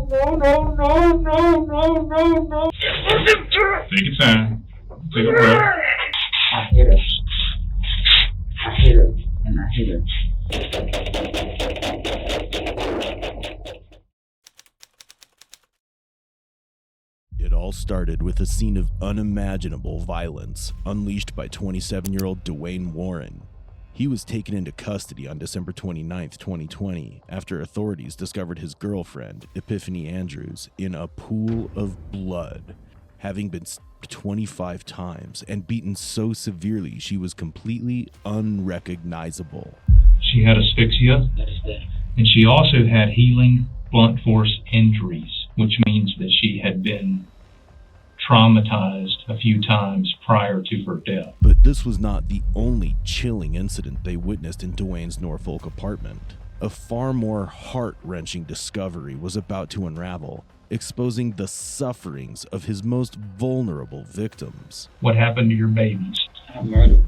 no. Take your time. Take a breath. I hit her. And I hit her. It all started with a scene of unimaginable violence unleashed by 27-year-old Dwayne Warren. He was taken into custody on December 29, 2020, after authorities discovered his girlfriend, Epiphany Andrews, in a pool of blood, having been stabbed 25 times and beaten so severely she was completely unrecognizable. She had asphyxia, and she also had healing blunt force injuries, which means that she had been traumatized a few times prior to her death. But this was not the only chilling incident they witnessed in Dwayne's Norfolk apartment. A far more heart-wrenching discovery was about to unravel, exposing the sufferings of his most vulnerable victims. What happened to your babies? I murdered.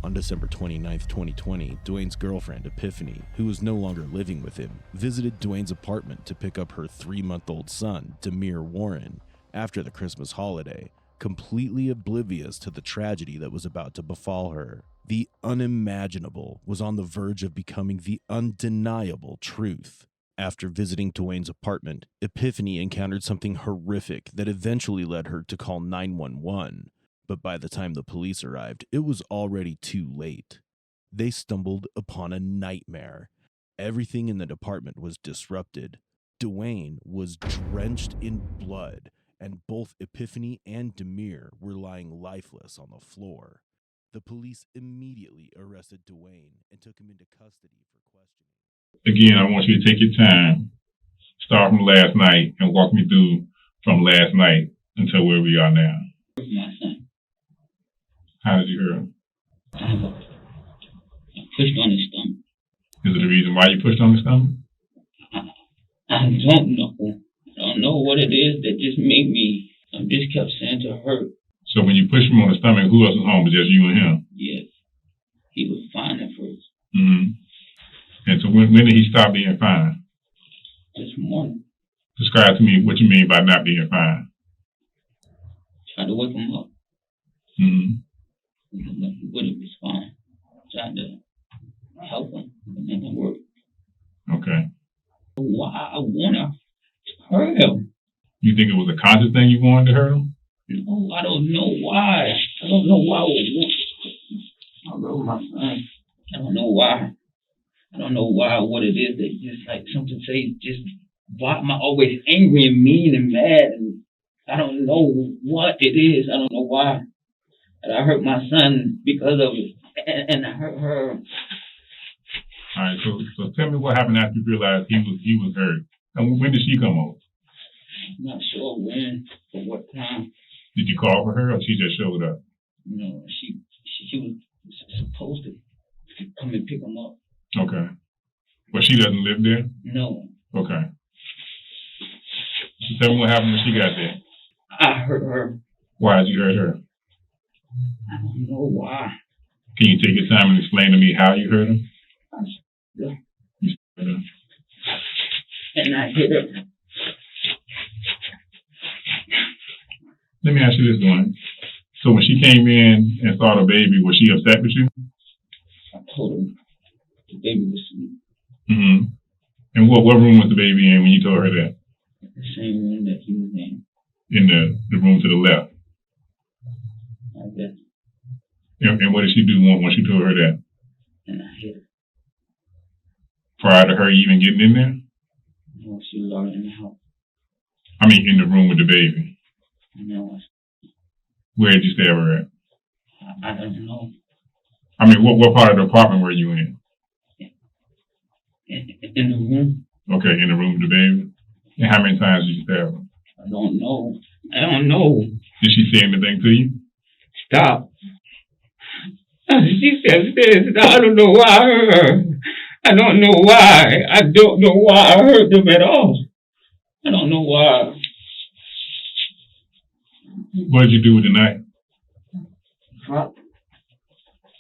On December 29, 2020, Dwayne's girlfriend, Epiphany, who was no longer living with him, visited Dwayne's apartment to pick up her 3-month-old son, Demir Warren, after the Christmas holiday, completely oblivious to the tragedy that was about to befall her. The unimaginable was on the verge of becoming the undeniable truth. After visiting Dwayne's apartment, Epiphany encountered something horrific that eventually led her to call 911. But by the time the police arrived, it was already too late. They stumbled upon a nightmare. Everything in the apartment was disrupted. Dwayne was drenched in blood, and both Epiphany and Demir were lying lifeless on the floor. The police immediately arrested Dwayne and took him into custody for questioning. Again, I want you to take your time, start from last night, and walk me through from last night until where we are now. My son. How did you hear him? I pushed on his stomach. Is it the reason why you pushed on his stomach? I don't know. I don't know what it is that just made me. I just kept saying to her. So when you pushed him on the stomach, who else was home? Was just you and him? Yes. He was fine at first. Mm-hmm. And so when did he stop being fine? This morning. Describe to me what you mean by not being fine. Tried to wake him up. Mm-hmm. He wouldn't respond. Tried to help him, but it didn't work. Okay. Why I want to hurt him? You think it was a conscious thing you wanted to hurt him? No, I don't know why. I don't know why I love my son. I don't know why. I don't know why, what it is that just like something say just why am I always angry and mean and mad, and I don't know what it is. I don't know why. And I hurt my son because of it, and I hurt her. All right, so tell me what happened after you realized he was hurt. And when did she come over? I'm not sure when or what time. Did you call for her, or she just showed up? No, she was supposed to come and pick him up. Okay. But she doesn't live there? No. Okay. So tell me what happened when she got there. I hurt her. Why did you hurt her? I don't know why. Can you take your time and explain to me how you hurt him? Yeah. You hurt her. And I hit her. Let me ask you this, Dwayne. So when she came in and saw the baby, was she upset with you? I told her the baby was asleep. Mm-hmm. And what room was the baby in when you told her that? The same room that he was in. In the room to the left. Like that. And what did she do once you told her that? And I hit her. Prior to her even getting in there? No, she was already in the house. I mean, in the room with the baby. No. Where did you stab her at? I don't know. I mean, what part of the apartment were you in? In the room. Okay, in the room with the baby. And how many times did you stab her? I don't know. I don't know. Did she say anything to you? Stop. She said, I don't know why I hurt her. I don't know why. I don't know why I hurt them at all. I don't know why. What did you do with the knife? What?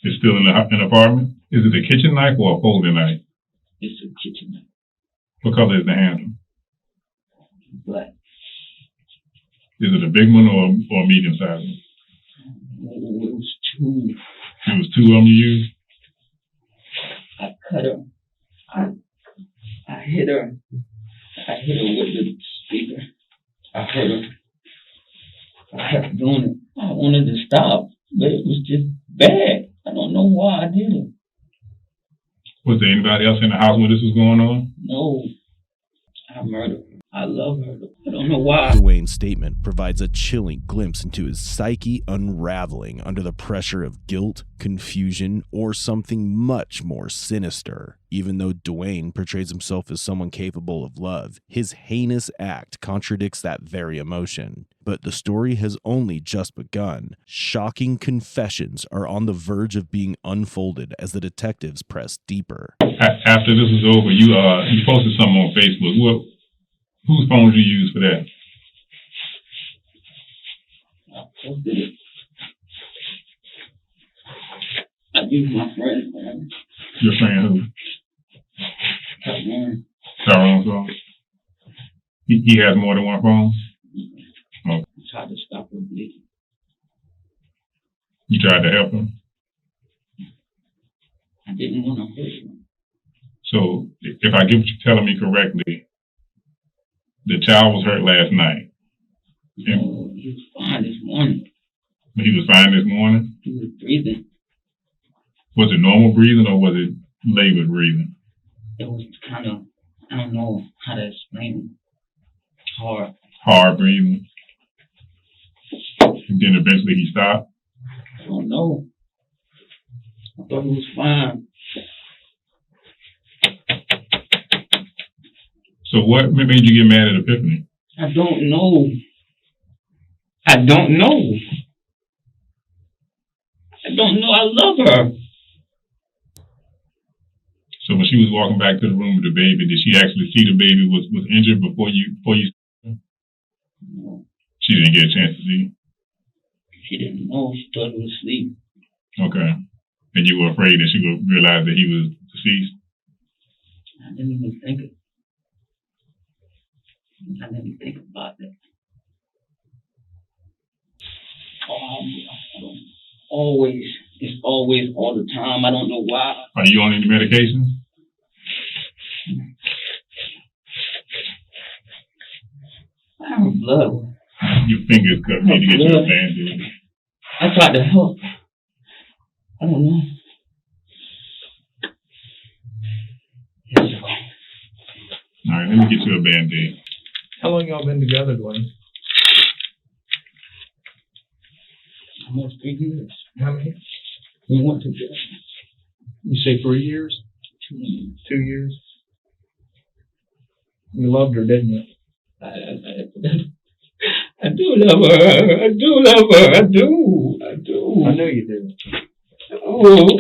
It's still in the apartment? Is it a kitchen knife or a folding knife? It's a kitchen knife. What color is the handle? Black. Is it a big one or a medium sized one? It was two. It was two of them you used? I cut her. I hit her. I hit her with the speaker. I hurt her. I kept doing it. I wanted to stop, but it was just bad. I don't know why I did it. Was there anybody else in the house when this was going on? No. I murdered her. I love her. I don't know why. Dwayne's statement provides a chilling glimpse into his psyche unraveling under the pressure of guilt, confusion, or something much more sinister. Even though Dwayne portrays himself as someone capable of love, his heinous act contradicts that very emotion. But the story has only just begun. Shocking confessions are on the verge of being unfolded as the detectives press deeper. After this was over, you posted something on Facebook. Whose phone did you use for that? I posted it. I used my friend's phone. Your friend who? Carson. Tyrone's phone? He has more than one phone? Oh. I tried to stop her bleeding. You tried to help him? I didn't want to hurt him. So, if I get what you're telling me correctly, the child was hurt last night. No, he was fine this morning. He was fine this morning? He was breathing. Was it normal breathing or was it labored breathing? It was kind of, I don't know how to explain it. Hard. Hard breathing. And then eventually he stopped? I don't know. I thought he was fine. So what made you get mad at Epiphany? I don't know. I don't know. I don't know. I love her. So when she was walking back to the room with the baby, did she actually see the baby was injured before you? No, She didn't get a chance to see. she didn't know. She thought he was asleep. Okay. And you were afraid that she would realize that he was deceased? I didn't even think it. I didn't think about that. It's always all the time. I don't know why. Are you on any medication? I have blood. Your fingers cut. Need to get you a bandage. I tried to help. I don't know. Here you go. All right, let me get you a band-aid. How long y'all been together, Dwayne? Almost 3 years. How many? We went together. You say 3 years? 2 years. 2 years? You loved her, didn't you? I do love her. I do love her. I do. I know you do. Oh,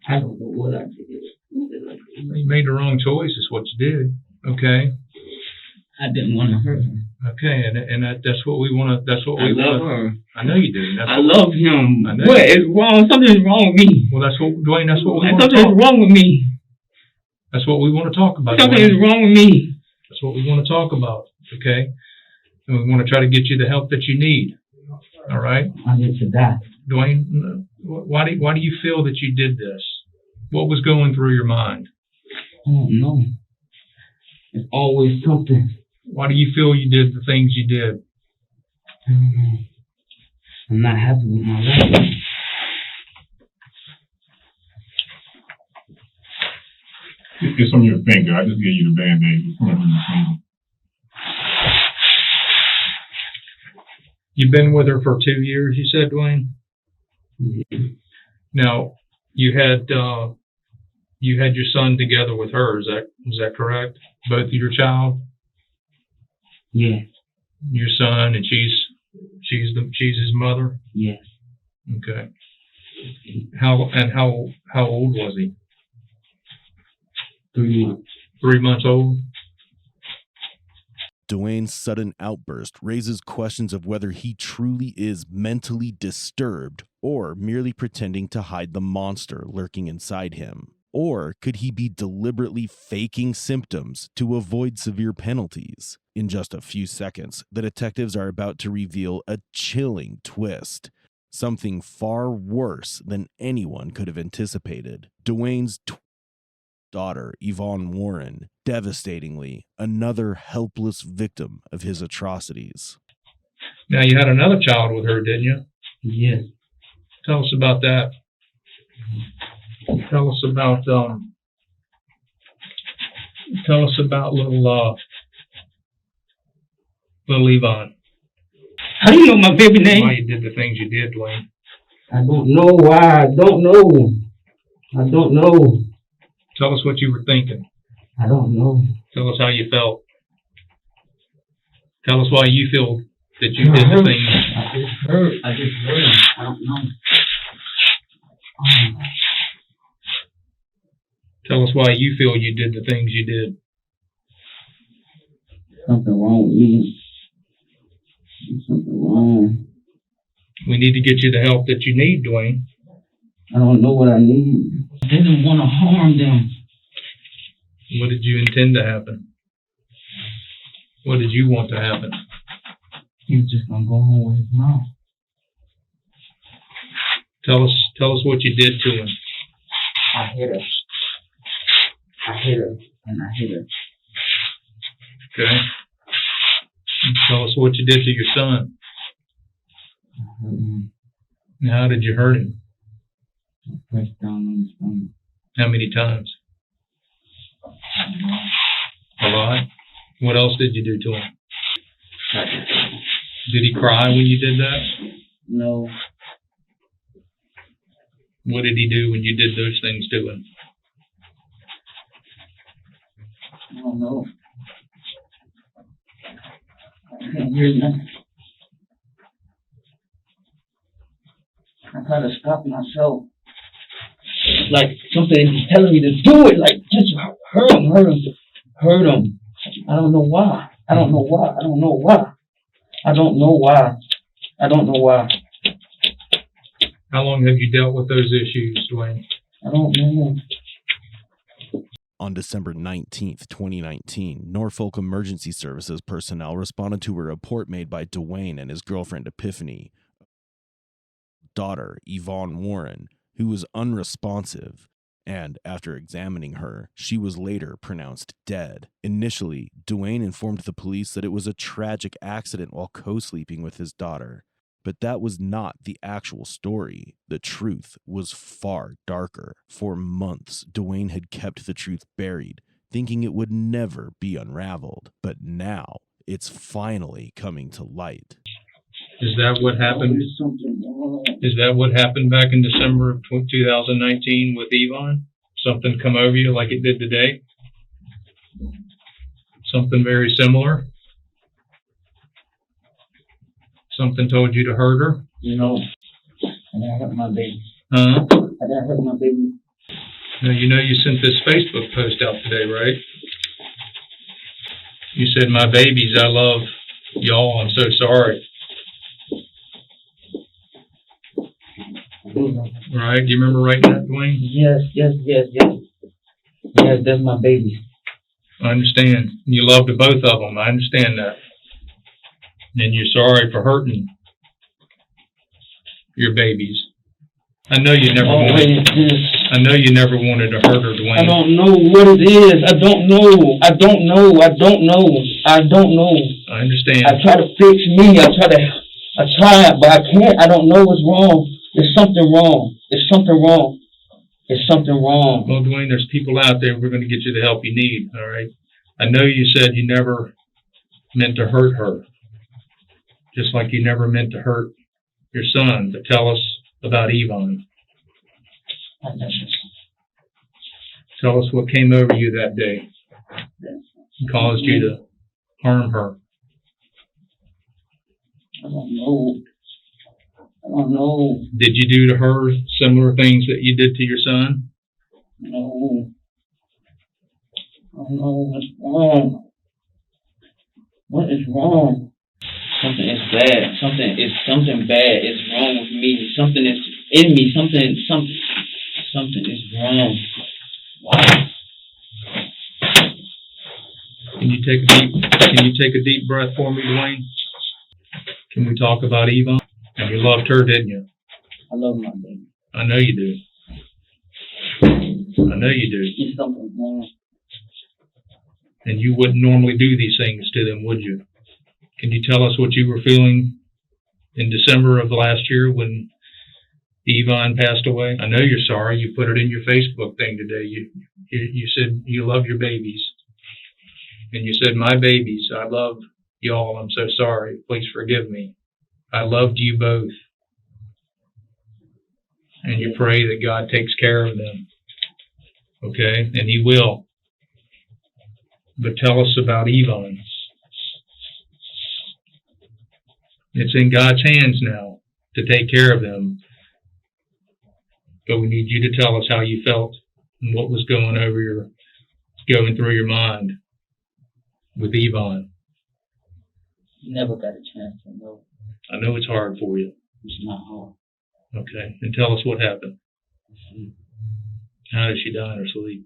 I don't know what I did. You made the wrong choice, is what you did. Okay. I didn't want to hurt her. Okay, and that's what we want to. That's what we I love want. her. I know you do. I love him. I know. What is wrong? Something is wrong with me. Well, that's what Dwayne. That's what we want to Something is talk. wrong with me. That's what we want to talk about. Something Dwayne. is wrong with me. That's what we want to talk about. Okay, and we want to try to get you the help that you need. All right, I need to die. Dwayne. Why do you feel that you did this? What was going through your mind? I don't know. It's always something. Why do you feel you did the things you did? I don't know. I'm not happy with my life. It's on your finger. I just gave you the band-aid. It's on your finger. You've been with her for 2 years, you said, Dwayne? Mm-hmm. Now, you had your son together with her, is that correct? Both of your child? Yes. Your son, and she's his mother? Yes. Okay. How old was he? 3 months. 3 months old? Dwayne's sudden outburst raises questions of whether he truly is mentally disturbed or merely pretending to hide the monster lurking inside him. Or could he be deliberately faking symptoms to avoid severe penalties? In just a few seconds, the detectives are about to reveal a chilling twist. Something far worse than anyone could have anticipated. Dwayne's daughter, Yvonne Warren, devastatingly another helpless victim of his atrocities. Now, you had another child with her, didn't you? Yes. Tell us about that. Tell us about little Yvonne. How do you know my baby name? Why you did the things you did, Dwayne? I don't know why. I don't know. I don't know. Tell us what you were thinking. I don't know. Tell us how you felt. Tell us why you feel that you did the things. I just heard. I don't know. Tell us why you feel you did the things you did. Something wrong with me. Something wrong. We need to get you the help that you need, Dwayne. I don't know what I need. I didn't want to harm them. What did you intend to happen? What did you want to happen? He was just gonna go home with his mom. Tell us what you did to him. I hit her. And I hit her. Okay. Tell us what you did to your son. I hurt him. And how did you hurt him? I pressed down on his stomach. How many times? A lot. What else did you do to him? Did he cry when you did that? No. What did he do when you did those things to him? I don't know. I can't hear nothing. I try to stop myself. Like something is telling me to do it. Like just hurt him. I don't know why. How long have you dealt with those issues, Dwayne? I don't know. On December 19th, 2019, Norfolk Emergency Services personnel responded to a report made by Dwayne and his girlfriend Epiphany, daughter Yvonne Warren, who was unresponsive, and after examining her, she was later pronounced dead. Initially, Dwayne informed the police that it was a tragic accident while co-sleeping with his daughter. But that was not the actual story. The truth was far darker. For months, Dwayne had kept the truth buried, thinking it would never be unraveled. But now, it's finally coming to light. Is that what happened? Is that what happened back in December of 2019 with Yvonne? Something come over you like it did today? Something very similar? Something told you to hurt her? No. I didn't hurt my baby. Huh? I didn't hurt my baby. Now, you know you sent this Facebook post out today, right? You said, "My babies, I love y'all. I'm so sorry." Right? Do you remember writing that, Dwayne? Yes. Yes, that's my baby. I understand. You loved both of them. I understand that. And you're sorry for hurting your babies. I know you never wanted. I know you never wanted to hurt her, Dwayne. I don't know what it is. I don't know. I understand. I try to fix me. I try, but I can't. I don't know what's wrong. There's something wrong. Well, Dwayne, there's people out there. We're going to get you the help you need. All right. I know you said you never meant to hurt her. Just like you never meant to hurt your son. But tell us about Yvonne. Tell us what came over you that day and caused you to harm her. I don't know. Did you do to her similar things that you did to your son? No. I don't know what's wrong. What is wrong? Something is bad. Something bad is wrong with me. Something is in me. Something is wrong. take a deep breath for me, Dwayne? Can we talk about Yvonne? And you loved her, didn't you? I love my baby. I know you do. I know you do. It's something wrong. And you wouldn't normally do these things to them, would you? Can you tell us what you were feeling in December of last year when Yvonne passed away? I know you're sorry. You put it in your Facebook thing today. You said you love your babies. And you said, my babies, I love y'all. I'm so sorry. Please forgive me. I loved you both. And you pray that God takes care of them. Okay? And He will. But tell us about Yvonne. It's in God's hands now to take care of them. But we need you to tell us how you felt and what was going through your mind with Yvonne. Never got a chance to know. I know it's hard for you. It's not hard. Okay. And tell us what happened. How did she die in her sleep?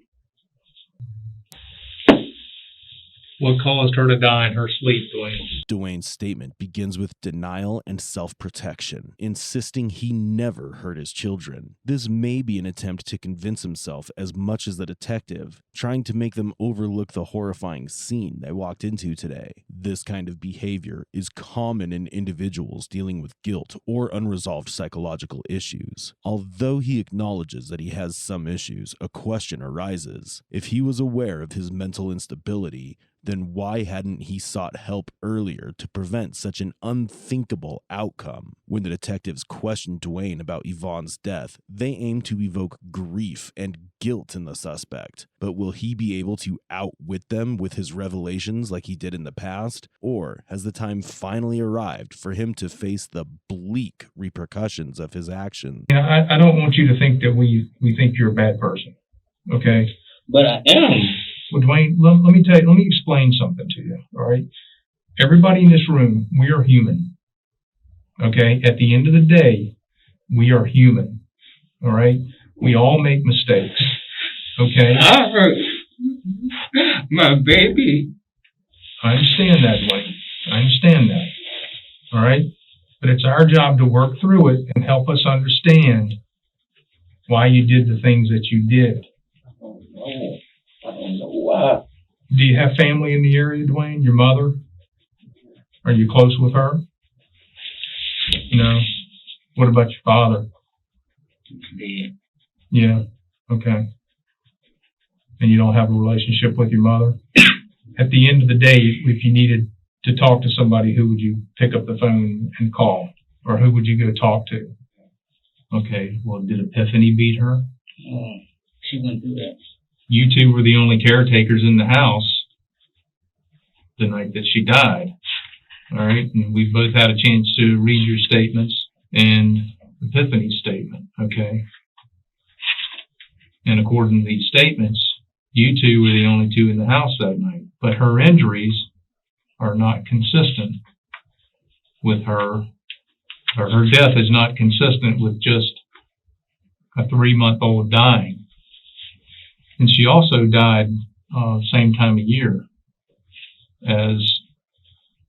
What caused her to die in her sleep, Dwayne? Dwayne's statement begins with denial and self-protection, insisting he never hurt his children. This may be an attempt to convince himself as much as the detective, trying to make them overlook the horrifying scene they walked into today. This kind of behavior is common in individuals dealing with guilt or unresolved psychological issues. Although he acknowledges that he has some issues, a question arises. If he was aware of his mental instability, then why hadn't he sought help earlier to prevent such an unthinkable outcome? When the detectives questioned Dwayne about Yvonne's death, they aimed to evoke grief and guilt in the suspect. But will he be able to outwit them with his revelations like he did in the past? Or has the time finally arrived for him to face the bleak repercussions of his actions? Yeah, I don't want you to think that we think you're a bad person, okay? But I am. Well, Dwayne, let me explain something to you, all right? Everybody in this room, we are human, okay? At the end of the day, we are human, all right? We all make mistakes, okay? I hurt my baby. I understand that, Dwayne. I understand that, all right? But it's our job to work through it and help us understand why you did the things that you did. I don't know why. Do you have family in the area, Dwayne? Your mother? Are you close with her? No. What about your father? Yeah. Yeah. Okay. And you don't have a relationship with your mother? At the end of the day, if you needed to talk to somebody, who would you pick up the phone and call? Or who would you go talk to? Okay. Well, did Epiphany beat her? She went through that. You two were the only caretakers in the house the night that she died. All right. And we both had a chance to read your statements and Epiphany's statement. Okay. And according to these statements, you two were the only two in the house that night. But her injuries are not consistent with her, or her death is not consistent with just a 3-month-old dying. And she also died same time of year as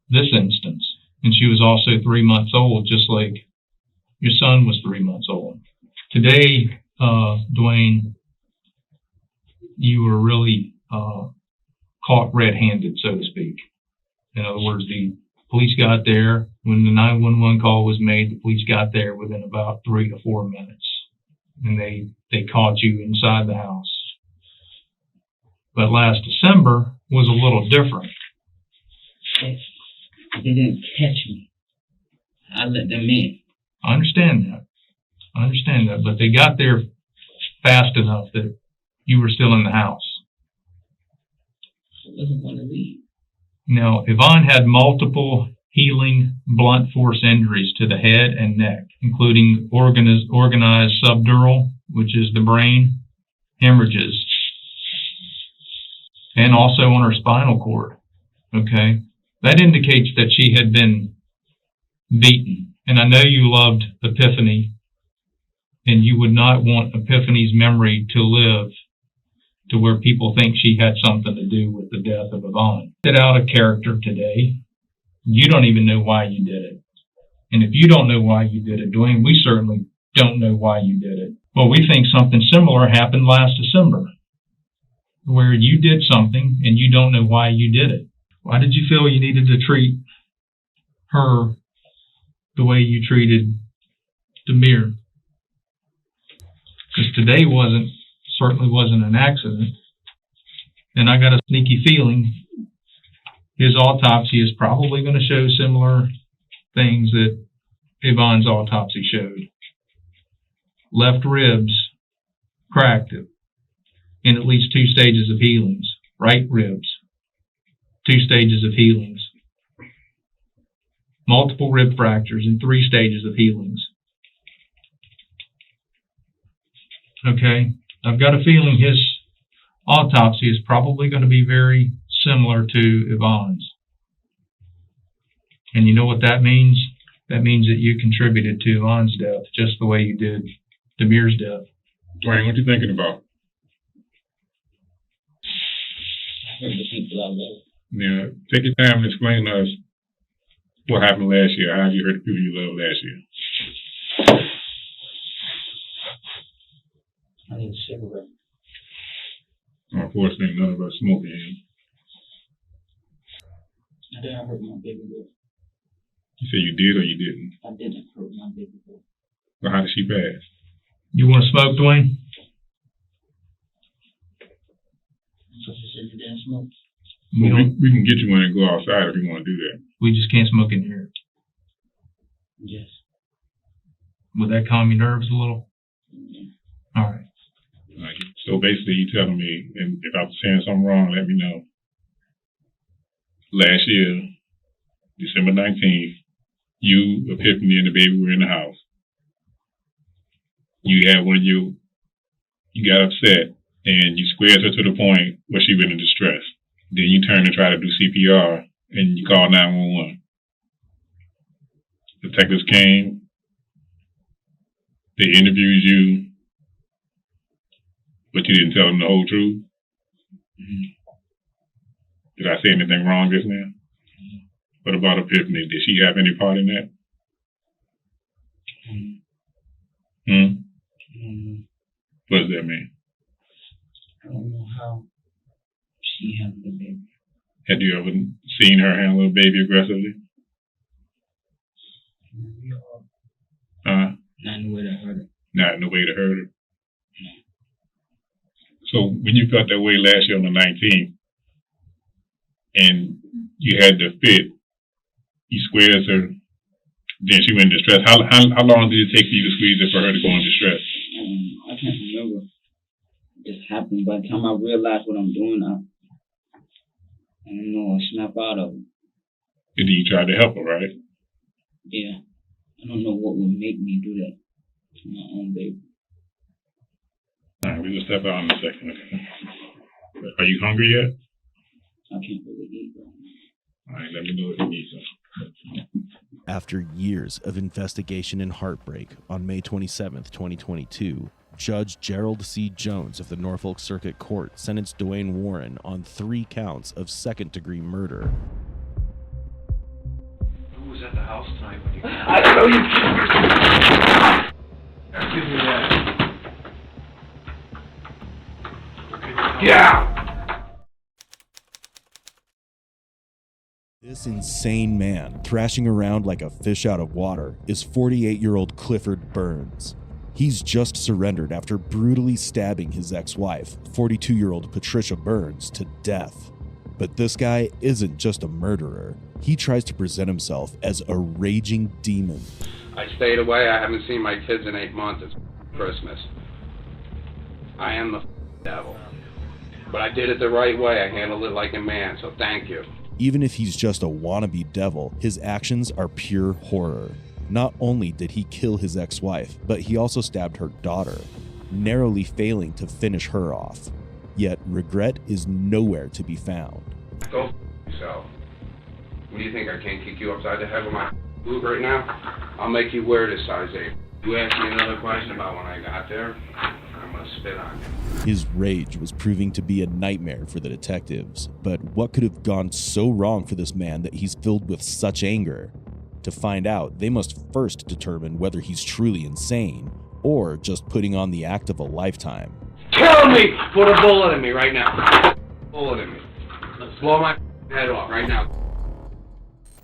this instance. And she was also 3 months old, just like your son was 3 months old. Today, Dwayne, you were really caught red-handed, so to speak. In other words, the police got there. When the 911 call was made, the police got there within about 3 to 4 minutes. And they caught you inside the house. But last December was a little different. They didn't catch me. I let them in. I understand that. But they got there fast enough that you were still in the house. I wasn't going to leave. Now, Yvonne had multiple healing blunt force injuries to the head and neck, including organized subdural, which is the brain, hemorrhages, and also on her spinal cord. Okay? That indicates that she had been beaten. And I know you loved Epiphany, and you would not want Epiphany's memory to live to where people think she had something to do with the death of Yvonne. Get out of character today. You don't even know why you did it. And if you don't know why you did it, Dwayne, we certainly don't know why you did it. Well, we think something similar happened last December, where you did something and you don't know why you did it. Why did you feel you needed to treat her the way you treated Demir? Because today certainly wasn't an accident. And I got a sneaky feeling his autopsy is probably going to show similar things that Yvonne's autopsy showed. Left ribs cracked in at least 2 stages of healings. Right ribs, 2 stages of healings. Multiple rib fractures in 3 stages of healings. Okay, I've got a feeling his autopsy is probably going to be very similar to Yvonne's. And you know what that means? That means that you contributed to Yvonne's death just the way you did Demir's death. Dwayne, what you thinking about? I heard the people I love. Now, take your time and explain to us what happened last year. How have you heard the people you loved last year? I need a cigarette. Unfortunately, none of us smoke here. I didn't hurt my baby girl. You say you did or you didn't? I didn't hurt my baby girl. Well, how did she pass? You want to smoke, Dwayne? So she said you didn't smoke? We can get you one and go outside if you want to do that. We just can't smoke in here. Yes. Would that calm your nerves a little? Yeah. All right. So basically, you telling me, and if I'm saying something wrong, let me know. Last year, December 19th, you, Epiphany, and the baby were in the house. You had you got upset, and you squared her to the point where she went in distress. Then you turned and tried to do CPR, and you called 911. Detectives came. They interviewed you, but you didn't tell them the whole truth. Mm-hmm. Did I say anything wrong just now? Mm-hmm. What about Epiphany? Did she have any part in that? Mm-hmm. What does that mean? I don't know how she handled the baby. Had you ever seen her handle a baby aggressively? Not in the way to hurt her. Not in the way to hurt her? No. So when you felt that way last year on the 19th, and you had the fit, you squared her, then she went in distress. How long did it take for you to squeeze her for her to go in distress? I can't remember. It just happened. By the time I realized what I'm doing, I don't know, I snap out of it. And then you tried to help her, right? Yeah. I don't know what would make me do that to my own baby. All right, we'll step out in a second. Okay. Are you hungry yet? I can't really eat right now. All right, let me know if you need some. After years of investigation and heartbreak, on May 27th, 2022, Judge Gerald C. Jones of the Norfolk Circuit Court sentenced Dwayne Warren on 3 counts of second-degree murder. Who was at the house tonight when you came? I know you. Give me that. Yeah. This insane man, thrashing around like a fish out of water, is 48-year-old Clifford Burns. He's just surrendered after brutally stabbing his ex-wife, 42-year-old Patricia Burns, to death. But this guy isn't just a murderer. He tries to present himself as a raging demon. I stayed away. I haven't seen my kids in 8 months. It's Christmas. I am the devil. But I did it the right way. I handled it like a man, so thank you. Even if he's just a wannabe devil, his actions are pure horror. Not only did he kill his ex-wife, but he also stabbed her daughter, narrowly failing to finish her off. Yet regret is nowhere to be found. Go f*** yourself. What do you think, I can't kick you upside the head with my boot right now? I'll make you wear this size 8. You asked me another question about when I got there. I'm gonna spit on you. His rage was proving to be a nightmare for the detectives, but what could have gone so wrong for this man that he's filled with such anger? To find out, they must first determine whether he's truly insane or just putting on the act of a lifetime. Kill me! Put a bullet in me right now. Bullet in me. Blow my head off right now.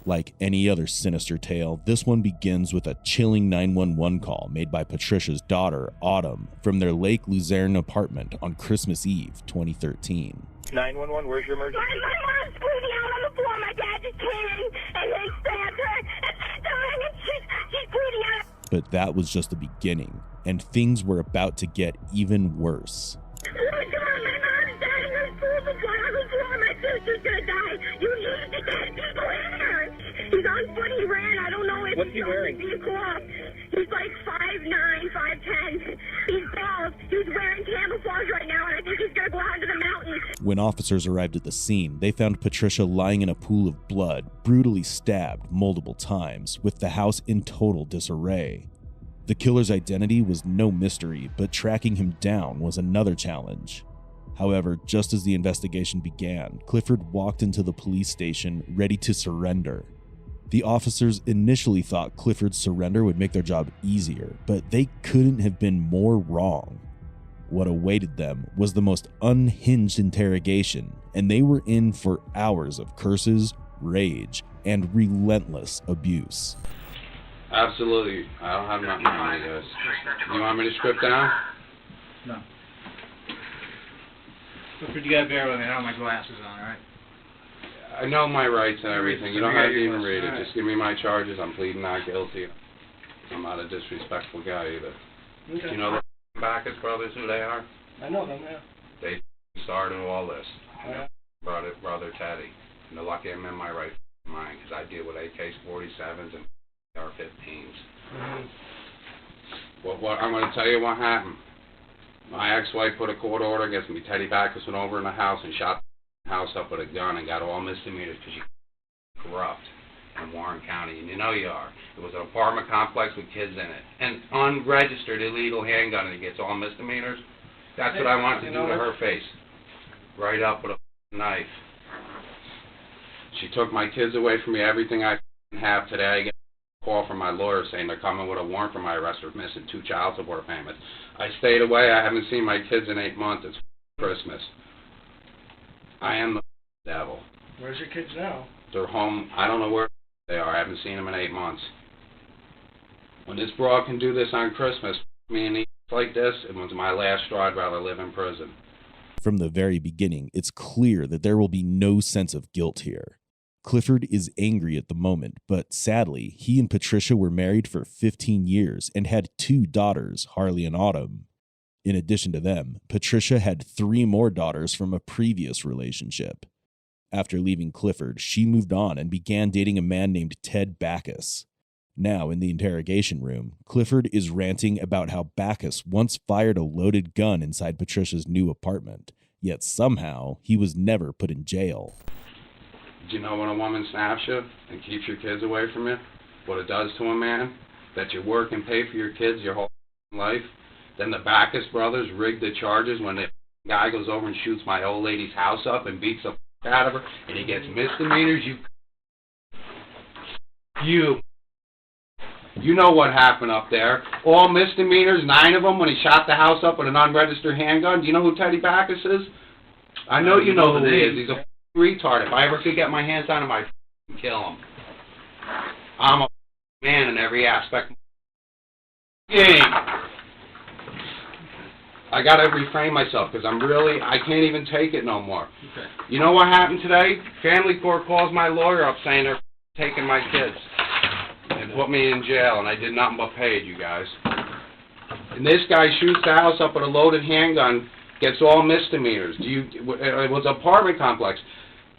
Like any other sinister tale, this one begins with a chilling 911 call made by Patricia's daughter, Autumn, from their Lake Luzerne apartment on Christmas Eve, 2013. 911, where's your emergency? My mom's bleeding out on the floor. My dad just came in and they stabbed her and she's dying and she's bleeding out. But that was just the beginning, and things were about to get even worse. Oh my God, my mom's dying on the floor. My sister's gonna die. You need to get people in here. He's on foot. He ran. I don't know if What's he wearing? He's like 5'9", 5'10". He's bald. He's wearing camouflage right now, and I think he's gonna go out into the mountains. When officers arrived at the scene, they found Patricia lying in a pool of blood, brutally stabbed multiple times, with the house in total disarray. The killer's identity was no mystery, but tracking him down was another challenge. However, just as the investigation began, Clifford walked into the police station ready to surrender. The officers initially thought Clifford's surrender would make their job easier, but they couldn't have been more wrong. What awaited them was the most unhinged interrogation, and they were in for hours of curses, rage, and relentless abuse. Absolutely. I don't have nothing on you guys. You want me to strip down? No. Clifford, you gotta bear with me. I don't have my glasses on, alright? I know my rights and everything. You don't have to even read it. Just give me my charges. I'm pleading not guilty. I'm not a disrespectful guy either. Okay. You know the Backus brothers, who they are? I know them, yeah. They started all this. Yeah. Brother Teddy. And they're lucky I'm in my right mind, because I deal with AK-47s and AR-15s. Mm-hmm. What I'm going to tell you what happened. My ex-wife put a court order against me. Teddy Backus went over in the house and shot the house up with a gun and got all misdemeanors because you're corrupt in Warren County, and you know you are. It was an apartment complex with kids in it. An unregistered illegal handgun, and he gets all misdemeanors. That's what I want to do to her face. Right up with a knife. She took my kids away from me, everything I have today. I get a call from my lawyer saying they're coming with a warrant for my arrest for missing 2 child support payments. I stayed away. I haven't seen my kids in 8 months. It's Christmas. I am the devil. Where's your kids now? They're home. I don't know where they are. I haven't seen them in 8 months. When this broad can do this on Christmas, me and like this, it was my last straw. I'd rather live in prison. From the very beginning, it's clear that there will be no sense of guilt here. Clifford is angry at the moment, but sadly, he and Patricia were married for 15 years and had 2 daughters, Harley and Autumn. In addition to them, Patricia had 3 more daughters from a previous relationship. After leaving Clifford, she moved on and began dating a man named Ted Backus. Now, in the interrogation room, Clifford is ranting about how Backus once fired a loaded gun inside Patricia's new apartment, yet somehow he was never put in jail. Do you know when a woman snaps you and keeps your kids away from you, what it does to a man? That you work and pay for your kids your whole life? Then the Backus brothers rigged the charges when the guy goes over and shoots my old lady's house up and beats the out of her, and he gets misdemeanors. You know what happened up there. All misdemeanors, 9 of them when he shot the house up with an unregistered handgun. Do you know who Teddy Backus is? I know you know who he is. He's a retard. If I ever could get my hands on him, I'd kill him. I'm a man in every aspect. I gotta refrain myself because I can't even take it no more. Okay. You know what happened today? Family court calls my lawyer up saying they're taking my kids and put me in jail, and I did nothing but pay it, you guys. And this guy shoots the house up with a loaded handgun, gets all misdemeanors. It was an apartment complex.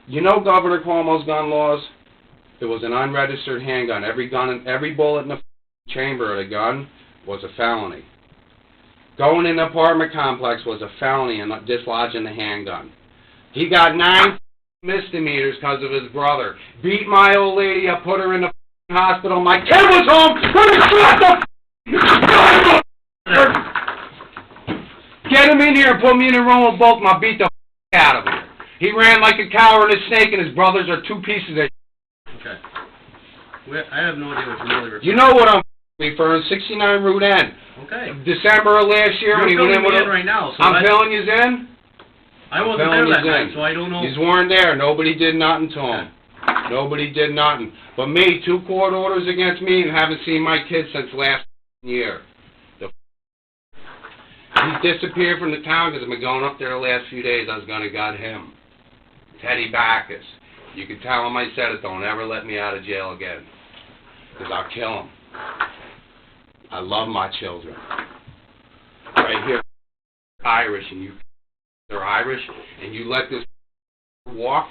You know Governor Cuomo's gun laws? It was an unregistered handgun. Every bullet in the chamber of the gun was a felony. Going in the apartment complex was a felony and dislodging the handgun. He got 9 misdemeanors because of his brother. Beat my old lady up, put her in the hospital. My kid was home. Get Get him in here and put me in the room with both of them. I'll beat the out of him. He ran like a coward and a snake, and his brothers are two pieces of Okay. I have no idea what you're really referring to. You know what I'm referring, 69 Route N. Okay. December of last year when he went in with right now. So I'm filling you in. I wasn't there that night, so I don't know. He's weren't there. Nobody did nothing to him. Nobody did nothing. But me, 2 court orders against me and haven't seen my kids since last year. He's disappeared from the town because I've been going up there the last few days. I was going to got him. Teddy Backus. You can tell him I said it. Don't ever let me out of jail again. Because I'll kill him. I love my children. Right here, Irish, and they're Irish, and you let this walk?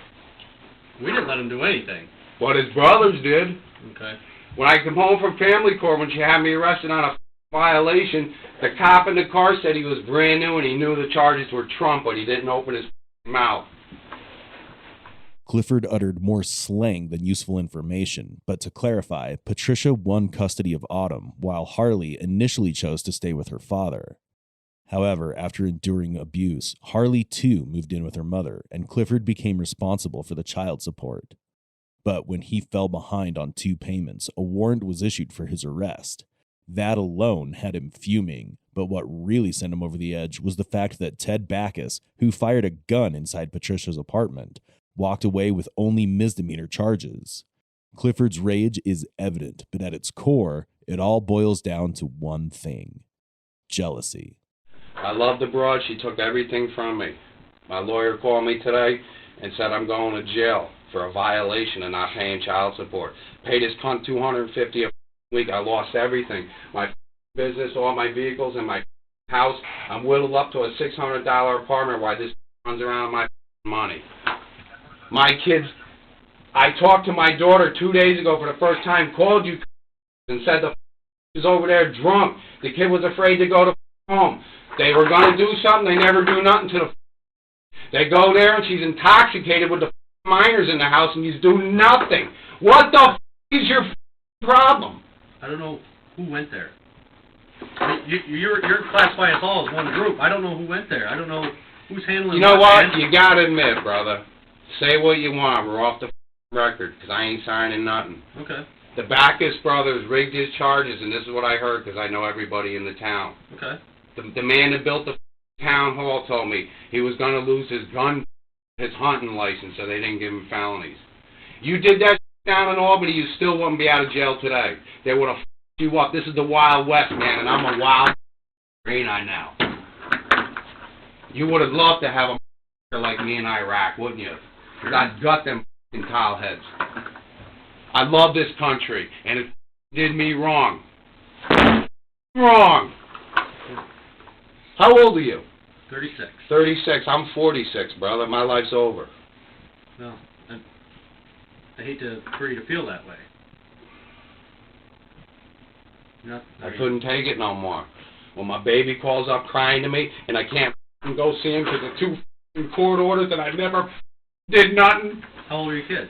We didn't let him do anything. But his brothers did. Okay. When I come home from family court, when she had me arrested on a violation, the cop in the car said he was brand new and he knew the charges were Trump, but he didn't open his mouth. Clifford uttered more slang than useful information, but to clarify, Patricia won custody of Autumn, while Harley initially chose to stay with her father. However, after enduring abuse, Harley too moved in with her mother, and Clifford became responsible for the child support. But when he fell behind on 2 payments, a warrant was issued for his arrest. That alone had him fuming, but what really sent him over the edge was the fact that Ted Backus, who fired a gun inside Patricia's apartment, walked away with only misdemeanor charges. Clifford's rage is evident, but at its core, it all boils down to one thing: jealousy. I love the broad. She took everything from me. My lawyer called me today and said I'm going to jail for a violation of not paying child support. Paid his cunt $250 a week. I lost everything. My business, all my vehicles, and my house. I'm whittled up to a $600 apartment while this runs around my money. My kids, I talked to my daughter 2 days ago for the first time, called you and said the is over there drunk. The kid was afraid to go to home. They were going to do something. They never do nothing to the They go there and she's intoxicated with the minors in the house and you do nothing. What the is your problem? I don't know who went there. You're classifying us all as one group. I don't know who went there. I don't know who's handling. You know what? You got to admit, brother. Say what you want. We're off the record because I ain't signing nothing. Okay. The Backus brothers rigged his charges, and this is what I heard because I know everybody in the town. Okay. The man that built the town hall told me he was going to lose his gun, his hunting license, so they didn't give him felonies. You did that down in Albany, you still wouldn't be out of jail today. They would have f***ed you up. This is the Wild West, man, and I'm a wild ain't I now? You would have loved to have a like me in Iraq, wouldn't you? Because I'd gut them f***ing towel heads. I love this country, and it did me wrong. Wrong. How old are you? 36. 36. I'm 46, brother. My life's over. No, I hate for you to feel that way. I couldn't take it no more. When my baby calls up crying to me, and I can't go see him because of 2 court orders, and I never did nothing. How old are your kids?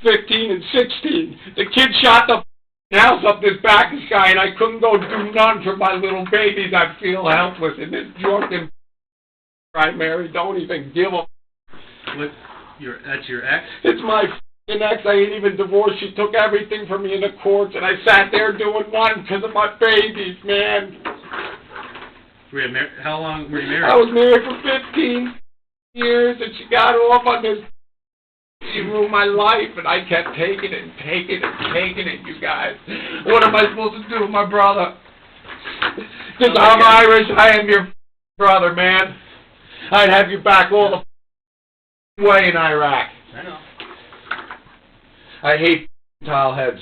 15 and 16. The kid shot the house up this Backus guy, and I couldn't go do nothing for my little babies. I feel helpless, and this drunken I married don't even give a. What? That's your ex? It's my f***ing ex. I ain't even divorced. She took everything from me in the courts, and I sat there doing nothing because of my babies, man. How long were you married? I was married for 15 years, and she got off on this. She ruined my life, and I kept taking it and taking it and taking it, you guys. What am I supposed to do, my brother? Because I'm Irish, I am your brother, man. I'd have you back all the way in Iraq. I know. I hate towel heads.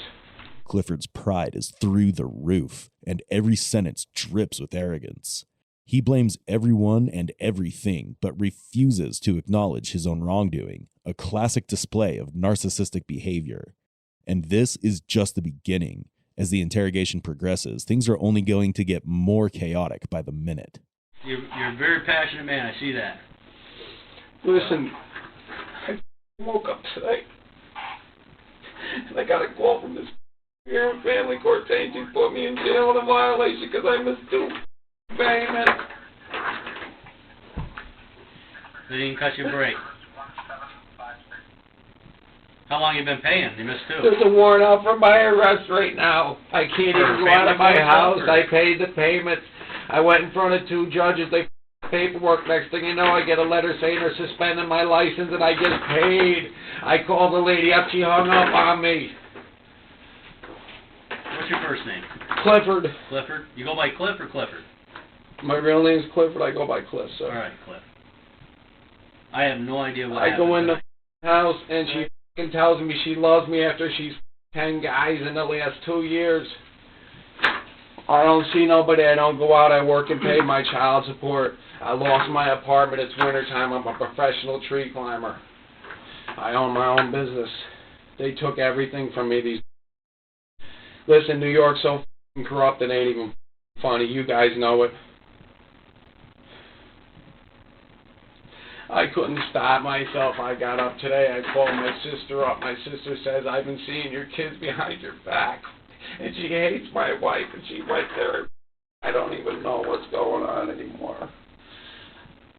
Clifford's pride is through the roof, and every sentence drips with arrogance. He blames everyone and everything, but refuses to acknowledge his own wrongdoing, a classic display of narcissistic behavior. And this is just the beginning. As the interrogation progresses, things are only going to get more chaotic by the minute. You're a very passionate man, I see that. Listen, I woke up today, and I got a call from this here in family court saying she put me in jail on a violation because I missed 2 payments. They didn't cut you a break. How long you been paying? You missed two. There's a warrant out for my arrest right now. I can't even go out of my house. I paid the payments. I went in front of 2 judges. They paperwork. Next thing you know, I get a letter saying they're suspending my license and I get paid. I called the lady up. She hung up on me. What's your first name? Clifford. Clifford? You go by Cliff or Clifford? My real name's Clifford. I go by Cliff, sir. All right, Cliff. I have no idea what I happened. go in the house and she fucking tells me she loves me after she's 10 guys in the last 2 years. I don't see nobody. I don't go out. I work and pay my child support. I lost my apartment. It's wintertime. I'm a professional tree climber. I own my own business. They took everything from me. Listen, New York's so fucking corrupt it ain't even funny. You guys know it. I couldn't stop myself. I got up today. I called my sister up. My sister says, I've been seeing your kids behind your back. And she hates my wife, and she went there. I don't even know what's going on anymore.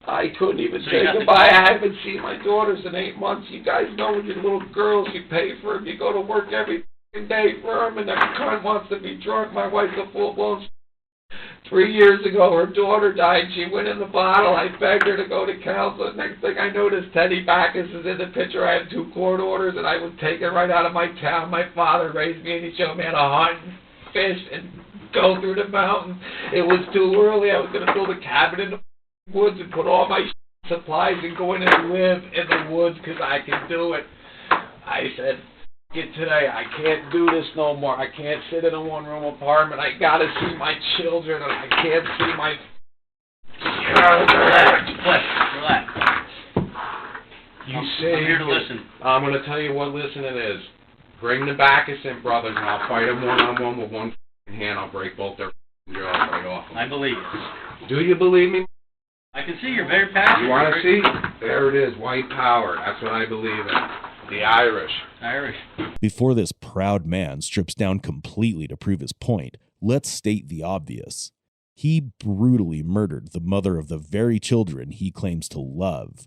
I couldn't even say goodbye. I haven't seen my daughters in 8 months. You guys know when you're little girls, you pay for them. You go to work every day for them, and that cunt wants to be drunk. My wife's a full-blown 3 years ago, her daughter died. She went in the bottle. I begged her to go to counseling. Next thing I noticed, Teddy Backus is in the picture. I had 2 court orders, and I was taken right out of my town. My father raised me, and he showed me how to hunt and fish and go through the mountains. It was too early. I was going to build a cabin in the woods and put all my supplies and go in and live in the woods because I can do it. I said, get today. I can't do this no more. I can't sit in a one-room apartment. I gotta see my children, and I can't see my. Relax. I'm here to listen. I'm gonna tell you what listening is. Bring the Backus in, brothers, and I'll fight them one-on-one with one hand. I'll break both their jaws right off them. I believe you. Do you believe me? I can see you're very passionate. You want to see? There it is. White power. That's what I believe in. The Irish. Before this proud man strips down completely to prove his point, let's state the obvious. He brutally murdered the mother of the very children he claims to love.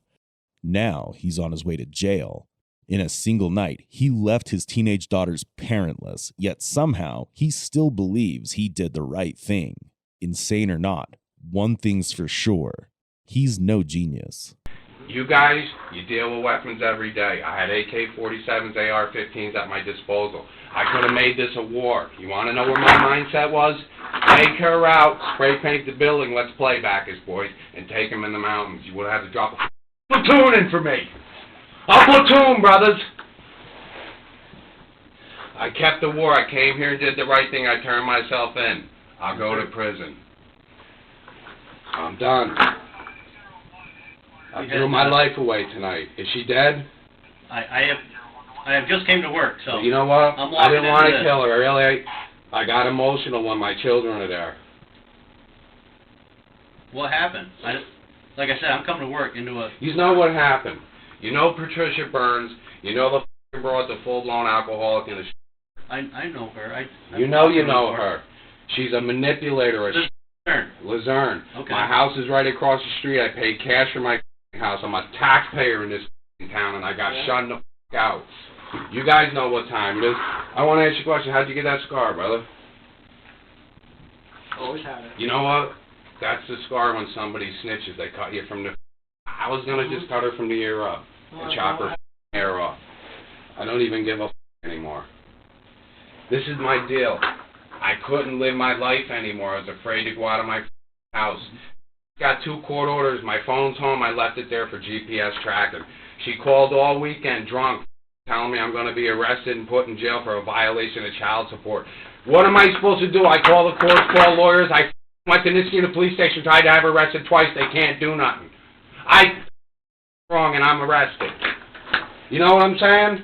Now he's on his way to jail. In a single night, he left his teenage daughters parentless, yet somehow he still believes he did the right thing. Insane or not, one thing's for sure. He's no genius. You guys, you deal with weapons every day. I had AK-47s, AR-15s at my disposal. I could have made this a war. You want to know where my mindset was? Take her out, spray paint the building, let's play Backus, boys, and take them in the mountains. You would have had to drop a platoon in for me. A platoon, brothers. I kept the war. I came here and did the right thing. I turned myself in. I'll go to prison. I'm done. I threw my life away tonight. Is she dead? I have just came to work, so. You know what? I didn't want to kill her. Really, I got emotional when my children are there. What happened? Like I said, I'm coming to work into a. You know what happened? You know Patricia Burns. You know the broad, the full-blown alcoholic in the. I know her. You know her. She's a manipulator. Luzerne. Okay. My house is right across the street. I paid cash for my house. I'm a taxpayer in this town, and I got shunned the out. You guys know what time it is. I want to ask you a question. How'd you get that scar, brother? Always had it. You know what? That's the scar when somebody snitches. They cut you from the... I was going to just cut her from the ear up and chop her hair off. I don't even give a anymore. This is my deal. I couldn't live my life anymore. I was afraid to go out of my house. Got 2 court orders. My phone's home. I left it there for GPS tracking. She called all weekend drunk, telling me I'm going to be arrested and put in jail for a violation of child support. What am I supposed to do? I call the courts, call lawyers. I went to Niskuna police station, tried to have her arrested twice. They can't do nothing. I wrong and I'm arrested. You know what I'm saying?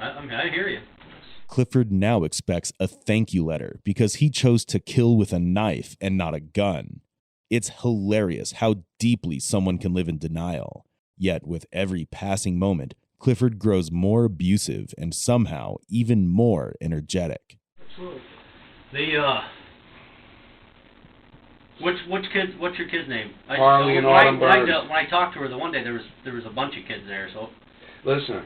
I hear you. Clifford now expects a thank you letter because he chose to kill with a knife and not a gun. It's hilarious how deeply someone can live in denial. Yet with every passing moment, Clifford grows more abusive and somehow even more energetic. Absolutely. Which kid? What's your kid's name? Harley and Autumn Burns. When I talked to her the one day, there was a bunch of kids there. So listen,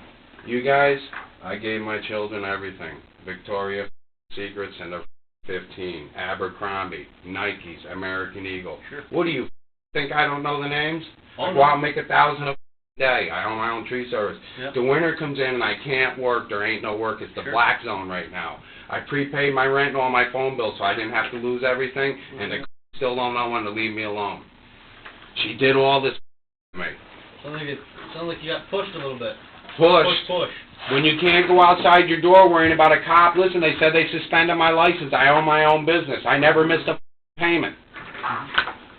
you guys, I gave my children everything. Victoria Secrets and they're 15. Abercrombie, Nikes, American Eagle. Sure. What do you think? I don't know the names? Oh, I go out and make 1,000 a day. I own my own tree service. Yep. The winter comes in and I can't work. There ain't no work. It's the Sure. black zone right now. I prepaid my rent and all my phone bills so I didn't have to lose everything, and they still don't know when to leave me alone. She did all this to me. Sounds like you got pushed a little bit. Push. When you can't go outside your door worrying about a cop, listen, they said they suspended my license. I own my own business. I never missed a payment.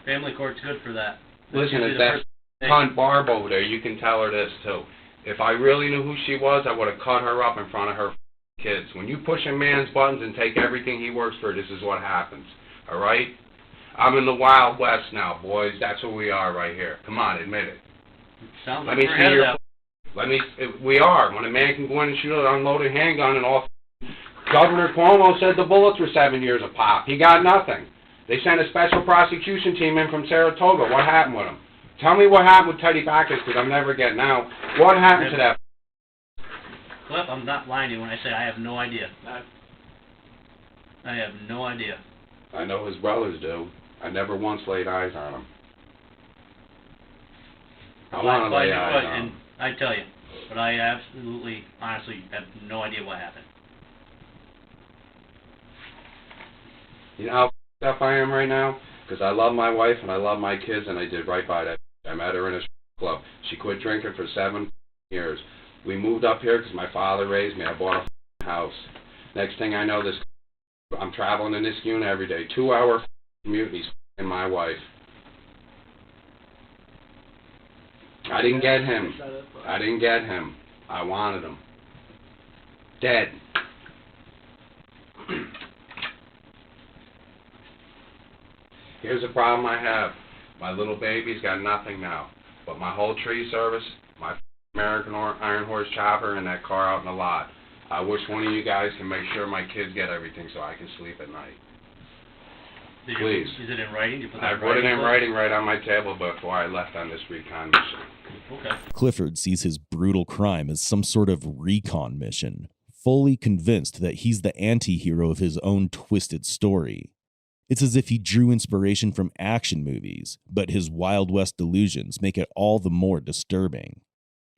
Family court's good for that. Listen, it's that cunt Barb over there. You can tell her this, too. If I really knew who she was, I would have cut her up in front of her kids. When you push a man's buttons and take everything he works for, this is what happens. All right? I'm in the Wild West now, boys. That's who we are right here. Come on, admit it. Sounds Let like me we're see ahead of your... that. We are. When a man can go in and shoot an unloaded handgun and all... Governor Cuomo said the bullets were 7 years a pop. He got nothing. They sent a special prosecution team in from Saratoga. What happened with him? Tell me what happened with Teddy Backus, because I'm never getting out. What happened to that? Cliff, I'm not lying to you when I say I have no idea. I have no idea. I know his brothers do. I never once laid eyes on him. I want to lay eyes on him. I tell you, but I absolutely, honestly, have no idea what happened. You know how f***ed up I am right now? Because I love my wife and I love my kids, and I did right by that. I met her in a club. She quit drinking for 7 years. We moved up here because my father raised me. I bought a house. Next thing I know, I'm traveling in this unit every day. 2-hour commute, and he's f***ing my wife. I didn't get him. I wanted him. Dead. Here's the problem I have. My little baby's got nothing now. But my whole tree service, my American Iron Horse chopper, and that car out in the lot. I wish one of you guys can make sure my kids get everything so I can sleep at night. Please. Is it in writing? I put it in writing right on my table before I left on this recon mission. Okay. Clifford sees his brutal crime as some sort of recon mission, fully convinced that he's the anti-hero of his own twisted story. It's as if he drew inspiration from action movies, but his Wild West delusions make it all the more disturbing.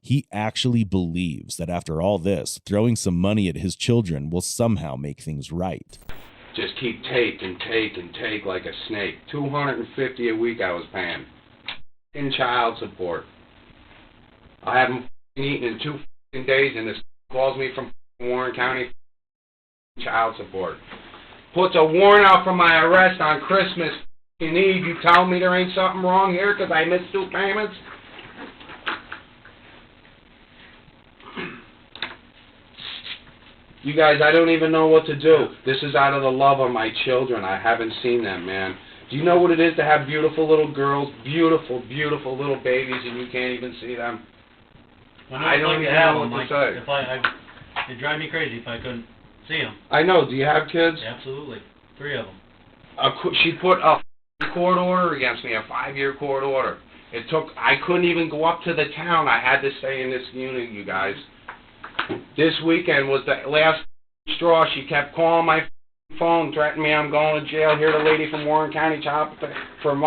He actually believes that after all this, throwing some money at his children will somehow make things right. Just keep take and take and take like a snake. $250 a week I was paying. In child support. I haven't eaten in 2 days, and this calls me from Warren County child support. Puts a warrant out for my arrest on Christmas Eve. You tell me there ain't something wrong here because I missed 2 payments? You guys, I don't even know what to do. This is out of the love of my children. I haven't seen them, man. Do you know what it is to have beautiful little girls, beautiful, beautiful little babies, and you can't even see them? I don't even know what to say. It'd drive me crazy if I couldn't see them. I know. Do you have kids? Absolutely. 3 of them. She put a court order against me, a 5-year court order. I couldn't even go up to the town. I had to stay in this unit, you guys. This weekend was the last straw. She kept calling my phone, threatening me I'm going to jail. Here, the lady from Warren County from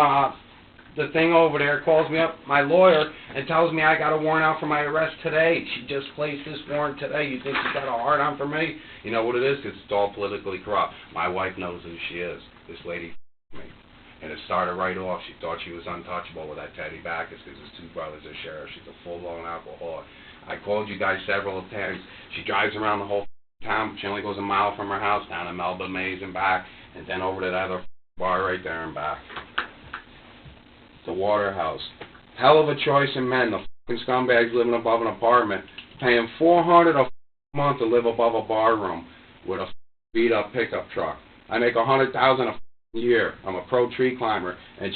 the thing over there calls me up, my lawyer, and tells me I got a warrant out for my arrest today. She just placed this warrant today. You think she's got a hard on for me? You know what it is? Because it's all politically corrupt. My wife knows who she is. This lady me. And it started right off. She thought she was untouchable with that Teddy Backus because his 2 brothers are sheriffs. She's a full-blown alcoholic. I called you guys several times. She drives around the whole town. She only goes a mile from her house down to Melba Mays and back, and then over to that other bar right there and back. The Waterhouse. Hell of a choice in men. The fucking scumbags living above an apartment, paying $400 a month to live above a bar room with a beat-up pickup truck. I make $100,000 a year. I'm a pro tree climber, and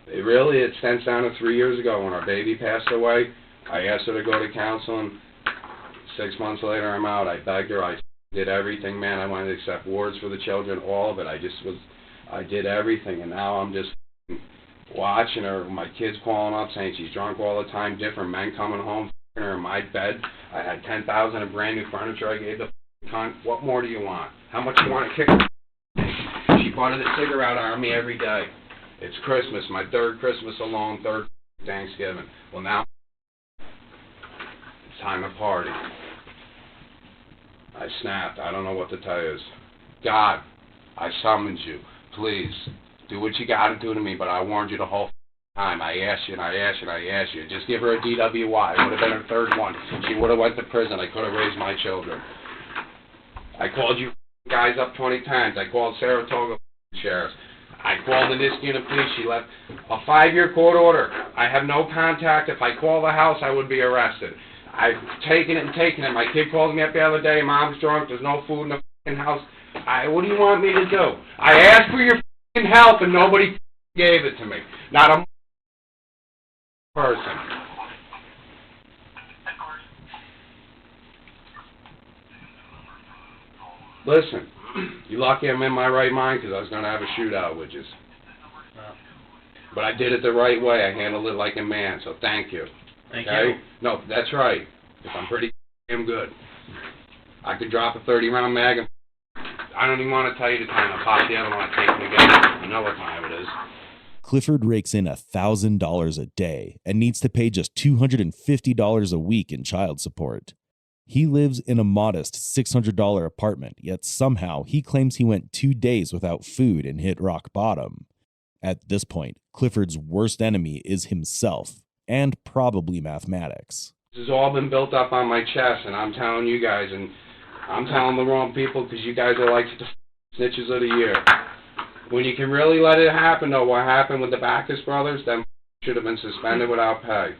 it stems down to 3 years ago when our baby passed away. I asked her to go to counseling. 6 months later, I'm out. I begged her. I did everything, man. I wanted to accept wards for the children, all of it. I did everything, and now I'm just watching her. My kids calling up saying she's drunk all the time, different men coming home, her in my bed. I had $10,000 of brand new furniture I gave the cunt. What more do you want? How much you want to kick? She bought a cigarette out of me every day. It's Christmas, my third Christmas alone, third Thanksgiving. Well, now it's time to party. I snapped. I don't know what to tell you. God, I summoned you. Please, do what you got to do to me, but I warned you the whole time. I asked you and I asked you and I asked you. Just give her a DWI. It would have been her third one. She would have went to prison. I could have raised my children. I called you guys up 20 times. I called Saratoga sheriffs. I called the Niskayuna police. She left a 5-year court order. I have no contact. If I call the house, I would be arrested. I've taken it and taken it. My kid called me up the other day. Mom's drunk. There's no food in the f***ing house. What do you want me to do? I asked for your f***ing help and nobody gave it to me. Not a person. Listen, you're lucky I'm in my right mind because I was going to have a shootout with you. But I did it the right way. I handled it like a man, so thank you. Thank you. No, that's right. Because I'm pretty damn good. I could drop a 30-round mag and I don't even want to tell you the time. I'll pop the other one. I take them again. You know what time it is. Clifford rakes in $1,000 a day and needs to pay just $250 a week in child support. He lives in a modest $600 apartment, yet somehow he claims he went 2 days without food and hit rock bottom. At this point, Clifford's worst enemy is himself, and probably mathematics. This has all been built up on my chest, and I'm telling you guys, and I'm telling the wrong people because you guys are like the snitches of the year. When you can really let it happen, though, what happened with the Backus brothers, them should have been suspended without pay.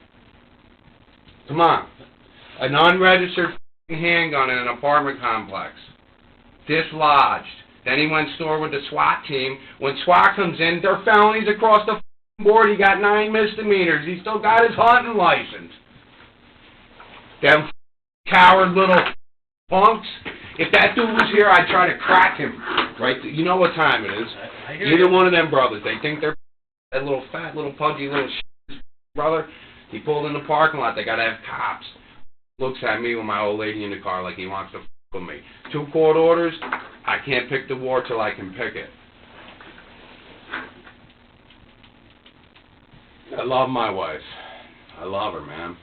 Come on. An unregistered handgun in an apartment complex. Dislodged. Then he went store with the SWAT team. When SWAT comes in, they're felonies across the board. He got 9 misdemeanors. He still got his hunting license. Them coward little punks. If that dude was here, I'd try to crack him. Right? You know what time it is. Either one of them brothers. They think they're that little fat, little pudgy little brother. He pulled in the parking lot. They got to have cops. Looks at me with my old lady in the car like he wants to f with me. 2 court orders. I can't pick the war till I can pick it. I love my wife. I love her, man.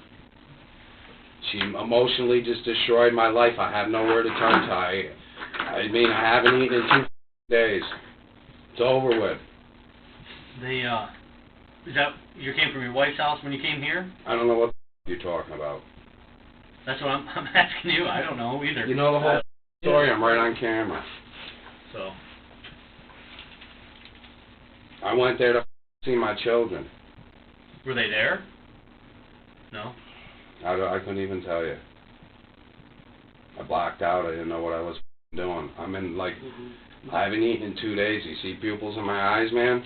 She emotionally just destroyed my life. I have nowhere to turn to. I mean, I haven't eaten in 2 days. It's over with. Is that you came from your wife's house when you came here? I don't know what you're talking about. That's what I'm asking you. I don't know either. You know the whole story. I'm right on camera. So. I went there to see my children. Were they there? No. I couldn't even tell you. I blacked out. I didn't know what I was doing. I'm in, like, I haven't eaten in 2 days. You see pupils in my eyes, man?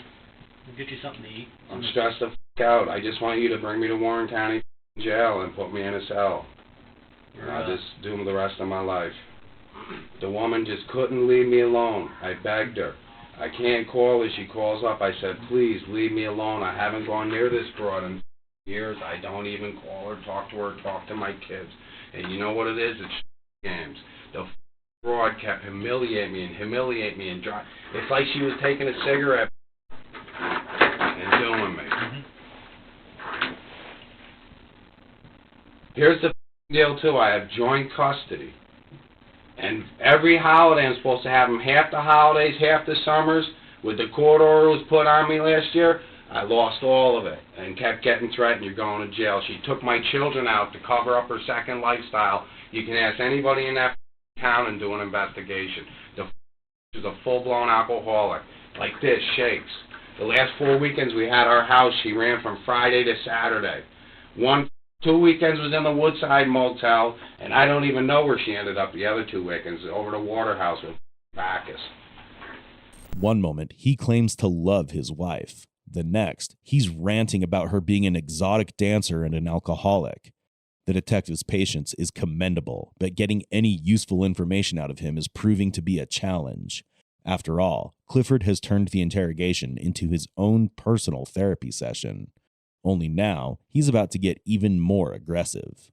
We'll get you something to eat. I'm stressed the f*** out. I just want you to bring me to Warren County jail and put me in a cell. And I'll just do the rest of my life. The woman just couldn't leave me alone. I begged her. I can't call her. She calls up. I said, please, leave me alone. I haven't gone near this broad in years. I don't even call her, talk to her, talk to my kids. And you know what it is? It's games. The broad kept humiliating me and drive. It's like she was taking a cigarette and doing me. Here's the deal, too. I have joint custody. And every holiday I'm supposed to have them, half the holidays, half the summers. With the court order was put on me last year, I lost all of it and kept getting threatened, you're going to jail. She took my children out to cover up her second lifestyle. You can ask anybody in that town and do an investigation. She's a full-blown alcoholic. Like this, shakes. The last 4 weekends we had our house, she ran from Friday to Saturday. 2 weekends was in the Woodside Motel, and I don't even know where she ended up the other 2 weekends, over to Waterhouse with Backus. One moment, he claims to love his wife. The next, he's ranting about her being an exotic dancer and an alcoholic. The detective's patience is commendable, but getting any useful information out of him is proving to be a challenge. After all, Clifford has turned the interrogation into his own personal therapy session. Only now, he's about to get even more aggressive.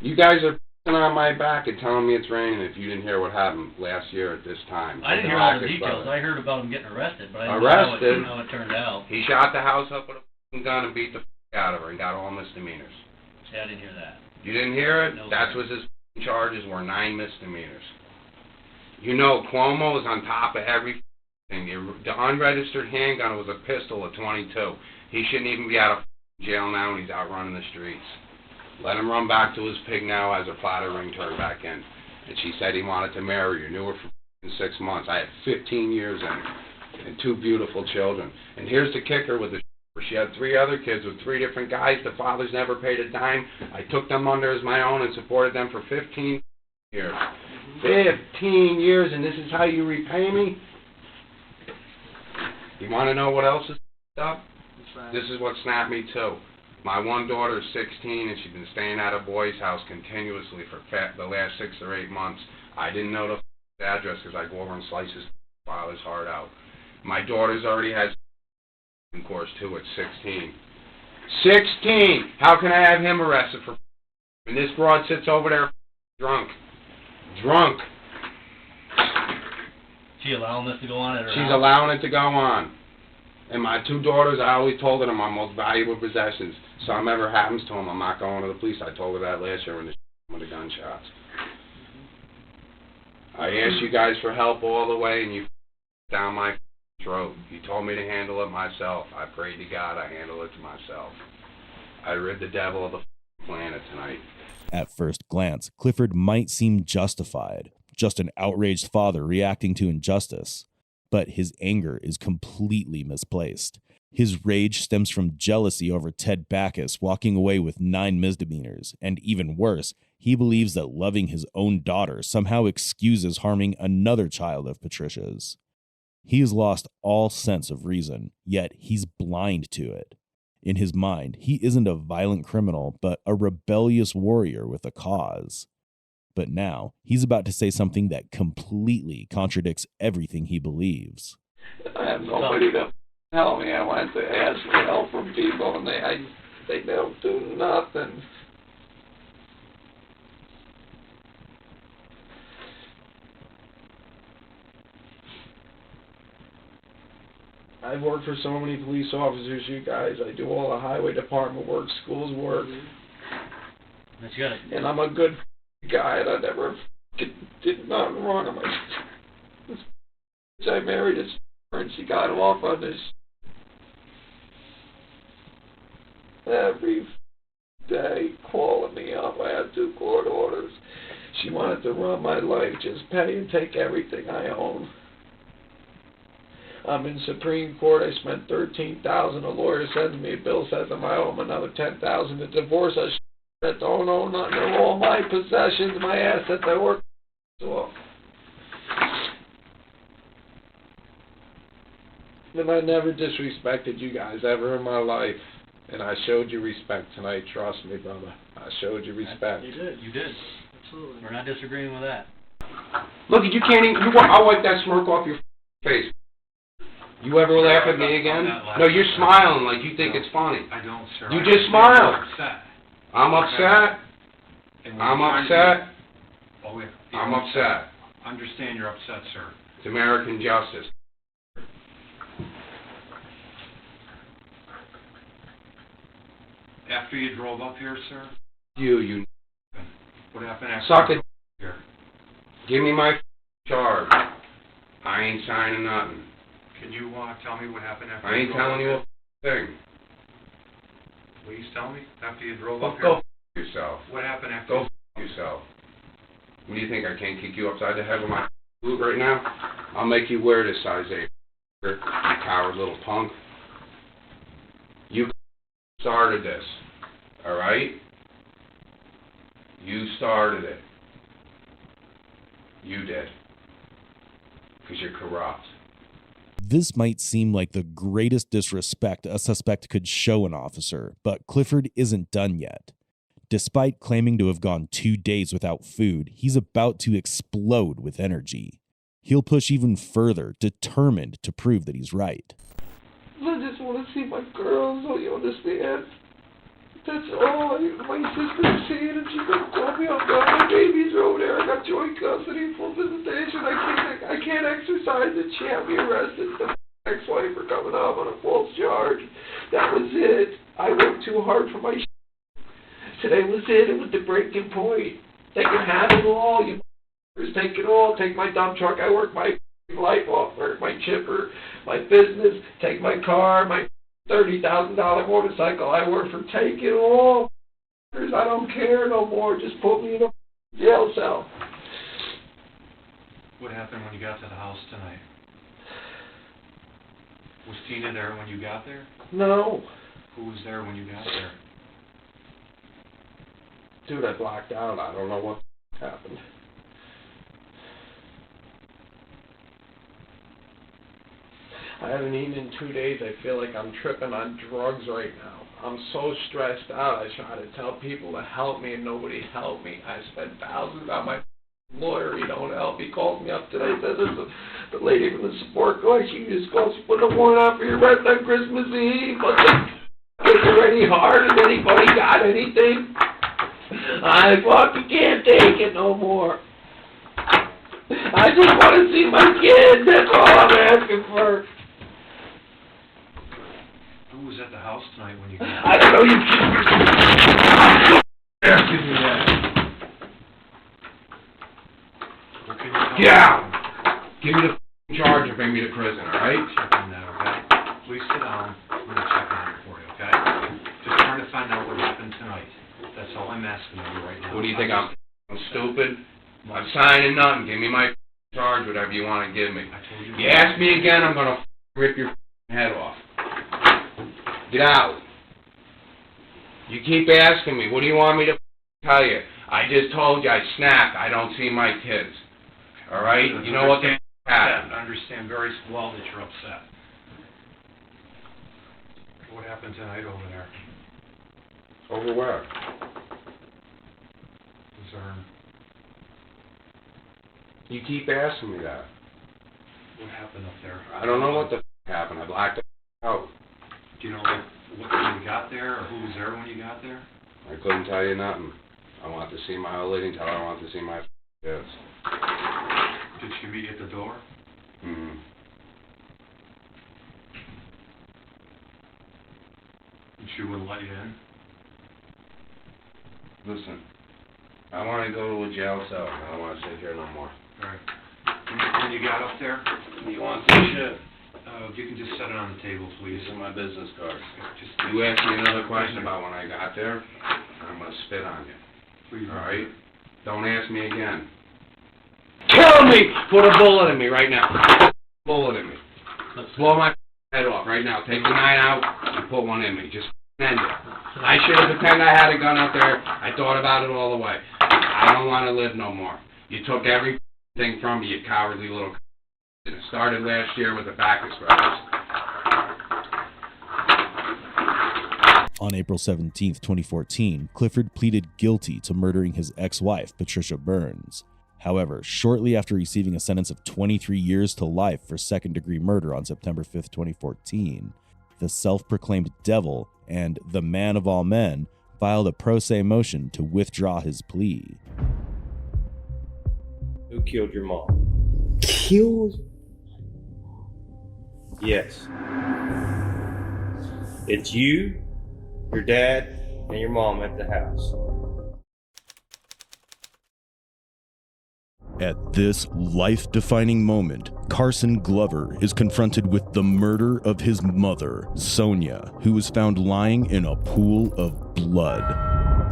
You guys are on my back and telling me it's raining if you didn't hear what happened last year at this time. I didn't hear all the details. I heard about him getting arrested, but I didn't know how it turned out. He shot the house up with a gun and beat the out of her and got all misdemeanors. See, I didn't hear that. You didn't hear it? No, That's what his charges were, 9 misdemeanors. You know, Cuomo is on top of everything. The unregistered handgun was a pistol at 22. He shouldn't even be out of jail now when he's out running the streets. Let him run back to his pig now as her platter ring turned back in. And she said he wanted to marry her. Knew her for 6 months. I had 15 years in her and 2 beautiful children. And here's the kicker with the she had 3 other kids with 3 different guys. The fathers never paid a dime. I took them under as my own and supported them for 15 years. 15 years, and this is how you repay me? You want to know what else is up? This is what snapped me too. My one daughter is 16, and she's been staying at a boy's house continuously for the last 6 or 8 months. I didn't know the address because I go over and slice his father's heart out. My daughter's already has in course too at 16. 16! How can I have him arrested for and this broad sits over there drunk? Drunk. She allowing this to go on at her She's house? allowing it to go on. And my 2 daughters, I always told her they're my most valuable possessions. Something ever happens to them, I'm not going to the police. I told her that last year when with the gunshots. I asked you guys for help all the way, and you down my throat. You told me to handle it myself. I prayed to God I handle it to myself. I rid the devil of the planet tonight. At first glance, Clifford might seem justified, just an outraged father reacting to injustice. But his anger is completely misplaced. His rage stems from jealousy over Ted Backus walking away with 9 misdemeanors, and even worse, he believes that loving his own daughter somehow excuses harming another child of Patricia's. He has lost all sense of reason, yet he's blind to it. In his mind, he isn't a violent criminal, but a rebellious warrior with a cause. But now, he's about to say something that completely contradicts everything he believes. I have nobody to help me. I went to ask for help from people, and they don't do nothing. I've worked for so many police officers, you guys. I do all the highway department work, schools work. And I'm a good guy, and I never did nothing wrong. I married his and she got off on this every day, calling me up. I had 2 court orders. She wanted to run my life, just pay and take everything I own. I'm in Supreme Court. I spent $13,000. A lawyer sends me a bill, says I owe him another $10,000 to divorce us. That don't own nothing. They're all my possessions, my assets. I work so. And I never disrespected you guys ever in my life. And I showed you respect tonight. Trust me, brother. I showed you respect. You did. You did. Absolutely. We're not disagreeing with that. Look, you can't even. I'll wipe that smirk off your face. You ever laugh at me again? No, you're smiling like you think it's funny. I don't, sir. You just smile. I'm upset. I'm upset. Oh, yeah. I'm upset. Understand you're upset, sir. It's American justice. After you drove up here, sir? You. What happened after Suck you it. Here? Give me my charge. I ain't signing nothing. Can you tell me what happened after I ain't telling you a thing. Please tell me after you drove up Go here. yourself. What happened after? Go yourself. What do you think? I can't kick you upside the head with my boot right now? I'll make you wear this size 8. You coward little punk. You started this. Alright? You started it. You did. Because you're corrupt. This might seem like the greatest disrespect a suspect could show an officer, but Clifford isn't done yet. Despite claiming to have gone 2 days without food, he's about to explode with energy. He'll push even further, determined to prove that he's right. I just want to see my girls, so you understand? That's all. My sister's seeing and she's gonna call me up. My babies are over there. I got joint custody, full visitation. I can't exercise it. She had me arrested. The ex-wife for coming up on a false charge. That was it. I worked too hard for my Today was it. It was the breaking point. They can have it all. You take it all. Take my dump truck. I work my life off. Work my chipper, my business. Take my car, my $30,000 motorcycle. I work for. Take it all. I don't care no more. Just put me in a jail cell. What happened when you got to the house tonight? Was Tina there when you got there? No. Who was there when you got there? Dude, I blacked out. I don't know what happened. I haven't eaten in 2 days. I feel like I'm tripping on drugs right now. I'm so stressed out. I try to tell people to help me and nobody helped me. I spent thousands on my lawyer. He don't help. He called me up today. Says the lady from the support group. She just goes, put a warrant out for your arrest on Christmas Eve. But is there any heart? Has anybody got anything? I fucking can't take it no more. I just want to see my kids. That's all I'm asking for. Who was at the house tonight when you got there? I don't know. You asking me that. What can you tell Get out! Give me the charge and bring me to prison, alright? Check on that, okay? Please sit down. I'm going to check on it for you, okay? Just trying to find out what happened tonight. That's all I'm asking of you right now. What do you think, I'm stupid? I'm signing nothing. Give me my charge, whatever you want to give me. I told you. You ask me again, I'm going to rip your head off. Get out. You keep asking me, what do you want me to tell you? I just told you I snapped. I don't see my kids. Alright? You know what they happened. I understand very well that you're upset. What happened tonight over there? Over where? Luzerne. You keep asking me that. What happened up there? I don't know what the happened. I blacked out. Do you know what when you got there, or who was there when you got there? I couldn't tell you nothing. I want to see my old lady, tell her I want to see my kids. Did she meet you at the door? Mm-hmm. And she wouldn't let you in? Listen, I want to go to a jail cell. I don't want to sit here no more. All right. When you got up there, You want some shit? you can just set it on the table, please. These are my business cards. Just You ask me another question about when I got there, I'm going to spit on you. please. All right? Don't ask me again. Kill me! Put a bullet in me right now. Put a bullet in me. Let's blow my head off right now. Take the knife out and put one in me. Just end it. I should have pretended I had a gun out there. I thought about it all the way. I don't want to live no more. You took everything from me, you cowardly little. It started last year with the back scratches. On April 17, 2014, Clifford pleaded guilty to murdering his ex-wife, Patricia Burns. However, shortly after receiving a sentence of 23 years to life for second-degree murder on September 5, 2014, the self-proclaimed devil and the man of all men filed a pro se motion to withdraw his plea. Who killed your mom? Killed? Yes. It's you, your dad, and your mom at the house. At this life-defining moment, Carson Glover is confronted with the murder of his mother, Sonia, who was found lying in a pool of blood.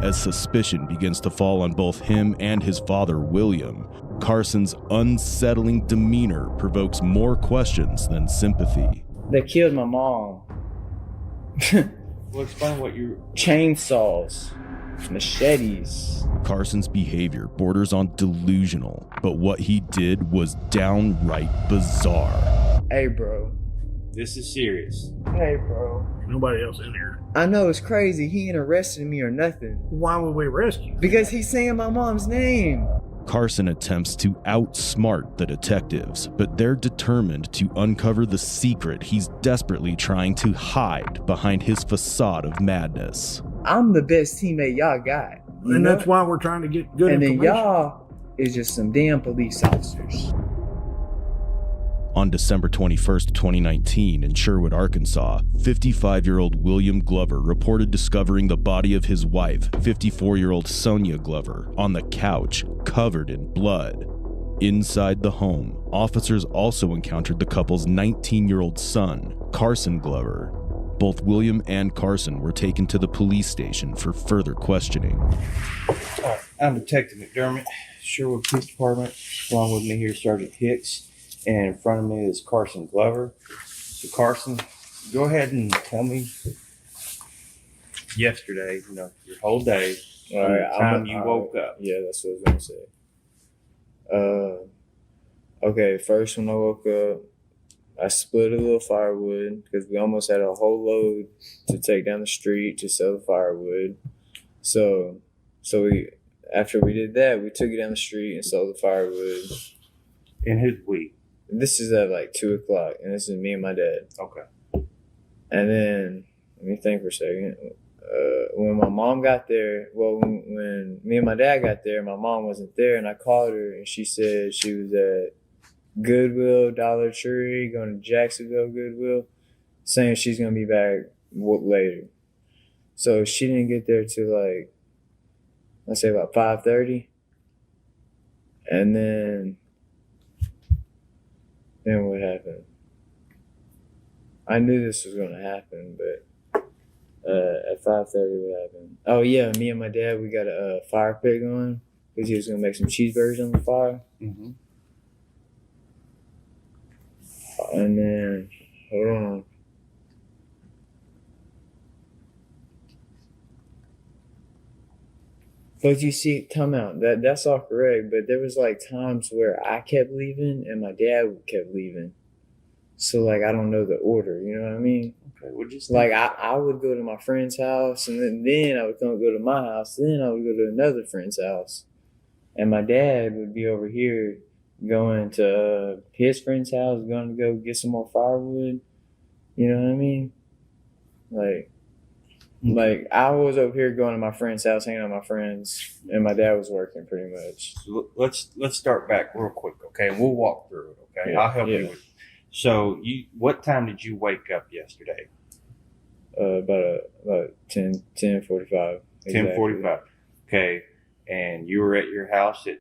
As suspicion begins to fall on both him and his father, William, Carson's unsettling demeanor provokes more questions than sympathy. They killed my mom. Well, explain what you... Chainsaws. Machetes. Carson's behavior borders on delusional, but what he did was downright bizarre. Hey, bro. This is serious. Hey, bro. Nobody else in here. I know it's crazy. He ain't arresting me or nothing. Why would we arrest you? Because he's saying my mom's name. Carson attempts to outsmart the detectives, but they're determined to uncover the secret he's desperately trying to hide behind his facade of madness. I'm the best teammate y'all got. And that's why we're trying to get good and information. And then y'all is just some damn police officers. On December 21st, 2019, in Sherwood, Arkansas, 55-year-old William Glover reported discovering the body of his wife, 54-year-old Sonia Glover, on the couch, covered in blood. Inside the home, officers also encountered the couple's 19-year-old son, Carson Glover. Both William and Carson were taken to the police station for further questioning. I'm Detective McDermott, Sherwood Police Department. Along with me here, Sergeant Hicks. And in front of me is Carson Glover. So Carson, go ahead and tell me yesterday, your whole day, All right, the time you woke up. Yeah, that's what I was going to say. Okay, first when I woke up, I split a little firewood because we almost had a whole load to take down the street to sell the firewood. So after we did that, we took it down the street and sold the firewood. And who's we? This is at like 2:00, and this is me and my dad. Okay. And then, let me think for a second. When my mom got there, when me and my dad got there, my mom wasn't there, and I called her, and she said she was at Goodwill, Dollar Tree, going to Jacksonville Goodwill, saying she's going to be back later. So she didn't get there till let's say about 5:30. And then what happened? I knew this was going to happen, but at 5:30, what happened? Oh, yeah, me and my dad, we got a fire pit going because he was going to make some cheeseburgers on the fire. Mm-hmm. And then, hold on. But you see, come out. That's all correct. But there was times where I kept leaving and my dad kept leaving. So I don't know the order. You know what I mean? Okay. Well, just I would go to my friend's house, and then I would go to my house. Then I would go to another friend's house, and my dad would be over here going to his friend's house, going to go get some more firewood. You know what I mean? I was over here going to my friend's house, hanging out with my friends, and my dad was working pretty much. So let's start back real quick, okay? And we'll walk through it, okay? Yeah, I'll help you with it. So what time did you wake up yesterday? About 10:45. 10:45. Okay. And you were at your house at?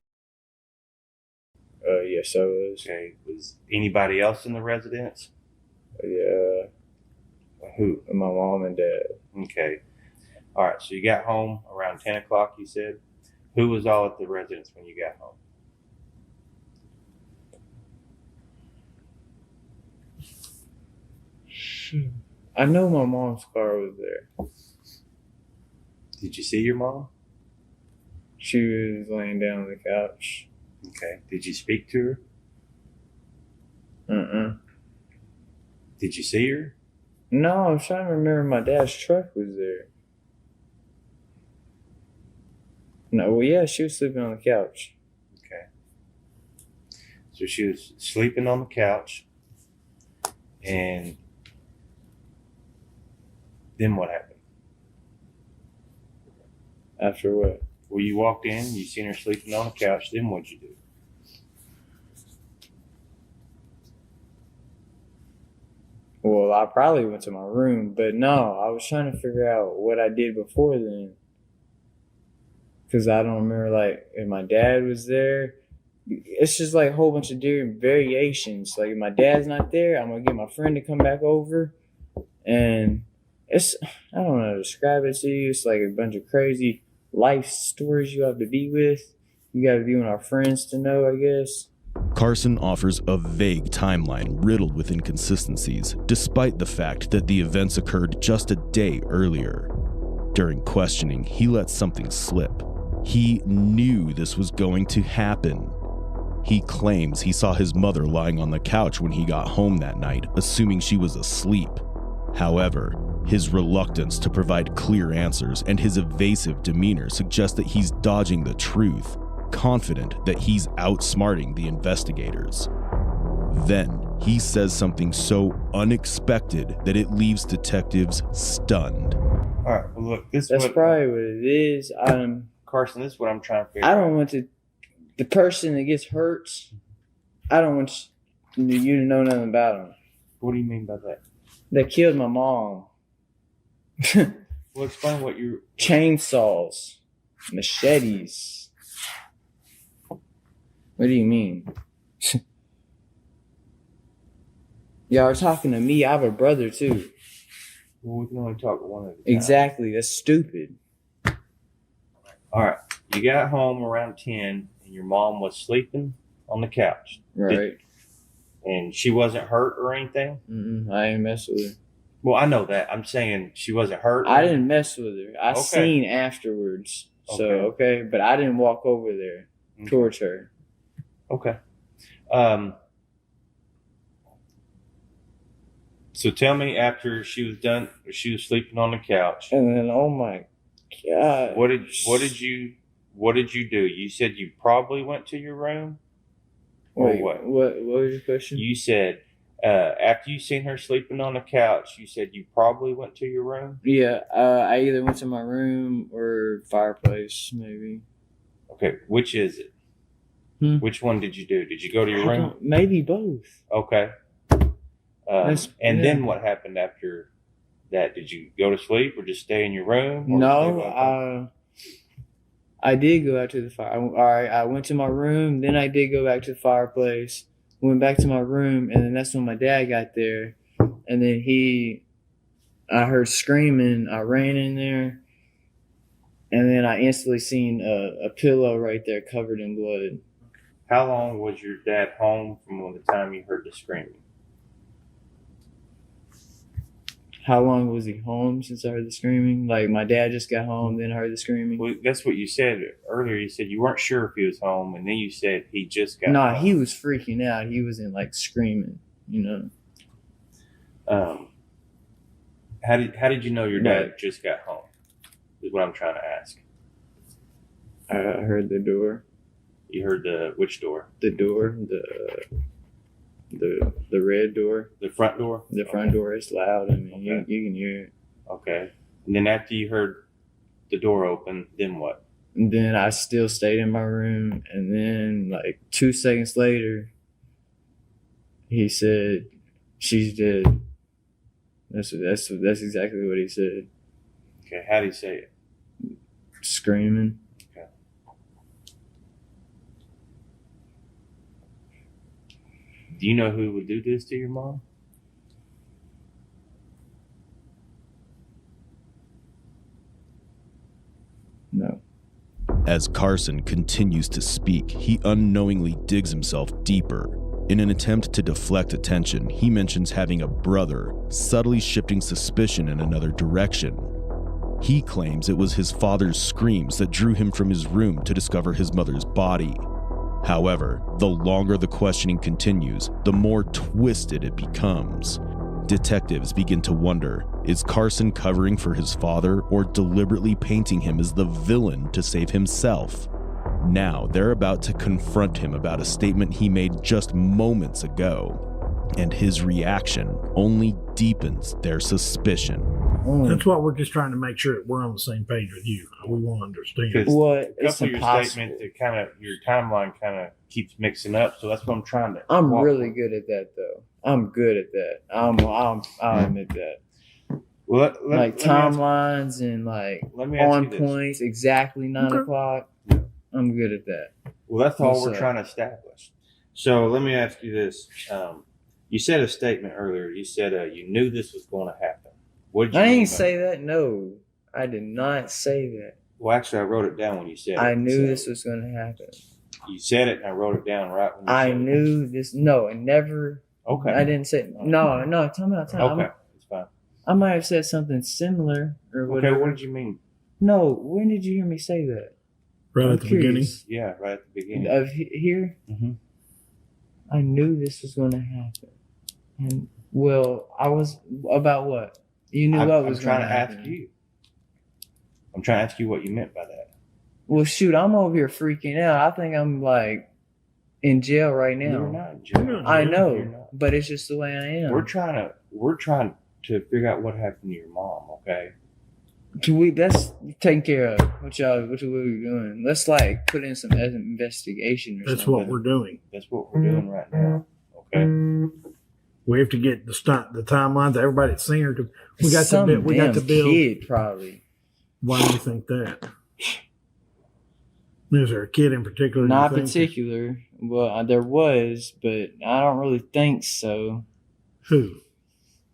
Yes, I was. Okay. Was anybody else in the residence? Yeah. Who? My mom and dad. Okay. All right. So you got home around 10 o'clock, you said? Who was all at the residence when you got home? I know my mom's car was there. Did you see your mom? She was laying down on the couch. Okay. Did you speak to her? Did you see her? No, I'm trying to remember my dad's truck was there. No, well, yeah, she was sleeping on the couch. Okay. So she was sleeping on the couch, and then what happened? After what? Well, you walked in, you seen her sleeping on the couch, then what'd you do? Well, I probably went to my room, but no, I was trying to figure out what I did before then. Because I don't remember, if my dad was there. It's just, a whole bunch of different variations. If my dad's not there, I'm going to get my friend to come back over. And I don't know how to describe it to you. It's a bunch of crazy life stories you have to be with. You got to be with our friends to know, I guess. Carson offers a vague timeline riddled with inconsistencies, despite the fact that the events occurred just a day earlier. During questioning, he let something slip. He knew this was going to happen. He claims he saw his mother lying on the couch when he got home that night, assuming she was asleep. However, his reluctance to provide clear answers and his evasive demeanor suggest that he's dodging the truth. confident that he's outsmarting the investigators. Then he says something so unexpected that it leaves detectives stunned. All right, well, look, That's probably what it is. Carson, this is what I'm trying to figure I out. don't want the person that gets hurt, I don't want you to know nothing about them. What do you mean by that? They killed my mom. Well, explain what you... Chainsaws, machetes. What do you mean? Y'all are talking to me. I have a brother too. Well, we can only talk one at a time. Exactly. That's stupid. All right. You got home around 10 and your mom was sleeping on the couch. Right. And she wasn't hurt or anything? I didn't mess with her. Well, I know that. I'm saying she wasn't hurt. I didn't mess with her. I Okay. seen afterwards. So, Okay. okay. But I didn't walk over there towards her. Okay. So tell me, after she was done, she was sleeping on the couch. And then, oh my God. What did you do? You said you probably went to your room? Or Wait, what was your question? You said, after you seen her sleeping on the couch, you said you probably went to your room? Yeah, I either went to my room or fireplace, maybe. Okay, which is it? Which one did you do? Did you go to your room? Maybe both. Okay. Then what happened after that? Did you go to sleep or just stay in your room? No, I did go out to the fire. I went to my room, then I did go back to the fireplace, went back to my room, and then that's when my dad got there. And then I heard screaming, I ran in there, and then I instantly seen a pillow right there covered in blood. How long was your dad home from the time you heard the screaming? How long was he home since I heard the screaming? Like, my dad just got home, then heard the screaming? Well, that's what you said earlier. You said you weren't sure if he was home, and then you said he just got Nah, home. he was freaking out. He wasn't, like, screaming, you know? How did you know your dad just got home? Is what I'm trying to ask. I heard the door. You heard which door? The door, the red door. The front door? The front door is loud. I mean, you can hear it. Okay. And then after you heard the door open, then what? And then I still stayed in my room. And then, like, 2 seconds later, he said, "She's dead." That's exactly what he said. Okay. How did he say it? Screaming. Okay. Do you know who would do this to your mom? No. As Carson continues to speak, he unknowingly digs himself deeper. In an attempt to deflect attention, he mentions having a brother, subtly shifting suspicion in another direction. He claims it was his father's screams that drew him from his room to discover his mother's body. However, the longer the questioning continues, the more twisted it becomes. Detectives begin to wonder, is Carson covering for his father or deliberately painting him as the villain to save himself? Now they're about to confront him about a statement he made just moments ago, and his reaction only deepens their suspicion. That's what we're just trying to make sure that we're on the same page with you. We want to understand. It's impossible. Your statement that your timeline kind of keeps mixing up, so that's what I'm trying to. I'm really good at that, though. I'm good at that. I'll admit that. Well, like timelines and like on points, exactly 9 o'clock. I'm good at that. Well, that's all we're trying to establish. So let me ask you this: you said a statement earlier. You said you knew this was going to happen. What did you I mean ain't say that. No, I did not say that. Well, actually, I wrote it down when you said it. I knew this was going to happen. You said it, and I wrote it down right when you said it. I knew this. No, I never. Okay. I didn't say. No. Time out. Okay, it's fine. I might have said something similar or whatever. Okay, what did you mean? No, when did you hear me say that? Right at the beginning? Yeah, right at the beginning. Of here? Mm-hmm. I knew this was going to happen. And, well, I was, about what? You knew what was going to happen. I'm trying to ask you what you meant by that. Well, shoot, I'm over here freaking out. I think I'm like in jail right now. You're not in jail. I You're know, not. but it's just the way I am. We're trying to figure out what happened to your mom, okay? That's taken care of. What we doing? Let's like put in some investigation or That's something. what we're doing. That's what we're doing right now, okay? We have to get the timeline to everybody that's seen her. We got Some the we got the bill. kid probably. Why do you think that? Is there a kid in particular? Not you think? particular. Well, there was, but I don't really think so. Who?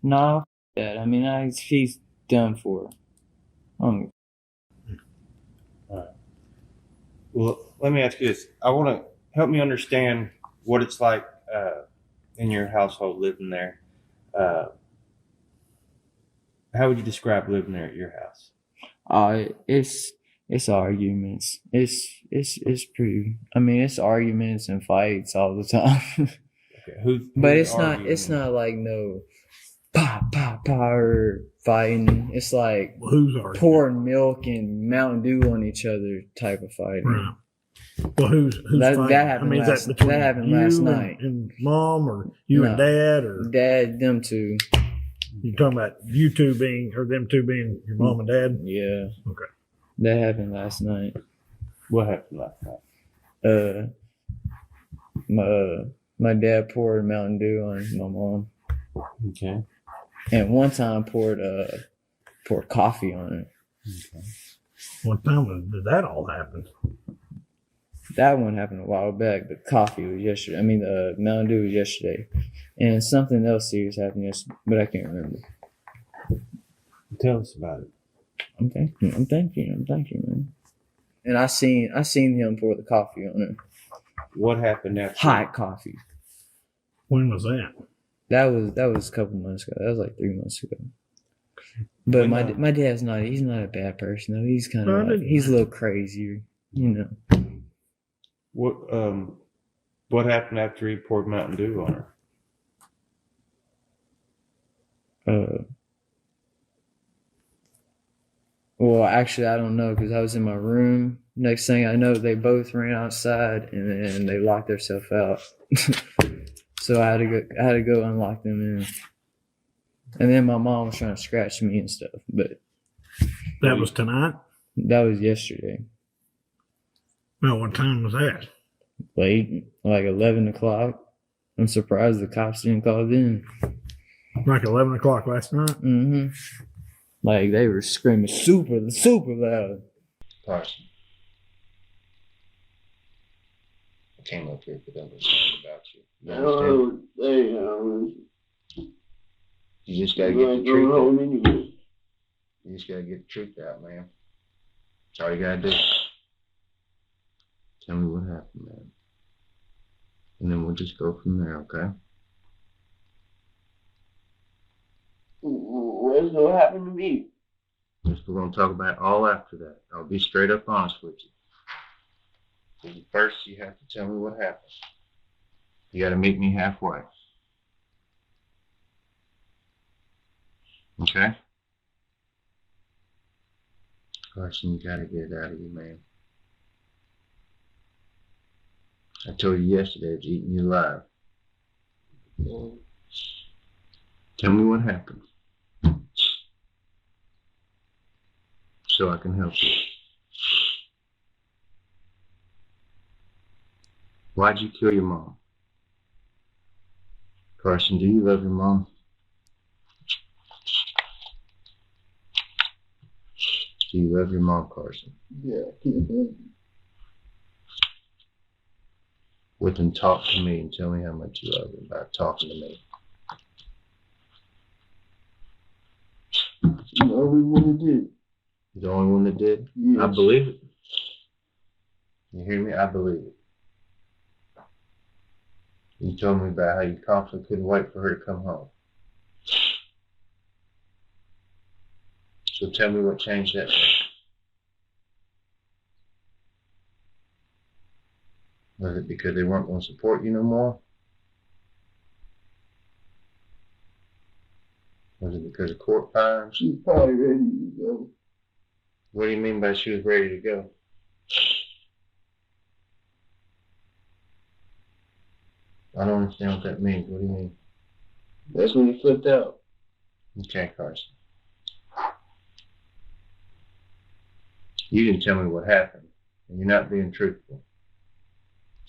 No, that. I mean, he's done for. All right. Well, let me ask you this. I want to help me understand what it's like in your household living there. How would you describe living there at your house? It's arguments. It's pretty. I mean, it's arguments and fights all the time. Okay. But it's not like no pa or fighting. It's like who's arguing? Pouring milk and Mountain Dew on each other type of fighting. Right. Well, who's that fighting? happened? That happened last night. And mom, or you and dad, or dad, them two. You talking about you two being, or them two being your mom and dad? Yeah. Okay. That happened last night. What happened last night? My dad poured Mountain Dew on my mom. Okay. And one time poured coffee on it. Okay. What time did that all happen? That one happened a while back. The coffee was yesterday. I mean, the Mountain Dew was yesterday. And something else serious happened yesterday, but I can't remember. Tell us about it. I'm thanking you, man. And I seen him pour the coffee on it. What happened after? Hot coffee. When was that? That was a couple months ago. That was like 3 months ago. But my dad's he's not a bad person though. He's kind of he's a little crazier, you know. What happened after he poured Mountain Dew on her? Well, actually, I don't know because I was in my room. Next thing I know, they both ran outside and then they locked themselves out. So I had to go unlock them in. And then my mom was trying to scratch me and stuff. But that was tonight? That was yesterday. Well, what time was that? Late, like 11 o'clock. I'm surprised the cops didn't call in. Like 11 o'clock last night? Mm-hmm. Like they were screaming super loud. Carson, I came up here to understand about you. You understand? You just gotta get the truth out. You just gotta get the truth out, man. That's all you gotta do. Tell me what happened, man. And then we'll just go from there, okay? What's gonna happen to me? We're gonna talk about it all after that. I'll be straight up honest with you. So first, you have to tell me what happened. You gotta meet me halfway. Okay? Carson, you gotta get it out of you, man. I told you yesterday it's eating you alive. Tell me what happened. So I can help you. Why'd you kill your mom? Carson, do you love your mom? Do you love your mom, Carson? Yeah. Well, then talk to me and tell me how much you love her by talking to me. The only one that did. You're the only one that did? Yes. I believe it. You hear me? I believe it. You told me about how you constantly couldn't wait for her to come home. So tell me what changed that day. Was it because they weren't going to support you no more? Was it because of court fines? She's probably ready to go. What do you mean by she was ready to go? I don't understand what that means. What do you mean? That's when he flipped out. Okay, Carson. You didn't tell me what happened, and you're not being truthful.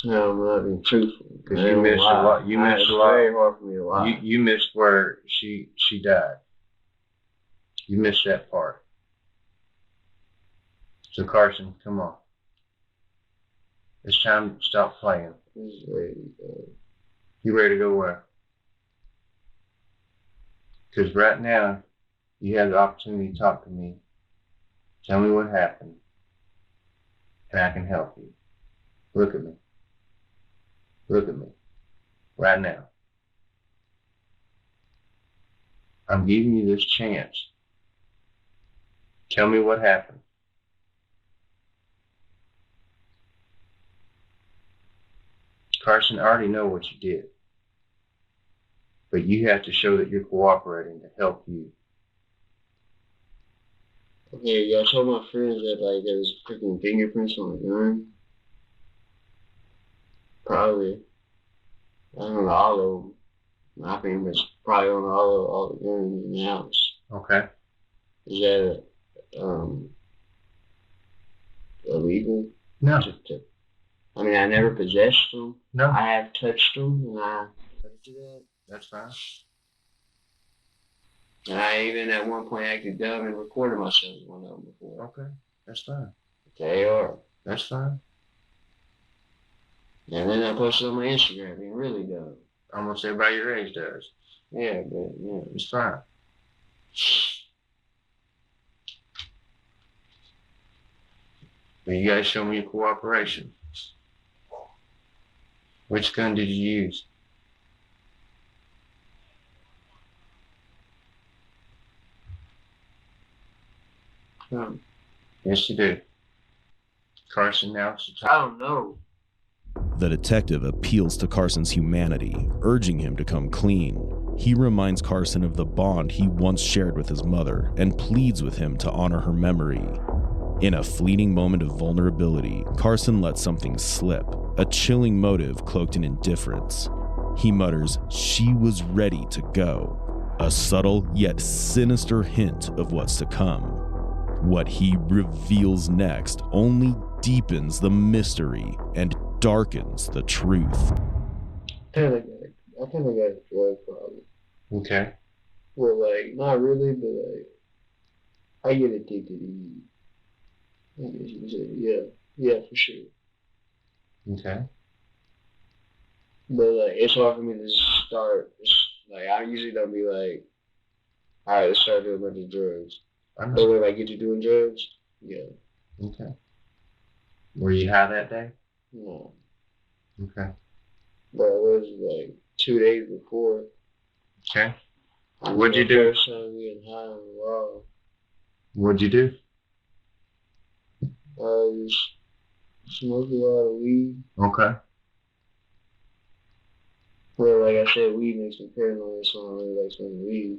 No, I'm not being truthful. Because you missed a lot. You missed a lot. It's very hard for me to lie. You missed where she died. You missed that part. So Carson, come on. It's time to stop playing. He's ready to go. You ready to go where? Because right now, you have the opportunity to talk to me. Tell me what happened. And I can help you. Look at me. Look at me. Right now. I'm giving you this chance. Tell me what happened. Carson, I already know what you did. But you have to show that you're cooperating to help you. Okay, y'all told my friends that like there was freaking fingerprints on the gun. Probably. I don't know, all of them. My fingerprints probably on all the guns in the house. Okay. Is that illegal? No. I mean, I never possessed them. No. I have touched them, and I touched that. That's fine. And I even at one point acted dumb and recorded myself as one of them before. Okay. That's fine. They are. That's fine. And then I posted on my Instagram, being really dumb. Almost everybody your age does. Yeah, but yeah. It's fine. But you guys show me your cooperation. Which gun did you use? Yes, you did. Carson, now it's your I don't know. The detective appeals to Carson's humanity, urging him to come clean. He reminds Carson of the bond he once shared with his mother and pleads with him to honor her memory. In a fleeting moment of vulnerability, Carson lets something slip, a chilling motive cloaked in indifference. He mutters, "She was ready to go," a subtle yet sinister hint of what's to come. What he reveals next only deepens the mystery and darkens the truth. I think I got a drug problem. Okay. Well, like, not really, but like, I get addicted to weed. I guess you can say, yeah, for sure. Okay. But like, it's hard for me to start. Like, I usually don't be like, all right, let's start doing a bunch of drugs. But when I get to doing drugs, yeah. Okay. Were you high that day? No. Okay. But it was like 2 days before. Okay. What'd you do? First time getting high on the wall. What'd you do? I just smoked a lot of weed. Okay. Well, like I said, weed makes me paranoid, so I don't really like smoking weed.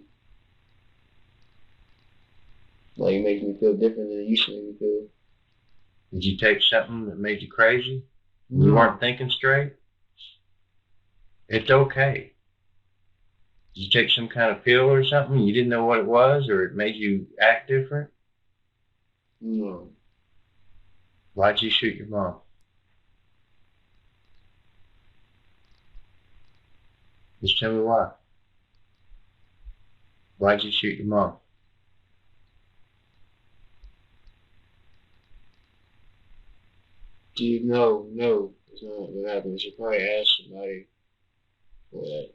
Like, it makes me feel different than it used to make me feel. Did you take something that made you crazy? You weren't thinking straight? It's okay. Did you take some kind of pill or something? You didn't know what it was, or it made you act different? No. Why'd you shoot your mom? Just tell me why. Why'd you shoot your mom? Do you know? No, it's not what happened. You should probably ask somebody for that.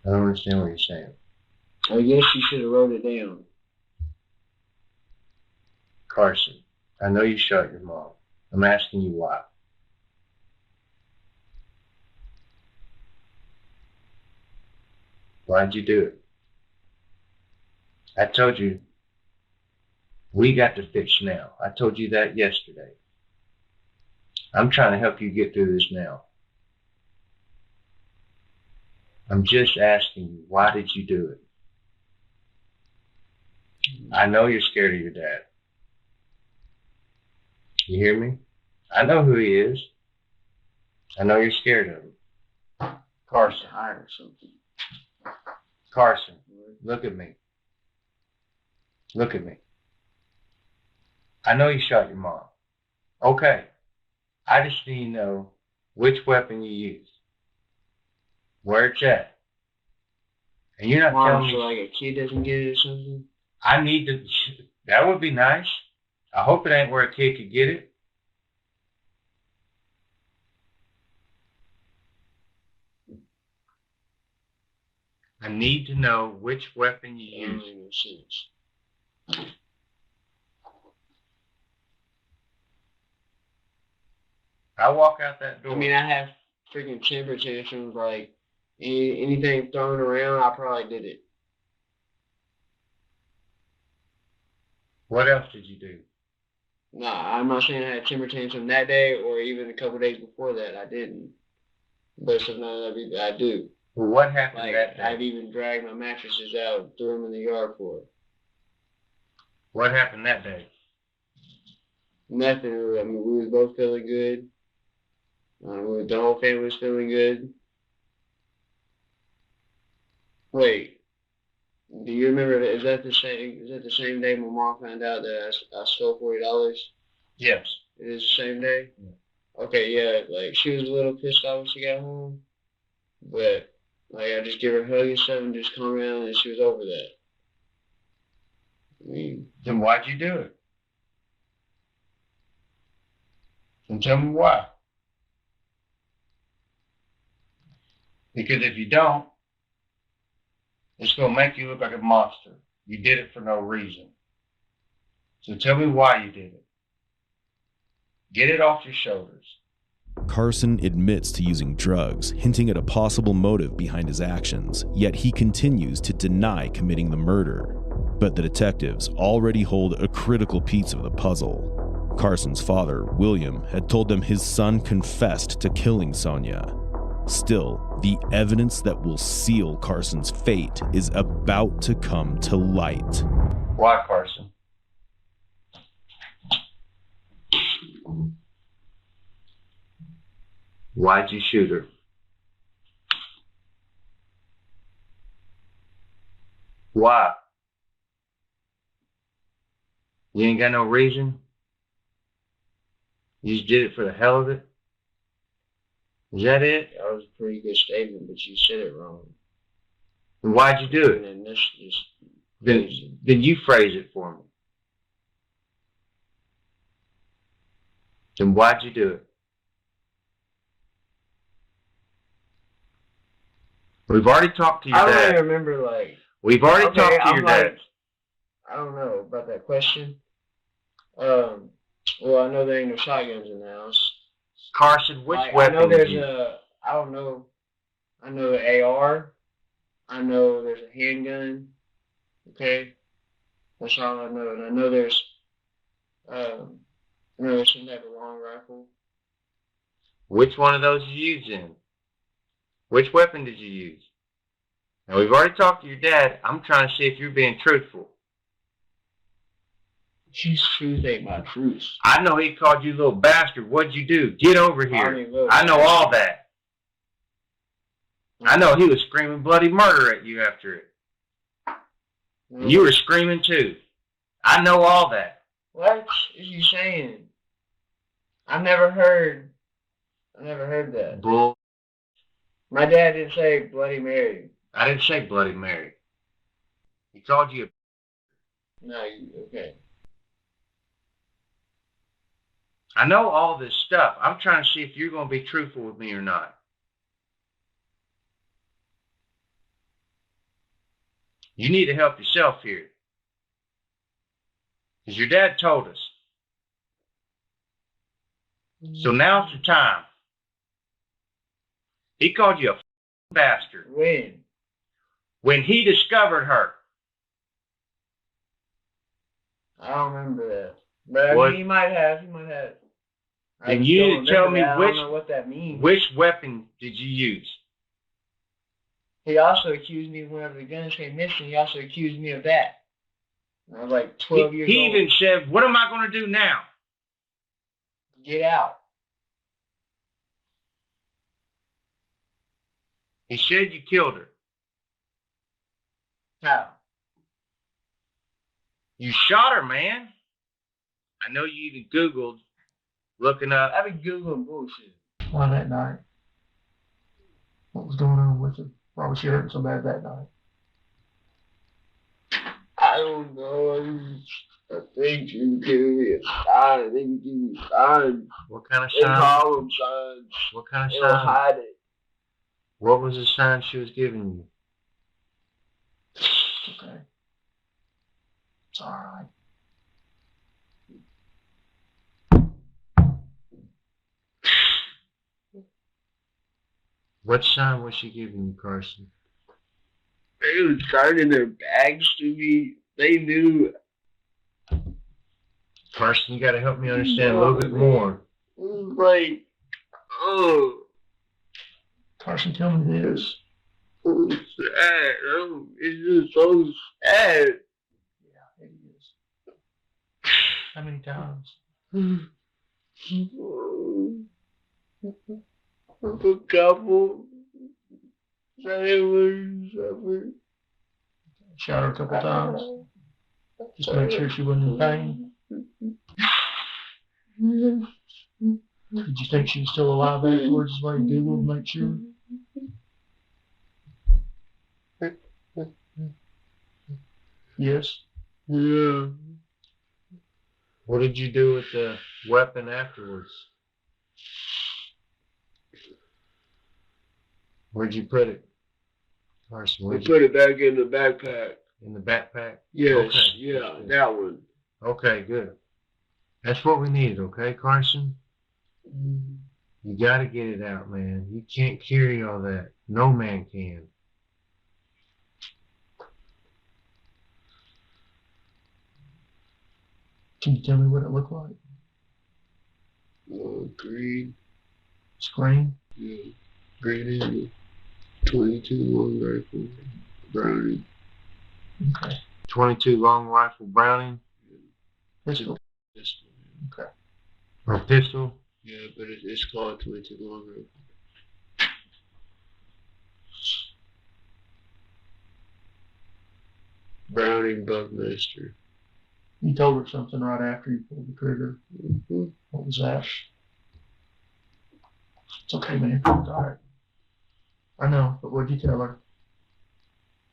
I don't understand what you're saying. I guess you should have wrote it down. Carson, I know you shot your mom. I'm asking you why. Why'd you do it? I told you, we got to fix now. I told you that yesterday. I'm trying to help you get through this now. I'm just asking you, why did you do it? I know you're scared of your dad. You hear me? I know who he is. I know you're scared of him. Carson. Tired or something. Carson, look at me. Look at me. I know you shot your mom. Okay. I just need to know which weapon you used. Where it's at. And you're not telling me... so like a kid doesn't get it or something? I need to... That would be nice. I hope it ain't where a kid could get it. I need to know which weapon you used. I walk out that door. I mean, I have freaking temper tantrums, like, anything thrown around, I probably did it. What else did you do? Nah, I'm not saying I had temper tantrum that day or even a couple days before that. I didn't. But sometimes I do. Well, what happened that day? I've even dragged my mattresses out and threw them in the yard for it. What happened that day? Nothing. I mean, we was both feeling good. The whole family was feeling good. Wait, do you remember? Is that the same day my mom found out that I stole $40? Yes. It is the same day. Yeah. Okay, yeah. Like she was a little pissed off when she got home, but like I just give her a hug and stuff and just calm down, and she was over that. I mean, then why'd you do it? And tell me why. Because if you don't, it's going to make you look like a monster. You did it for no reason. So tell me why you did it. Get it off your shoulders. Carson admits to using drugs, hinting at a possible motive behind his actions, yet he continues to deny committing the murder. But the detectives already hold a critical piece of the puzzle. Carson's father, William, had told them his son confessed to killing Sonia. Still, the evidence that will seal Carson's fate is about to come to light. Why, Carson? Why'd you shoot her? Why? You ain't got no reason? You just did it for the hell of it? Is that it? That was a pretty good statement, but you said it wrong. And why'd you do it? And that's just... Then you phrase it for me. Then why'd you do it? We've already talked to your dad. I don't even remember, like... We've already talked to your dad. I don't know about that question. Well, I know there ain't no shotguns in the house. Carson, which weapon? I know there's I don't know. I know the AR. I know there's a handgun. Okay, that's all I know. And I know there's some type of long rifle. Which one of those did you use then? Which weapon did you use? Now we've already talked to your dad. I'm trying to see if you're being truthful. His truth ain't my truth. I know he called you little bastard. What'd you do? Get over here. I know all that. I know he was screaming bloody murder at you after it. And you were screaming too. I know all that. What is you saying? I never heard that. Bull. My dad didn't say Bloody Mary. I didn't say Bloody Mary. He called you a... No, okay. I know all this stuff. I'm trying to see if you're going to be truthful with me or not. You need to help yourself here. Because your dad told us. So now's the time. He called you a bastard. When? When he discovered her. I don't remember that. But I mean, he might have. And you need to tell me I don't know what that means. Which weapon did you use? He also accused me whenever the guns came missing. He also accused me of that. I was like 12 years old. He even said, "What am I going to do now?" Get out. He said you killed her. How? You shot her, man. I know you even Googled looking up. I've been Googling bullshit. Why that night? What was going on with her? Why was she hurting so bad that night? I don't know. I think she was giving me a sign. I think she gave me signs. What kind of They sign? call them signs. What kind of They don't sign? hide it. What was the sign she was giving you? Okay. It's alright. What sign was she giving you, Carson? They were signing their bags to me. They knew. Carson, you gotta help me understand a little bit more. It was like, oh. Carson, tell me this. It was sad. Oh, it's just so sad. Yeah, it is. How many times? A couple. Shot her a couple times. Just to make sure she wasn't in pain. Did you think she was still alive afterwards? Is why you Googled to make sure? Yes. Yeah. What did you do with the weapon afterwards? Where'd you put it? Carson, We put it back in the backpack. In the backpack? Yes, Okay. yeah, that one. Okay, good. That's what we need, okay, Carson? You gotta get it out, man. You can't carry all that. No man can. Can you tell me what it looked like? Green. It's green? Yeah. Green handle. 22 long rifle. Browning. Okay. 22 long rifle Browning? Pistol. Pistol. Okay. Or pistol? Yeah, but it's called 22 long rifle. Browning Buckmaster. You told her something right after you pulled the trigger. Mm-hmm. What was that? It's okay, man. It's all right. I know, but what'd you tell her?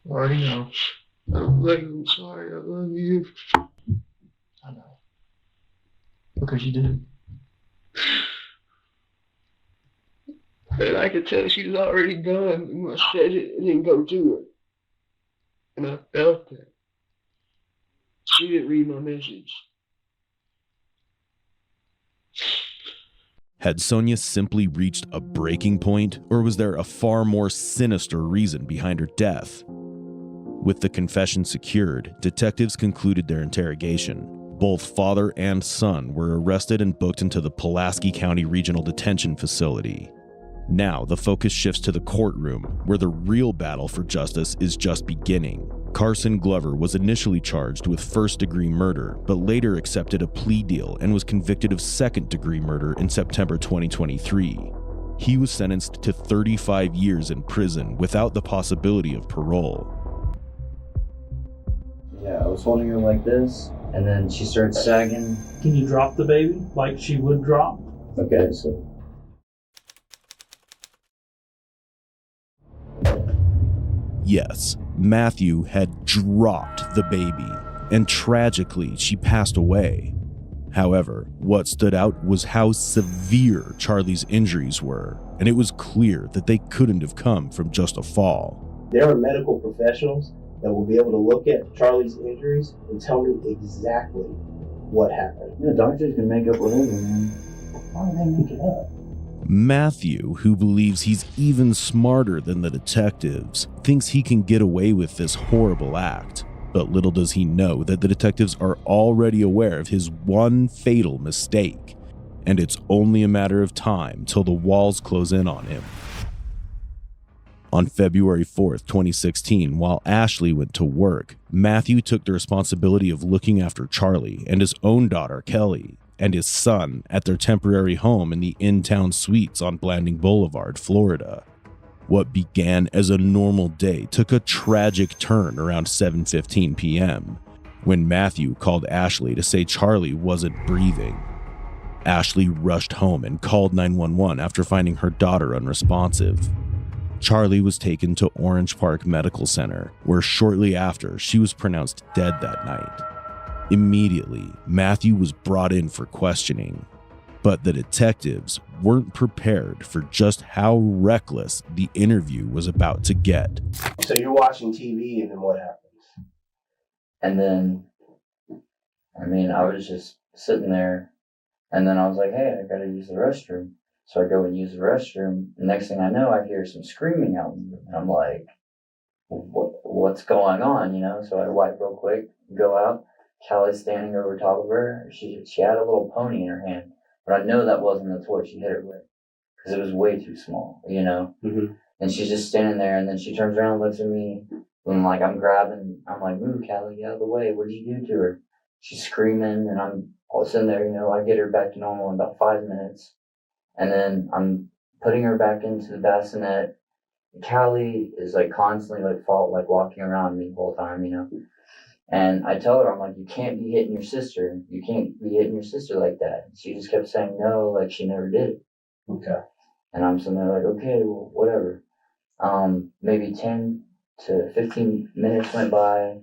I already know. I'm sorry. I love you. I know. Because you do. And I could tell she was already done when I said it and didn't go to her. And I felt that. She didn't read my message. Had Sonia simply reached a breaking point, or was there a far more sinister reason behind her death? With the confession secured, detectives concluded their interrogation. Both father and son were arrested and booked into the Pulaski County Regional Detention Facility. Now, the focus shifts to the courtroom, where the real battle for justice is just beginning. Carson Glover was initially charged with first-degree murder, but later accepted a plea deal and was convicted of second-degree murder in September 2023. He was sentenced to 35 years in prison without the possibility of parole. Yeah, I was holding her like this, and then she started sagging. Can you drop the baby like she would drop? Okay, so... Yes, Matthew had dropped the baby, and tragically, she passed away. However, what stood out was how severe Charlie's injuries were, and it was clear that they couldn't have come from just a fall. There are medical professionals that will be able to look at Charlie's injuries and tell me exactly what happened. Yeah, doctors can make up whatever, man. Why do they make it up? Matthew, who believes he's even smarter than the detectives, thinks he can get away with this horrible act. But little does he know that the detectives are already aware of his one fatal mistake, and it's only a matter of time till the walls close in on him. On February 4th, 2016, while Ashley went to work, Matthew took the responsibility of looking after Charlie and his own daughter, Kelly, and his son at their temporary home in the in-town suites on Blanding Boulevard, Florida. What began as a normal day took a tragic turn around 7:15 p.m. when Matthew called Ashley to say Charlie wasn't breathing. Ashley rushed home and called 911 after finding her daughter unresponsive. Charlie was taken to Orange Park Medical Center, where shortly after she was pronounced dead that night. Immediately, Matthew was brought in for questioning, but the detectives weren't prepared for just how reckless the interview was about to get. So you're watching TV, and then what happens? And then, I was just sitting there, and then I was like, hey, I gotta use the restroom. So I go and use the restroom. The next thing I know, I hear some screaming out in the room. And I'm like, what's going on, So I wipe real quick, go out. Callie's standing over top of her. She had a little pony in her hand, but I know that wasn't the toy she hit her with because it was way too small, Mm-hmm. And she's just standing there, and then she turns around and looks at me, and like I'm like, move, Callie, get out of the way. What'd you do to her? She's screaming, and I'm all sitting there, I get her back to normal in about 5 minutes, and then I'm putting her back into the bassinet. Callie is like constantly walking around me the whole time, And I tell her, I'm like, you can't be hitting your sister. You can't be hitting your sister like that. She just kept saying no, like she never did it. Okay. And I'm sitting there like, okay, well, whatever. Maybe 10 to 15 minutes went by.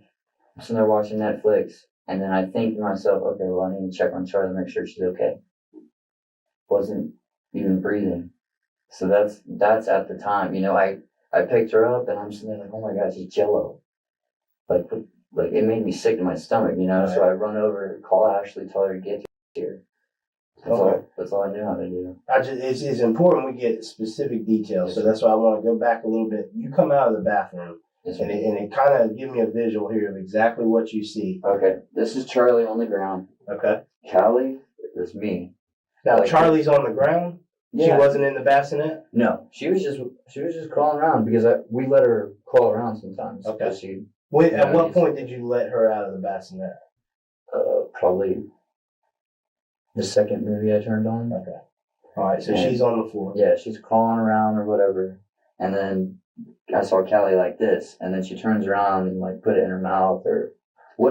I'm sitting there watching Netflix. And then I think to myself, okay, well, I need to check on Charlie to make sure she's okay. Wasn't even breathing. So that's at the time, I picked her up and I'm sitting there like, oh my God, she's jello. Like it made me sick to my stomach, Right. So I run over, call Ashley, tell her to get here. That's all I knew how to do. It's important we get specific details, so that's why I want to go back a little bit. You come out of the bathroom, and it kind of give me a visual here of exactly what you see. Okay, this is Charlie on the ground. Okay. Callie is me. Now Charlie's on the ground. Yeah. She wasn't in the bassinet. No, she was just crawling around because we let her crawl around sometimes. Okay. At what point did you let her out of the bassinet? Probably the second movie I turned on. Okay. All right, so she's on the floor. Yeah, she's crawling around or whatever. And then I saw Callie like this, and then she turns around and put it in her mouth my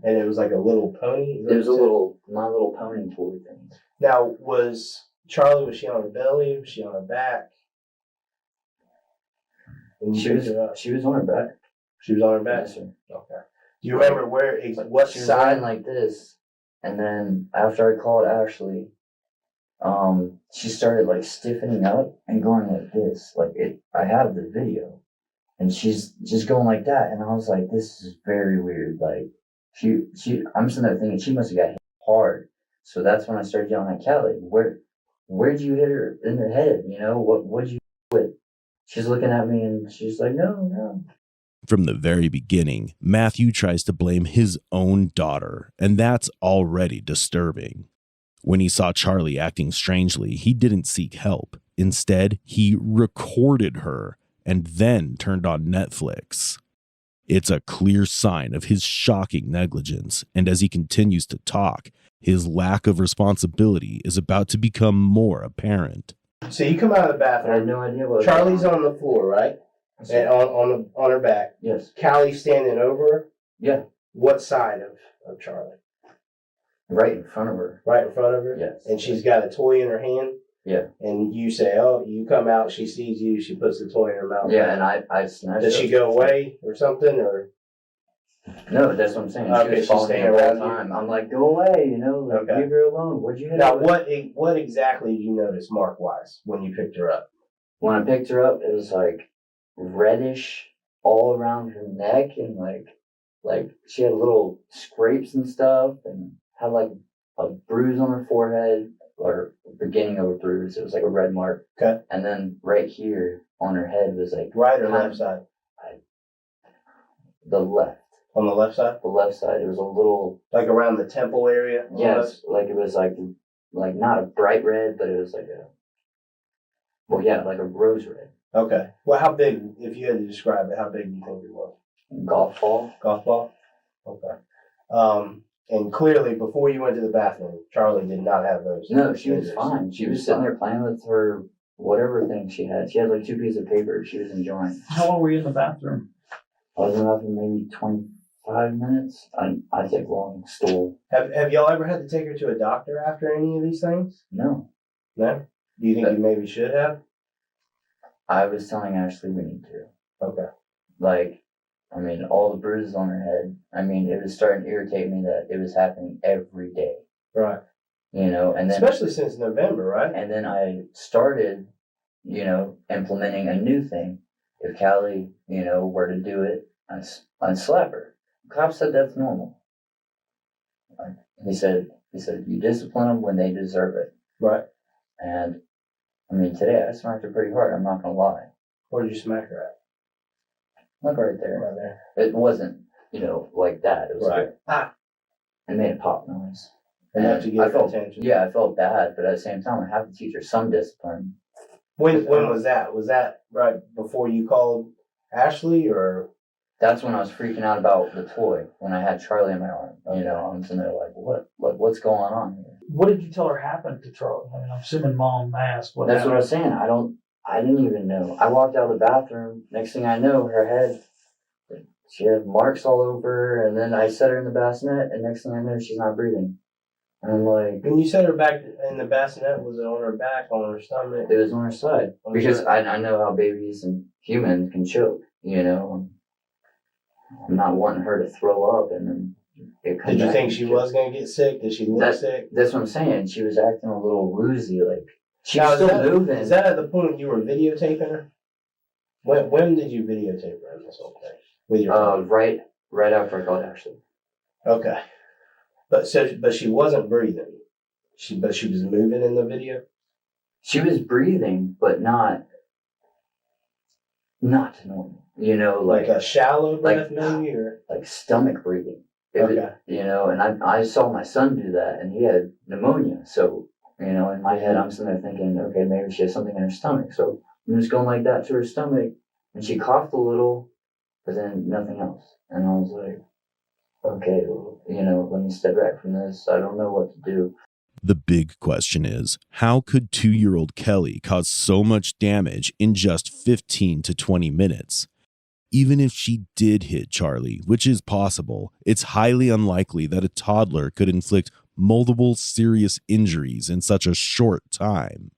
And it was like a little pony? It was My Little Pony toy thing. Now, was she on her belly? Was she on her back? She was on her back. She was on her back? Yes, sir. Okay. Do you remember what she was lying like this, and then after I called Ashley, she started stiffening up and going like this. I have the video, and she's just going like that, and I was like, this is very weird. I'm sitting there thinking she must have got hit hard. So that's when I started yelling at Callie, where'd you hit her in the head? What'd you do with? She's looking at me and she's like, no. From the very beginning, Matthew tries to blame his own daughter, and that's already disturbing. When he saw Charlie acting strangely, he didn't seek help. Instead, he recorded her and then turned on Netflix. It's a clear sign of his shocking negligence, and as he continues to talk, his lack of responsibility is about to become more apparent. So you come out of the bathroom. I had no idea what. Charlie's on the floor, right? And on her back. Yes. Callie's standing over her. Yeah. What side of Charlie? Right in front of her. Right in front of her. Yes. And she's got a toy in her hand. Yeah. And you say, "Oh, you come out." She sees you. She puts the toy in her mouth. Yeah, and I snatched. Does she go away or something, or? No, that's what I'm saying. Okay, she's staying around time. I'm like, go away, Okay. Leave her alone. What'd you hit Now, her with? what exactly did you notice mark-wise when you picked her up? When I picked her up, it was reddish all around her neck, and like she had little scrapes and stuff, and had a bruise on her forehead, or beginning of a bruise. It was like a red mark. Okay. And then right here on her head was right or left side? The left. On the left side? The left side. It was a little around the temple area? Yes, it was not a bright red, but it was like a rose red. Okay. Well, how big, if you had to describe it, how big do you think it was? Golf ball. Golf ball? Okay. And clearly, before you went to the bathroom, Charlie did not have those. No, she was fine. She was sitting there playing with her whatever thing she had. She had like 2 pieces of paper she was enjoying. How long were you in the bathroom? I was in the bathroom maybe 25 minutes. I take long stool. Have y'all ever had to take her to a doctor after any of these things? No. No? Do you think you maybe should have? I was telling Ashley we need to. Okay. Like, I mean, all the bruises on her head. I mean, it was starting to irritate me that it was happening every day. Right. You know, and then especially since November, right? And then I started, you know, implementing a new thing. If Callie, you know, were to do it, I'd slap her. The cop said that's normal. He said you discipline them when they deserve it. Right. And I mean, today I smacked her pretty hard. I'm not gonna lie. Where did you smack her at? Like right there. Right there. It wasn't, you know, like that. It was right. Like, it made a pop noise. Enough to get I felt, attention. Yeah, I felt bad, but at the same time, I have to teach her some discipline. When was that? Was that right before you called Ashley, or? That's when I was freaking out about the toy. When I had Charlie in my arm, you know, I'm sitting there like, what's going on here? What did you tell her happened to Charlie? I mean, I'm assuming Mom asked what. That's happened. what I was saying. I didn't even know. I walked out of the bathroom. Next thing I know, her head, she had marks all over her, and then I set her in the bassinet, and next thing I know, she's not breathing. And I'm like, when you set her back in the bassinet, was it on her back, on her stomach? It was on her side. Because I know how babies and humans can choke, you know. I'm not wanting her to throw up and then it comes. Did you think she was going to get sick? Did she look sick? That's what I'm saying. She was acting a little woozy, like she was still moving. Is that at the point you were videotaping her? When did you videotape her in this whole thing? With your right after I called Ashley. Okay. But she wasn't breathing. But she was moving in the video? She was breathing, but not normal. You know, like a shallow breath, maybe, or like stomach breathing. Okay. You know, and I saw my son do that, and he had pneumonia. So, you know, in my head, I'm sitting there thinking, okay, maybe she has something in her stomach. So I'm just going like that to her stomach, and she coughed a little, but then nothing else. And I was like, okay, well, you know, let me step back from this. I don't know what to do. The big question is, how could 2-year-old Kelly cause so much damage in just 15 to 20 minutes? Even if she did hit Charlie, which is possible, it's highly unlikely that a toddler could inflict multiple serious injuries in such a short time.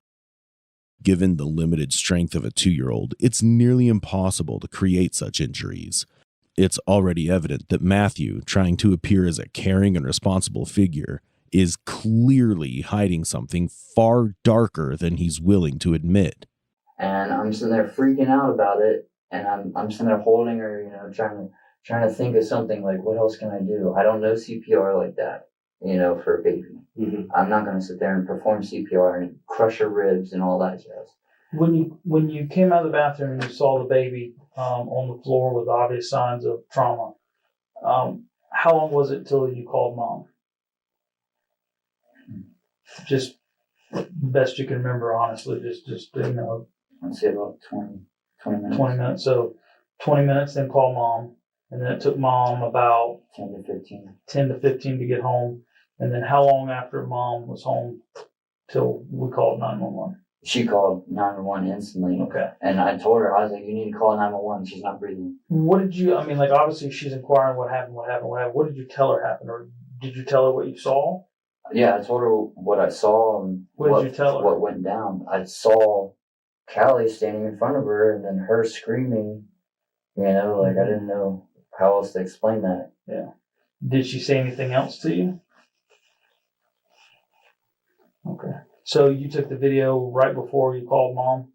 Given the limited strength of a 2-year-old, it's nearly impossible to create such injuries. It's already evident that Matthew, trying to appear as a caring and responsible figure, is clearly hiding something far darker than he's willing to admit. And I'm sitting there freaking out about it, and I'm sitting there holding her, you know, trying to think of something like, what else can I do? I don't know CPR like that, you know, for a baby. Mm-hmm. I'm not going to sit there and perform CPR and crush her ribs and all that jazz. When you came out of the bathroom and you saw the baby on the floor with obvious signs of trauma, how long was it till you called Mom? Just best you can remember, honestly. Just you know. I'd say about 20 minutes. 20 minutes. So 20 minutes, then call Mom. And then it took Mom about 10 to 15. 10 to 15 to get home. And then how long after Mom was home till we called 911? She called 911 instantly. Okay. And I told her, I was like, you need to call 911. She's not breathing. What did you, I mean, like, obviously she's inquiring what happened. What did you tell her happened? Or did you tell her what you saw? Yeah, I told her what I saw and what did you tell her? What went down. I saw Callie standing in front of her and then her screaming, you know, like I didn't know how else to explain that. Yeah. Did she say anything else to you? Okay. So you took the video right before you called Mom?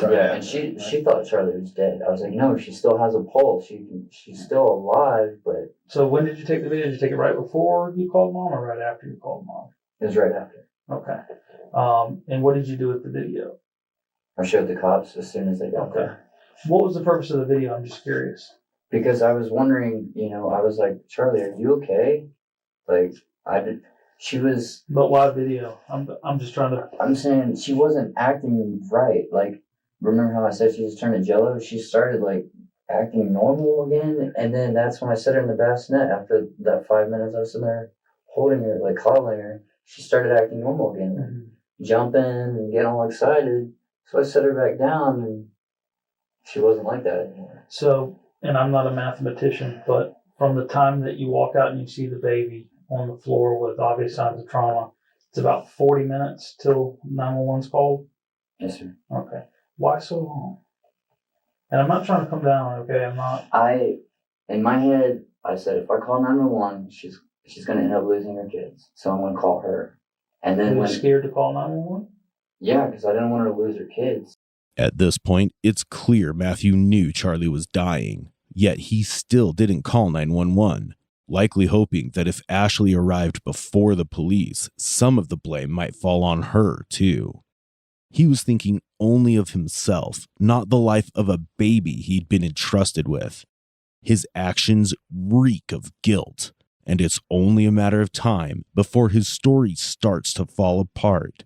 Yeah, and she thought Charlie was dead. I was like, no, she still has a pulse. She's still alive, but... So when did you take the video? Did you take it right before you called Mom or right after you called Mom? It was right after. Okay. And what did you do with the video? I showed the cops as soon as they got there. What was the purpose of the video? I'm just curious. Because I was wondering, you know, I was like, Charlie, are you okay? Like, she was... But why video? I'm just trying to... I'm saying she wasn't acting right. Like, remember how I said she just turned to jello? She started, like, acting normal again. And then that's when I set her in the bassinet. After that 5 minutes I was sitting there holding her, like, coddling her. She started acting normal again. Mm-hmm. Jumping and getting all excited. So I set her back down, and she wasn't like that anymore. So, and I'm not a mathematician, but from the time that you walk out and you see the baby on the floor with obvious signs of trauma, it's about 40 minutes till 911's called? Yes, sir. Okay. Why so long? And I'm not trying to come down, okay? I'm not. In my head, I said, if I call 911, she's going to end up losing her kids. So I'm going to call her. And then Were you scared to call 911? Yeah, because I didn't want her to lose her kids. At this point, it's clear Matthew knew Charlie was dying, yet he still didn't call 911, likely hoping that if Ashley arrived before the police, some of the blame might fall on her too. He was thinking only of himself, not the life of a baby he'd been entrusted with. His actions reek of guilt, and it's only a matter of time before his story starts to fall apart.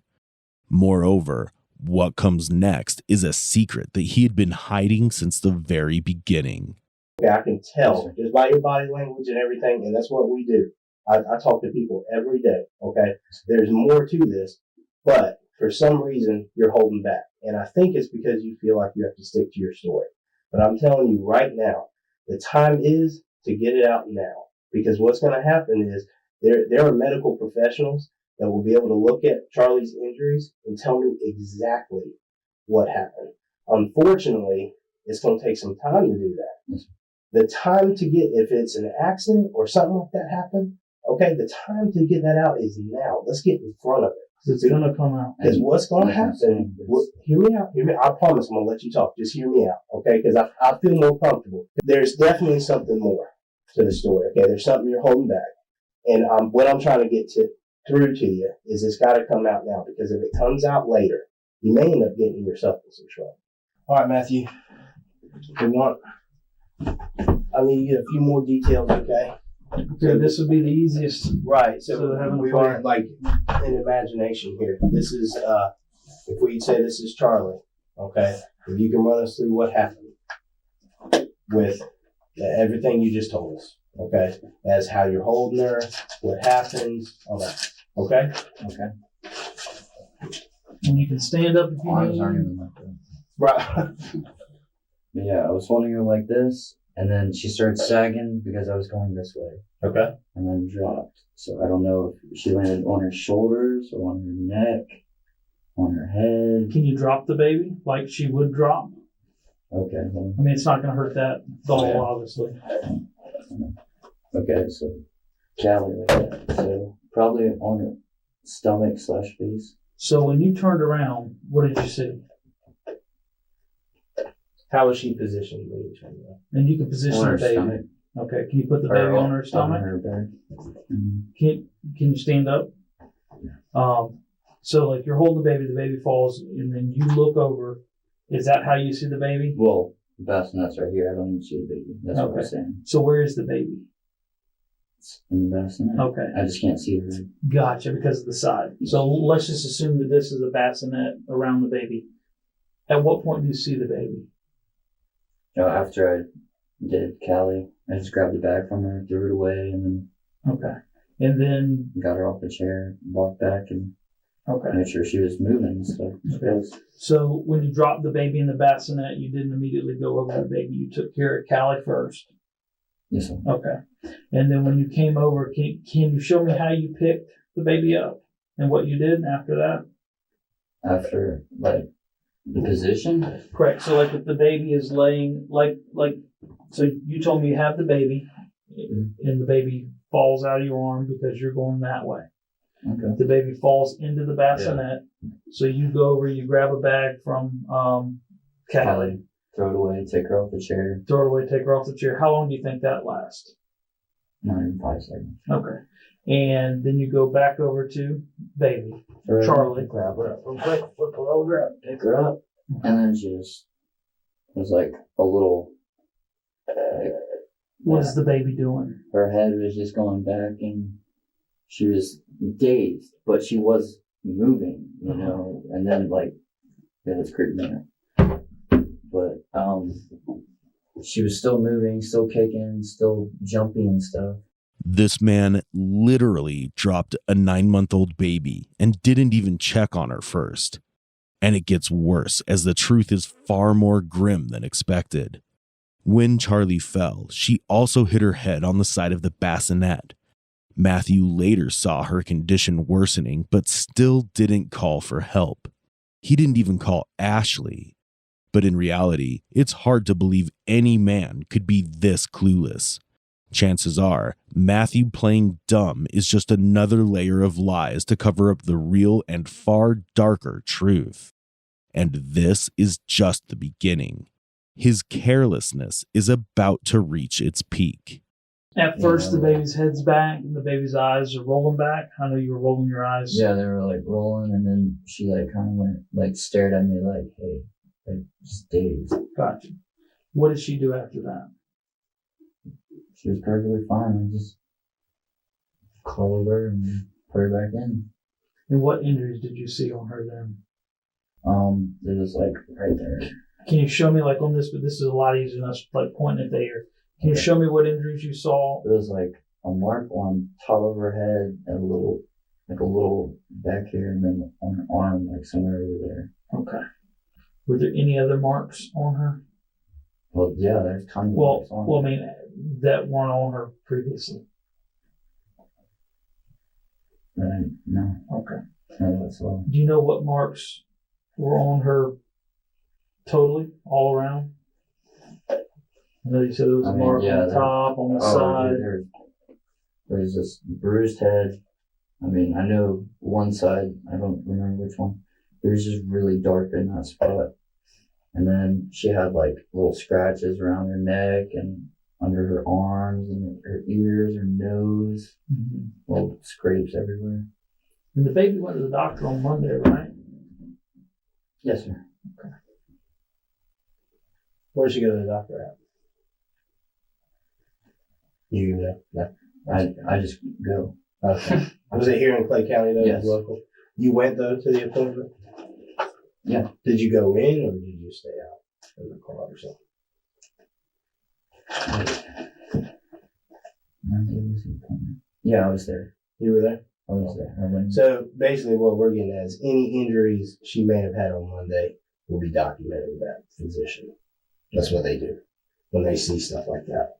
Moreover, what comes next is a secret that he had been hiding since the very beginning. I can tell just by your body language and everything, and that's what we do. I talk to people every day, okay? There's more to this, but for some reason, you're holding back. And I think it's because you feel like you have to stick to your story. But I'm telling you right now, the time is to get it out now. Because what's going to happen is there are medical professionals that will be able to look at Charlie's injuries and tell me exactly what happened. Unfortunately, it's going to take some time to do that. The time to get, if it's an accident or something like that happened, okay, the time to get that out is now. Let's get in front of it. It's going to come out. Because what's going to happen, hear me out. I promise I'm going to let you talk. Just hear me out, okay? Because I feel more comfortable. There's definitely something more to the story, okay? There's something you're holding back. And what I'm trying to get through to you is it's got to come out now, because if it comes out later, you may end up getting yourself in some trouble. All right, Matthew. I need to get a few more details, okay? Okay, this would be the easiest. Right. So we aren't like in imagination here. This is, if we say this is Charlie, okay? If you can run us through what happened with everything you just told us, okay? As how you're holding her, what happens, all that. Okay? Okay. And you can stand up if you Arms aren't even like that. Right. Yeah, I was holding her like this, and then she started sagging because I was going this way. Okay. And then dropped. So I don't know if she landed on her shoulders or on her neck, on her head. Can you drop the baby like she would drop? Okay. I mean, it's not going to hurt that doll, obviously. Okay, so Callie like that. So probably on her stomach / face. So when you turned around, what did you see? How was she positioned when you turned around? And you can position On the her baby. stomach. Okay, can you put the baby on her stomach? On her back. Mm-hmm. Can you stand up? So like you're holding the baby falls, and then you look over. Is that how you see the baby? Well, the bassinet's right here. I don't even see the baby. That's what I'm saying. So where is the baby? It's in the bassinet. Okay. I just can't see her. Gotcha, because of the side. So let's just assume that this is a bassinet around the baby. At what point do you see the baby? After I did Callie, I just grabbed the bag from her, threw it away, and then and then got her off the chair, walked back, and made sure she was moving and stuff. Okay. So when you dropped the baby in the bassinet, you didn't immediately go over the baby. You took care of Callie first. Yes, sir. Okay. And then when you came over, can you show me how you picked the baby up and what you did after that? After the position? Correct. So like if the baby is laying so you told me you have the baby and the baby falls out of your arm because you're going that way. Okay. The baby falls into the bassinet. So you go over, you grab a bag from Callie. Throw it away, take her off the chair. Throw it away, take her off the chair. How long do you think that lasts? Not even 5 seconds. Okay. And then you go back over to baby. Charlie. Grab her up real quick, flip her over, pick her up. And then she just was like a little. What is the baby doing? Her head was just going back and she was dazed, but she was moving, you know, and then it was creeping out. But she was still moving, still kicking, still jumping and stuff. This man literally dropped a 9-month-old baby and didn't even check on her first. And it gets worse as the truth is far more grim than expected. When Charlie fell, she also hit her head on the side of the bassinet. Matthew later saw her condition worsening, but still didn't call for help. He didn't even call Ashley. But in reality, it's hard to believe any man could be this clueless. Chances are, Matthew playing dumb is just another layer of lies to cover up the real and far darker truth. And this is just the beginning. His carelessness is about to reach its peak. At first, the baby's head's back and the baby's eyes are rolling back. I know you were rolling your eyes. Yeah, they were like rolling, and then she like kind of went, like stared at me like, hey, like just dazed. Gotcha. What did she do after that? She was perfectly fine. I just called her and put her back in. And what injuries did you see on her then? It was like right there. Can you show me like on this? But this is a lot easier than us like pointing it there. Can you show me what injuries you saw? It was like a mark on top of her head and a little back here, and then on her arm, like somewhere over there. Okay. Were there any other marks on her? Well, yeah, there's tons of marks on her. Well, I mean, that weren't on her previously. No. Okay. No, that's all. Do you know what marks were on her totally, all around? I know you said there was a mark on the top, on the side. There's this bruised head. I mean, I know one side, I don't remember which one. It was just really dark in that spot. And then she had like little scratches around her neck and under her arms and her ears, her nose, little scrapes everywhere. And the baby went to the doctor on Monday, right? Yes, sir. Okay. Where did she go to the doctor at? You know? I just go. Okay. Was it here in Clay County though? Yes. Local? You went though to the appointment? Yeah. Did you go in or did you stay out in the car or something? Yeah, I was there. You were there? I was there. So basically what we're getting at is any injuries she may have had on Monday will be documented with that physician. That's what they do when they see stuff like that.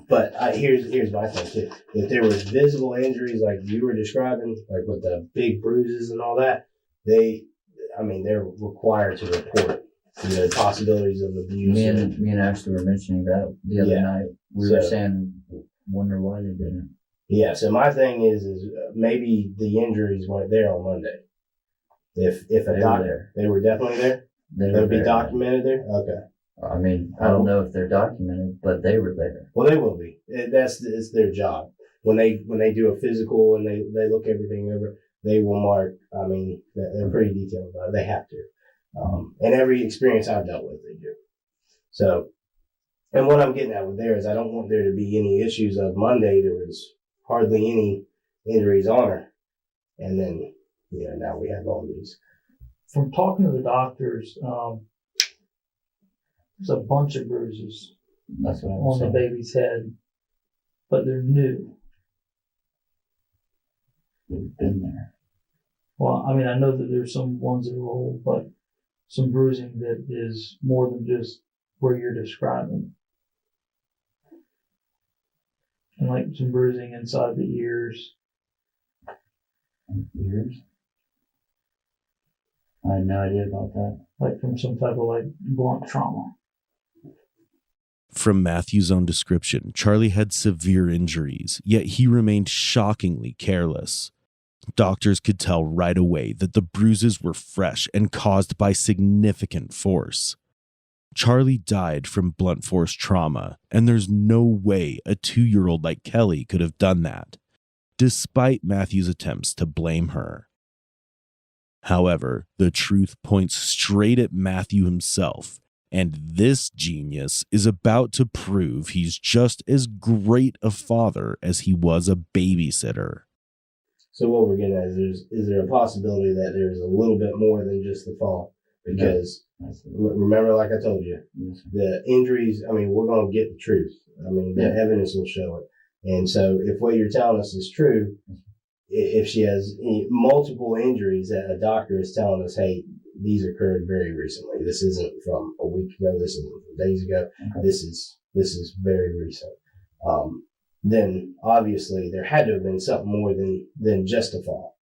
But here's my thing too. If there was visible injuries like you were describing, like with the big bruises and all that, they're required to report, the possibilities of abuse. Me and Ashley were mentioning that the other night. We were saying, wonder why they didn't. Yeah. So my thing is maybe the injuries weren't there on Monday. If a doctor, they were definitely there. They would be documented there. Okay. I mean, I don't know if they're documented, but they were there. Well, they will be. It's their job. When they do a physical and they look everything over, they will mark. I mean, they're pretty detailed about it. They have to. And every experience I've dealt with, they do. So, and what I'm getting at with there is I don't want there to be any issues of Monday. There was hardly any injuries on her. And then, now we have all these. From talking to the doctors, there's a bunch of bruises on the baby's head, but they're new. They've been there. Well, I mean, I know that there's some ones that are old, but some bruising that is more than just where you're describing. And like some bruising inside the ears. Ears? I had no idea about that. Like from some type of like blunt trauma. From Matthew's own description, Charlie had severe injuries, yet he remained shockingly careless. Doctors could tell right away that the bruises were fresh and caused by significant force. Charlie died from blunt force trauma, and there's no way a 2-year-old like Kelly could have done that, despite Matthew's attempts to blame her. However, the truth points straight at Matthew himself, and this genius is about to prove he's just as great a father as he was a babysitter. So what we're getting at is there a possibility that there's a little bit more than just the fall? Because remember, like I told you, the injuries, we're going to get the truth. The evidence will show it. And so if what you're telling us is true, if she has multiple injuries that a doctor is telling us, hey, these occurred very recently. This isn't from a week ago. This isn't from days ago. Okay. This is very recent. Then obviously there had to have been something more than just a fall.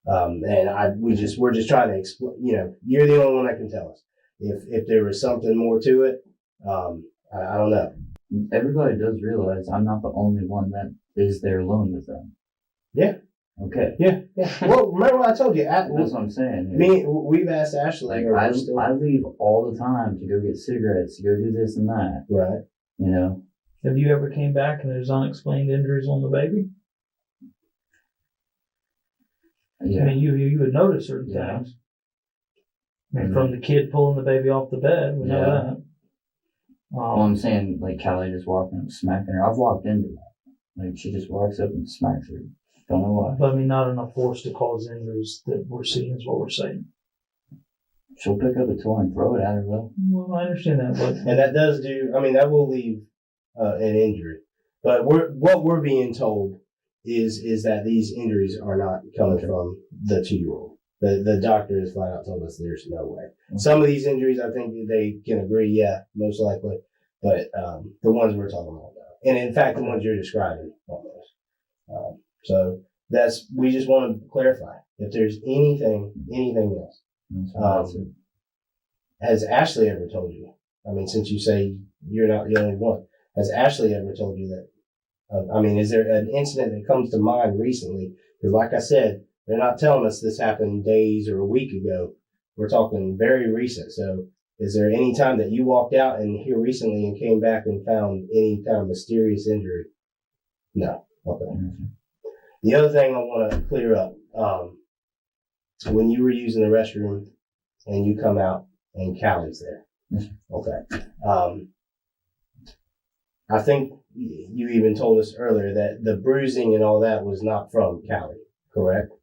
We're just trying to explain, you're the only one that can tell us. If there was something more to it, I don't know. Everybody does realize I'm not the only one that is there alone with them. Yeah. Okay. Yeah. Well, remember what I told you? That's what I'm saying. We've asked Ashley. Like, I leave all the time to go get cigarettes, to go do this and that. Right. You know? Have you ever came back and there's unexplained injuries on the baby? Yeah. I mean, you would notice certain things. I mean, from the kid pulling the baby off the bed, we know that. Well, I'm saying, like, Callie just walking up, smacking her. I've walked into that. Like, she just walks up and smacks her. Don't know why. But I mean, not enough force to cause injuries that we're seeing is what we're saying. She'll pick up a toy and throw it at her, though. Well, I understand that, but... And that does that will leave an injury. But what we're being told is that these injuries are not coming from the 2-year-old. The doctor has flat out told us there's no way. Okay. Some of these injuries, I think they can agree, yeah, most likely. But the ones we're talking about, no. And in fact, the ones you're describing, almost. So we just want to clarify if there's anything else. Has Ashley ever told you? I mean, since you say you're not the only one, has Ashley ever told you that? Is there an incident that comes to mind recently? Because like I said, they're not telling us this happened days or a week ago. We're talking very recent. So is there any time that you walked out and here recently and came back and found any kind of mysterious injury? No. Okay. Mm-hmm. The other thing I want to clear up, when you were using the restroom and you come out and Callie's there. Mm-hmm. Okay. I think you even told us earlier that the bruising and all that was not from Callie, correct?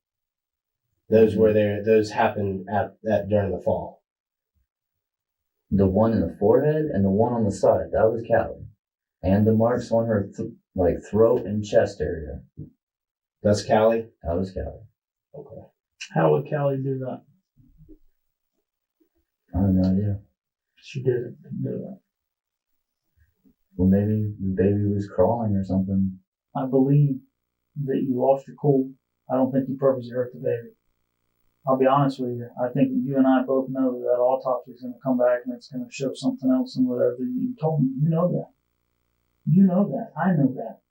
Those were there. Those happened during the fall. The one in the forehead and the one on the side, that was Callie. And the marks on her throat and chest area. That's Callie? That was Callie. Okay. How would Callie do that? I have no idea. She didn't do that. Well, maybe the baby was crawling or something. I believe that you lost your cool. I don't think you purposely hurt the baby. I'll be honest with you. I think that you and I both know that autopsy is going to come back and it's going to show something else and whatever. You told me. You know that. You know that. I know that.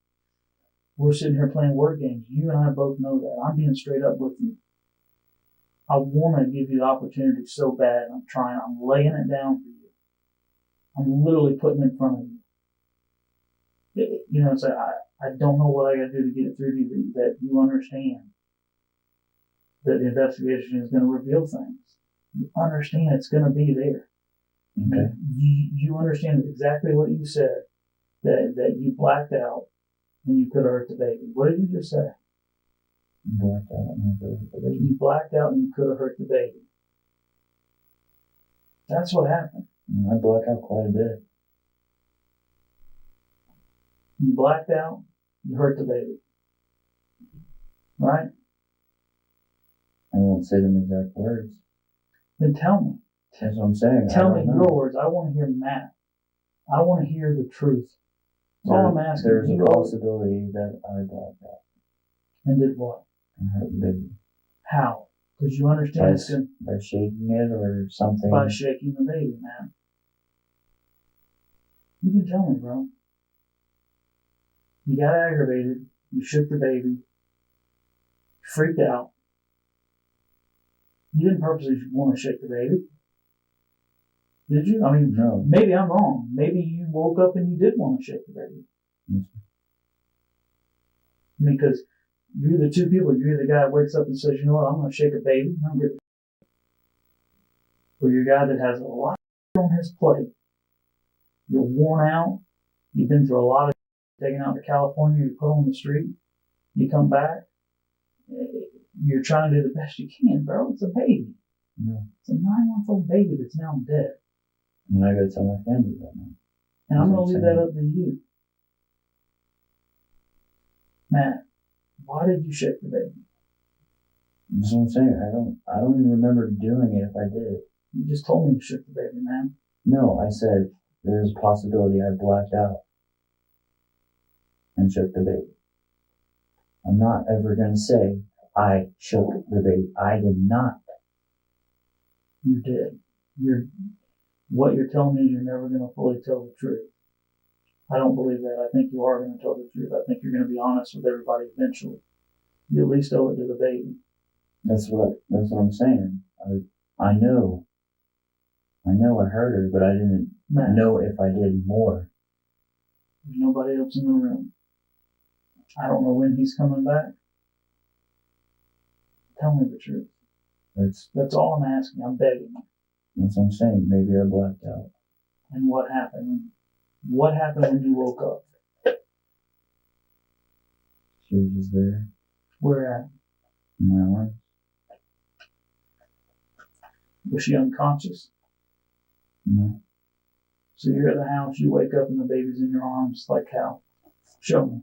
We're sitting here playing word games. You and I both know that. I'm being straight up with you. I want to give you the opportunity so bad. I'm trying. I'm laying it down for you. I'm literally putting it in front of you. It's like, I don't know what I got to do to get it through to you, that you understand that the investigation is going to reveal things. You understand it's going to be there. Okay. You understand exactly what you said, that you blacked out and you could have hurt the baby. What did you just say? Blacked out and you could have hurt the baby. You blacked out and you could have hurt the baby. That's what happened. I black out quite a bit. You blacked out, you hurt the baby. Right? I won't say them exact words. Then tell me. That's what I'm saying. Tell me your words. I want to hear Matt. I want to hear the truth. That's all I'm asking. There's a possibility that I blacked out. And did what? And hurt the baby. How? Because you understand it's going by shaking it or something. By shaking the baby, man. You can tell me, bro. You got aggravated. You shook the baby. You freaked out. You didn't purposely want to shake the baby. Did you? I mean, no. Maybe I'm wrong. Maybe you woke up and you did want to shake the baby. Mm-hmm. Because you're the two people. You're the guy that wakes up and says, you know what, I'm going to shake a baby. I'm good. Or you're a guy that has a lot on his plate. You're worn out. You've been through a lot of taken out to California. You put on the street. You come back. You're trying to do the best you can, bro. It's a baby. No. It's a 9-month-old baby that's now dead. And I got to tell my family that now. And I'm going to leave that up to you. Matt, why did you shake the baby? That's what I'm saying. I don't even remember doing it if I did. You just told me you shook the baby, man. No, I said there's a possibility I blacked out and shook the baby. I'm not ever going to say I shook the baby. I did not. You did. What you're telling me is you're never going to fully tell the truth. I don't believe that. I think you are going to tell the truth. I think you're going to be honest with everybody eventually. You at least owe it to the baby. That's what I'm saying. I know I hurt her, but I didn't know if I did more. There's nobody else in the room. I don't know when he's coming back. Tell me the truth. That's all I'm asking. I'm begging you. That's what I'm saying. Maybe I blacked out. And what happened? What happened when you woke up? She was just there. Where at? In my arms. Was she unconscious? No. So you're at the house, you wake up and the baby's in your arms, like how? Show me.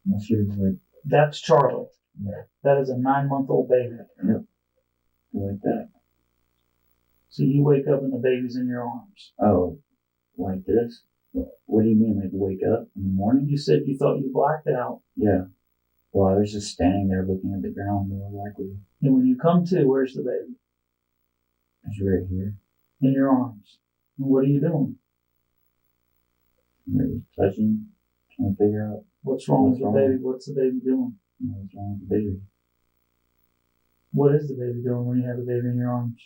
Well, she was like... That's Charlie. Yeah. That is a 9-month-old baby. Yep. Like that. So you wake up and the baby's in your arms. Oh, like this? What do you mean, like wake up in the morning? You said you thought you blacked out. Yeah. Well, I was just standing there looking at the ground, more likely. And when you come to, where's the baby? It's right here. In your arms. And what are you doing? Maybe touching, trying to figure out what's wrong with the baby. What's the baby doing? What's wrong with the baby? What is the baby doing when you have the baby in your arms?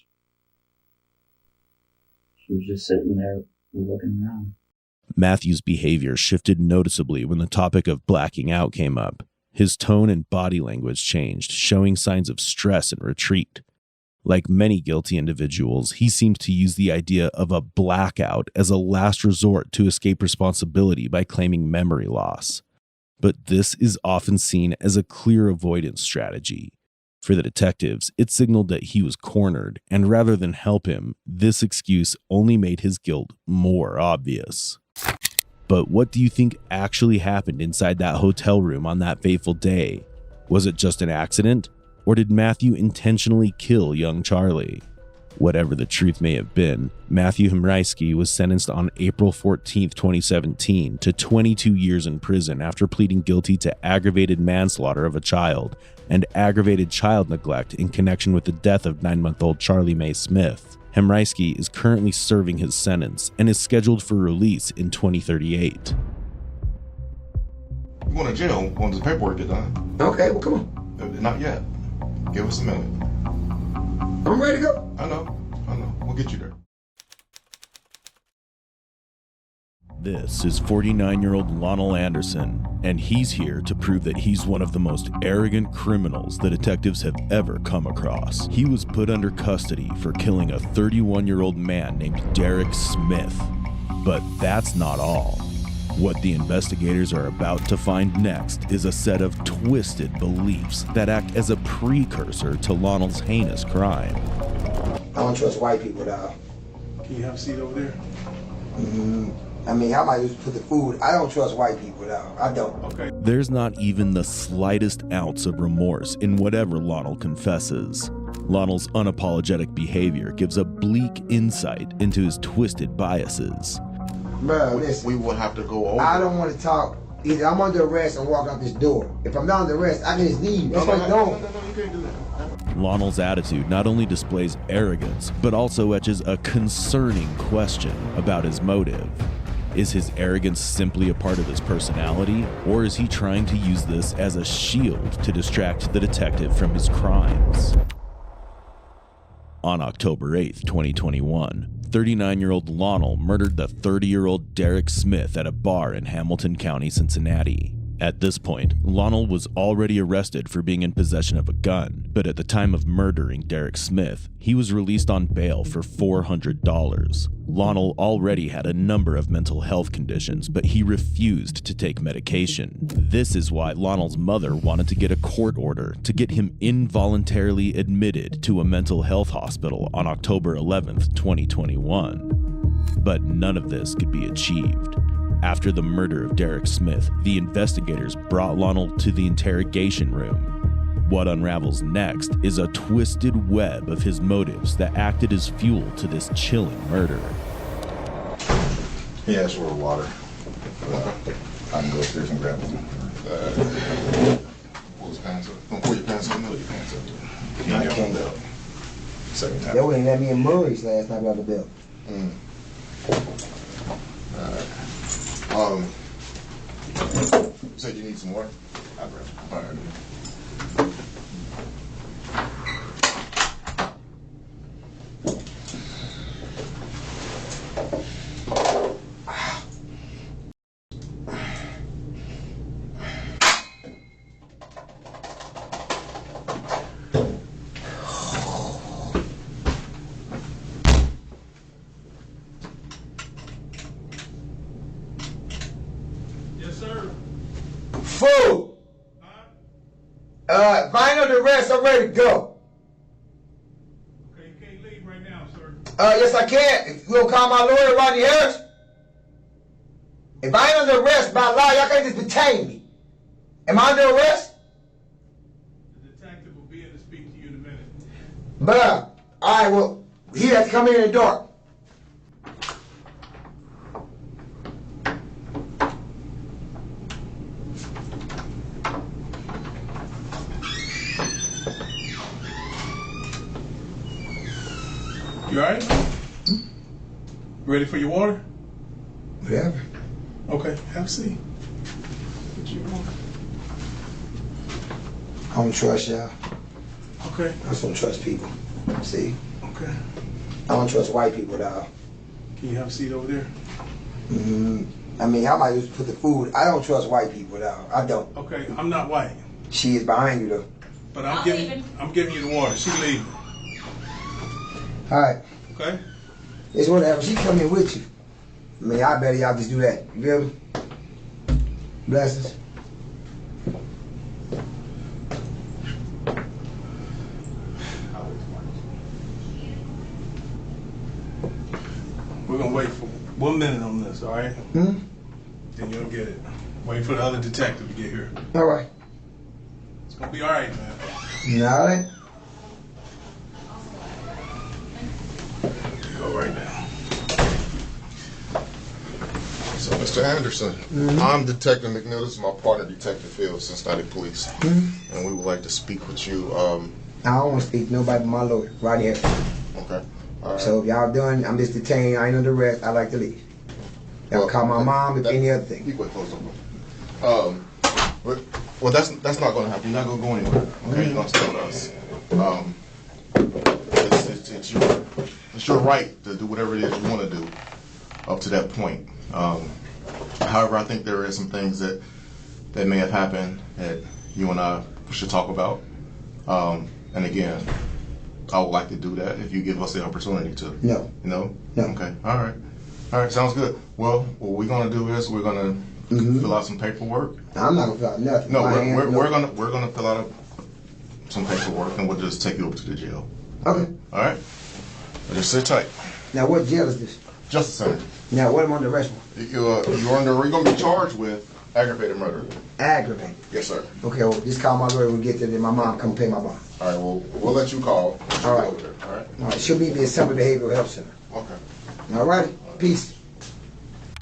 She was just sitting there looking around. Matthew's behavior shifted noticeably when the topic of blacking out came up. His tone and body language changed, showing signs of stress and retreat. Like many guilty individuals, he seemed to use the idea of a blackout as a last resort to escape responsibility by claiming memory loss. But this is often seen as a clear avoidance strategy. For the detectives, it signaled that he was cornered, and rather than help him, this excuse only made his guilt more obvious. But what do you think actually happened inside that hotel room on that fateful day? Was it just an accident? Or did Matthew intentionally kill young Charlie? Whatever the truth may have been, Matthew Hemsky was sentenced on April 14, 2017 to 22 years in prison after pleading guilty to aggravated manslaughter of a child and aggravated child neglect in connection with the death of 9-month-old Charlie Mae Smith. Hemsky is currently serving his sentence and is scheduled for release in 2038. You're going to jail once the paperwork get done. Okay, well, come on. Not yet. Give us a minute. I'm ready to go. I know. We'll get you there. This is 49-year-old Lonnell Anderson, and he's here to prove that he's one of the most arrogant criminals the detectives have ever come across. He was put under custody for killing a 31-year-old man named Derek Smith. But that's not all. What the investigators are about to find next is a set of twisted beliefs that act as a precursor to Lonnell's heinous crime. I don't trust white people, dog. Can you have a seat over there? I mean, how am I used to put the food? I don't trust white people, dog. I don't. Okay. There's not even the slightest ounce of remorse in whatever Lonnell confesses. Lonnell's unapologetic behavior gives a bleak insight into his twisted biases. Bro, listen. We will have to go over. I don't want to talk. Either I'm under arrest and walk out this door. If I'm not under arrest, I can just leave. That's what I'm doing. No, you can't do that. Lonnell's attitude not only displays arrogance, but also etches a concerning question about his motive. Is his arrogance simply a part of his personality, or is he trying to use this as a shield to distract the detective from his crimes? On October 8, 2021, 39-year-old Lonnell murdered the 30-year-old Derek Smith at a bar in Hamilton County, Cincinnati. At this point, Lonnell was already arrested for being in possession of a gun, but at the time of murdering Derek Smith, he was released on bail for $400. Lonnell already had a number of mental health conditions, but he refused to take medication. This is why Lonnell's mother wanted to get a court order to get him involuntarily admitted to a mental health hospital on October 11, 2021. But none of this could be achieved. After the murder of Derek Smith, the investigators brought Lonnell to the interrogation room. What unravels next is a twisted web of his motives that acted as fuel to this chilling murder. He asked for water. I can go upstairs and grab one. Pull his pants up. Don't pull your pants up. No, your pants up. I can't. Belt. Second time. They wouldn't let me in Murray's last night without the belt. Alright. You said you need some water? I'll grab it. Alright. Fool! Vinyl the rest, I'm ready to go. Okay, you can't leave right now, sir. Yes I can. If you gonna call my lawyer, Rodney Harris. If I ain't under arrest by law, y'all can't just detain me. Am I under arrest? The detective will be in to speak to you in a minute. But, alright, well, he has to come in the dark. You alright? Ready for your water? Whatever. Okay, have a seat. Get you water. I don't trust y'all. Okay. I just don't trust people. See? Okay. I don't trust white people, dog. Can you have a seat over there? I mean, I might just put the food. I don't trust white people, dog. I don't. Okay, I'm not white. She is behind you, though. But I'm giving you the water. She leaving. Alright. Okay? It's whatever. She coming with you. I mean, I better y'all just do that. You feel me? Blessings. We're gonna wait for 1 minute on this, alright? Then you'll get it. Wait for the other detective to get here. Alright. It's gonna be alright, man. Alright. Go right now. So, Mr. Anderson, I'm Detective McNeil. This is my partner, Detective Phil, Cincinnati Police. And we would like to speak with you. I don't want to speak to nobody but my lawyer, right here. Okay. All right. So if y'all done, I'm just detained, I ain't under arrest, I like to leave. Y'all call my mom if any other thing. Keep it close up. Well, that's not going to happen. You're not going to go anywhere. Okay, you're going to stay with us. It's your right to do whatever it is you want to do up to that point. However, I think there is some things that may have happened that you and I should talk about. And again, I would like to do that if you give us the opportunity to. No. No? No. Okay. All right. Sounds good. Well, what we're going to do is we're going to fill out some paperwork. I'm not going to fill out nothing. No, we're going to fill out some paperwork and we'll just take you over to the jail. Okay. All right. Just sit tight. Now, what jail is this? Justice Center. Now, what am I under arrest for? You're going to be charged with aggravated murder. Aggravated? Yes, sir. Okay, well, just call my lawyer when we get there, then my mom come pay my bond. All right, well, we'll let you call. All right. Over there. All right. All right, she'll meet me at Assembly Behavioral Health Center. Okay. All right, peace.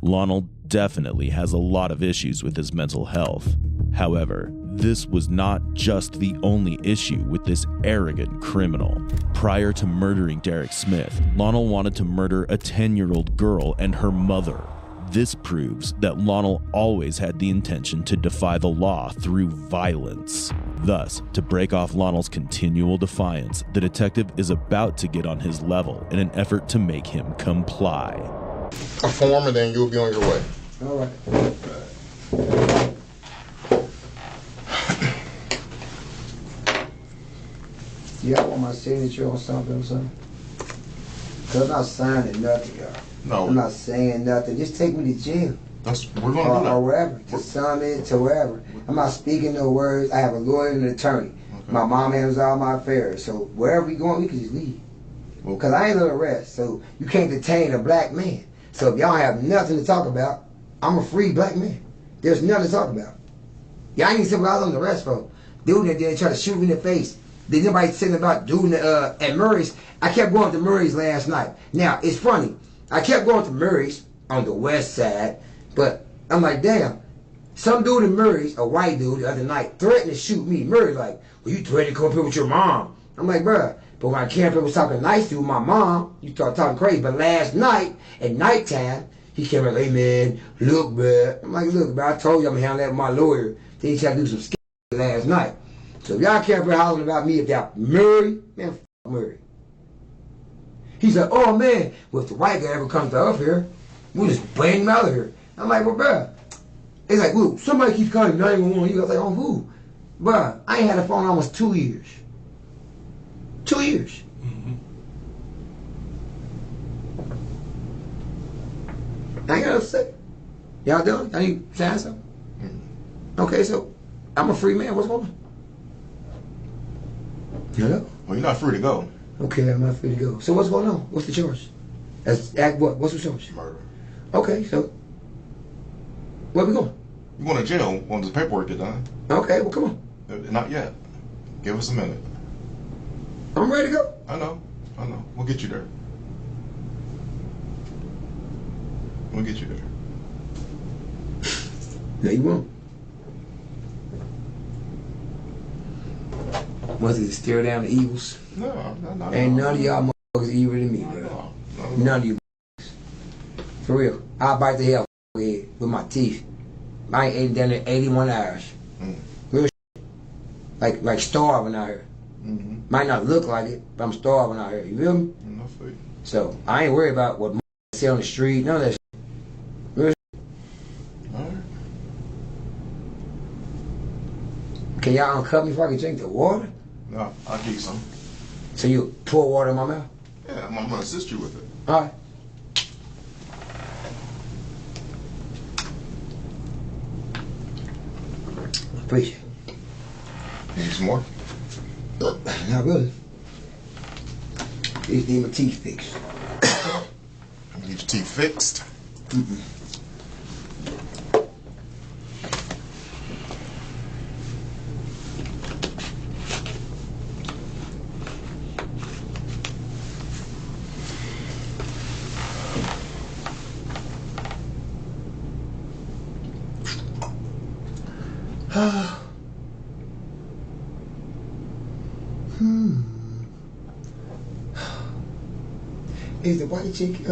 Lonnell definitely has a lot of issues with his mental health. However, this was not just the only issue with this arrogant criminal. Prior to murdering Derek Smith, Lonnell wanted to murder a 10-year-old girl and her mother. This proves that Lonnell always had the intention to defy the law through violence. Thus, to break off Lonnell's continual defiance, the detective is about to get on his level in an effort to make him comply. A form and then you'll be on your way. All right. Y'all want my signature on something or something? Cause I'm not signing nothing, y'all. No. I'm not saying nothing. Just take me to jail. We're gonna do that. Or wherever. To Summit, to wherever. I'm not speaking no words. I have a lawyer and an attorney. Okay. My mom handles all my affairs. So wherever we going, we can just leave. Okay. Cause I ain't under arrest. So you can't detain a black man. So if y'all have nothing to talk about, I'm a free black man. There's nothing to talk about. Y'all ain't see what I was under arrest for. Dude that there tried to shoot me in the face. Did anybody say about doing at Murray's? I kept going to Murray's last night. Now, it's funny. I kept going to Murray's on the west side, but I'm like, damn. Some dude in Murray's, a white dude, the other night, threatened to shoot me. Murray's like, well, you threatened to come up here with your mom. I'm like, bruh. But when I came up here was talking nice to my mom, you start talking crazy. But last night, at nighttime, he came like, hey, man, look, bruh. I'm like, look, bruh, I told you I'm handling that with my lawyer. Then he tried to do some last night. So if y'all care for hollering about me about Murray, man, f Murray. He's like, oh man, well, if the white guy ever comes up here, we'll just bang him out of here. I'm like, well, bruh. It's like, well, somebody keeps calling 911. You guys like, on who? Bruh, I ain't had a phone almost 2 years. 2 years. I ain't got to say. Y'all done? I need to say something? Okay, so I'm a free man. What's going on? Hello? Well, you're not free to go. Okay, I'm not free to go. So what's going on? What's the charge? What? What's the charge? Murder. Okay, so where we going? You're going to jail once the paperwork get done. Okay, well, come on. Not yet. Give us a minute. I'm ready to go. I know. We'll get you there. We'll get you there. No, you won't. Was it to stare down the evils? No. Ain't none of y'all motherfuckers evil than me, bro. None of you motherfuckers. For real. I'll bite the hell head with my teeth. I ain't ate down there 81 hours. Real shit. Like starving out here. Might not look like it, but I'm starving out here. You feel me? So I ain't worried about what say on the street, none of that shit. Real shit. Alright. Can y'all uncuff me before I can drink the water? No, I'll give you some. So you pour water in my mouth? Yeah, I'm gonna assist you with it. Alright. Appreciate it. You need some more? Not really. These need my teeth fixed. You need your teeth fixed? Is the white chick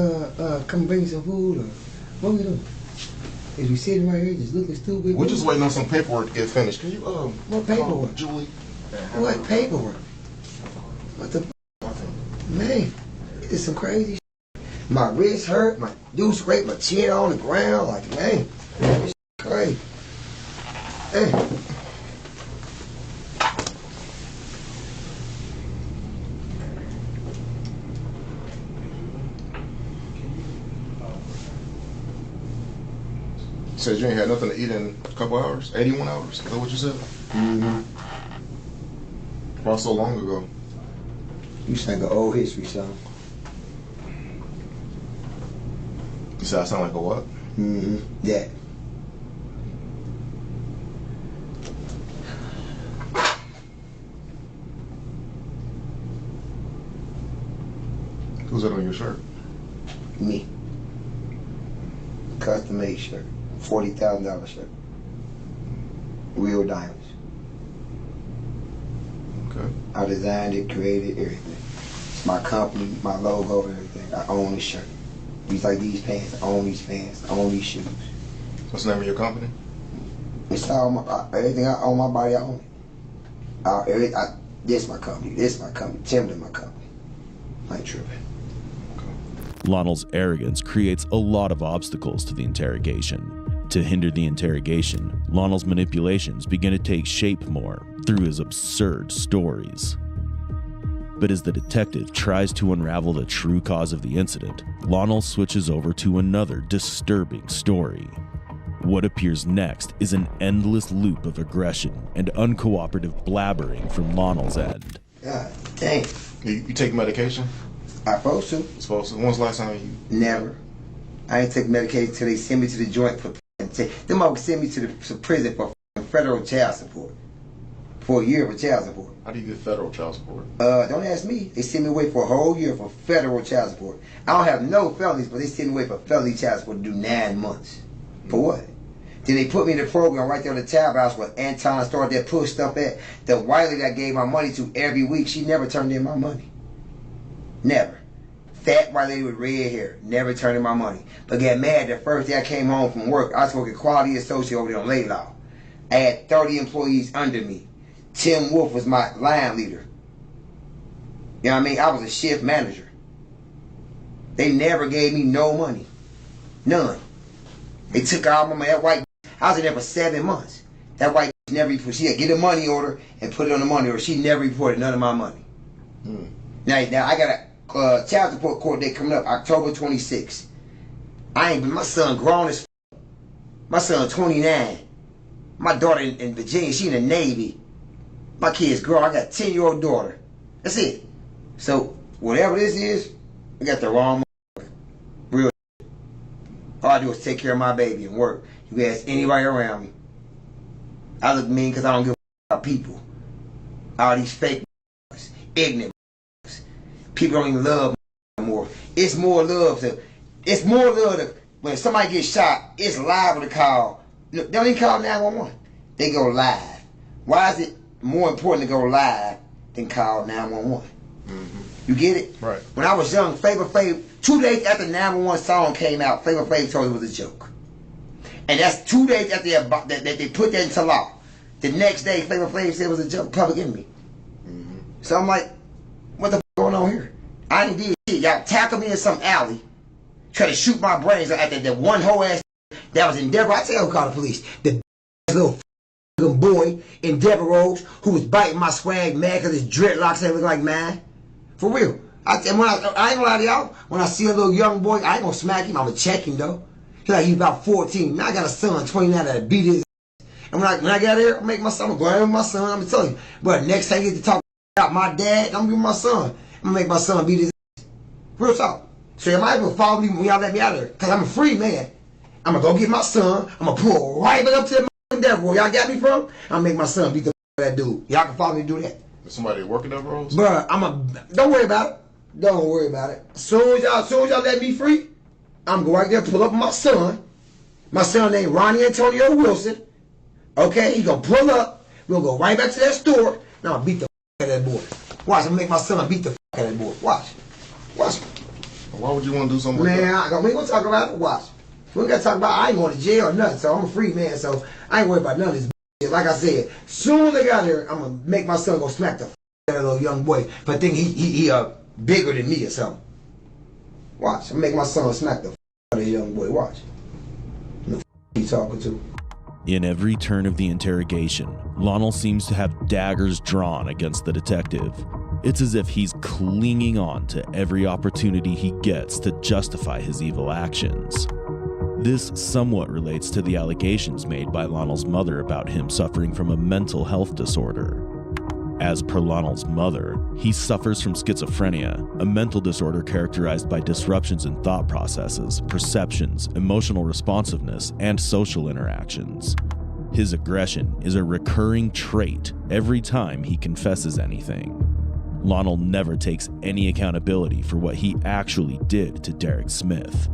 come bring some food or what we doing? Is we sitting right here just looking stupid? We're just waiting on some paperwork to get finished. Can you what paperwork? Julie? What paperwork? What the man? It's some crazy shit. My wrist hurt, my dude scraped my chin on the ground, like man, this crazy. Hey. You said you ain't had nothing to eat in a couple hours? 81 hours? Is that what you said? Why so long ago? You sound like an old history song. You said I sound like a what? That. Who's that on your shirt? Me. Custom made shirt. $40,000 shirt. Real diamonds. Okay. I designed it, created everything. It's my company, my logo, everything. I own this shirt. These like these pants, I own these pants, I own these shoes. What's the name of your company? It's all my, everything I own, my body, I own it. This my company, Timberland my company. I ain't tripping. Lonnell's arrogance creates a lot of obstacles to the interrogation. To hinder the interrogation, Lonnell's manipulations begin to take shape more through his absurd stories. But as the detective tries to unravel the true cause of the incident, Lonnell switches over to another disturbing story. What appears next is an endless loop of aggression and uncooperative blabbering from Lonnell's end. God dang. You take medication? I supposed to. Supposed to? When was the last time you? Never. I ain't take medication till they send me to the joint for. Them all send me to prison for federal child support. for a year for child support. How do you get federal child support? Don't ask me. They sent me away for a whole year for federal child support. I don't have no felonies, but they sent me away for felony child support to do 9 months. For what? Then they put me in the program right there on the tab house where Anton started that push stuff at. The white lady I gave my money to every week, she never turned in my money. Never. Fat white lady with red hair, never turned in my money. But got mad the first day I came home from work. I was working quality associate over there on Lonnell. I had 30 employees under me. Tim Wolf was my line leader. You know what I mean? I was a shift manager. They never gave me no money. None. They took all my money. That white, I was in there for 7 months. That white never reported. She had get a money order and put it on the money order. She never reported none of my money. Now I got a child support court date coming up October 26th. I ain't been, my son grown as f. My son 29. My daughter in Virginia, she in the Navy. My kid's grown. I got a 10-year-old daughter. That's it. So whatever this is, I got the wrong real. All I do is take care of my baby and work. You can ask anybody around me. I look mean because I don't give a about people. All these fake ignorant people don't even love anymore. It's more love to when somebody gets shot, it's live to call. They don't even call 911. They go live. Why is it more important to go live than call 911? You get it? Right. When I was young, Flavor Flav, 2 days after the 911 song came out, Flavor Flav told it was a joke. And that's 2 days after they put that into law. The next day, Flavor Flav said it was a joke, public enemy. So I'm like, what the f going on here? I didn't do shit. Y'all tackle me in some alley, try to shoot my brains out there. That one whole ass that was in Deborah. I tell you who called the police. The little boy in Deborah Rose who was biting my swag mad because his dreadlocks ain't look like mine. For real. I ain't gonna lie to y'all. When I see a little young boy, I ain't gonna smack him. I'm gonna check him though. He's about 14. Now I got a son 29 that beat his ass. And when I get there, I make my son. I'm going with my son. I'm gonna tell you. But next time you get to talk about my dad, I'm gonna be my son. I'm gonna make my son beat his ass. Real talk. So you might as well follow me when y'all let me out of there. Cause I'm a free man. I'm gonna go get my son. I'm gonna pull right back up to the devil where y'all got me from. I'm gonna make my son beat the that dude. Y'all can follow me to do that. Is somebody working that roles? Bruh, don't worry about it. Don't worry about it. As soon as y'all let me free, I'm going right there, pull up my son. My son named Ronnie Antonio Wilson. Okay, he gonna pull up. We'll go right back to that store. Now I'm gonna beat the out of that boy. Watch, I'm gonna make my son beat the out of that boy. Watch. Why would you want to do something like that? Man, we ain't gonna talk about it. Watch. We ain't gotta talk about it. I ain't going to jail or nothing, so I'm a free man, so I ain't worried about none of this shit. Like I said, soon as they got here, I'm gonna make my son go smack the out of that little young boy. If I think he bigger than me or something. Watch. I'm make my son smack the out of the young boy. Watch. Who he talking to? In every turn of the interrogation, Lonnell seems to have daggers drawn against the detective. It's as if he's clinging on to every opportunity he gets to justify his evil actions. This somewhat relates to the allegations made by Lonnell's mother about him suffering from a mental health disorder. As per Lonnell's mother, he suffers from schizophrenia, a mental disorder characterized by disruptions in thought processes, perceptions, emotional responsiveness, and social interactions. His aggression is a recurring trait every time he confesses anything. Lonnell never takes any accountability for what he actually did to Derek Smith.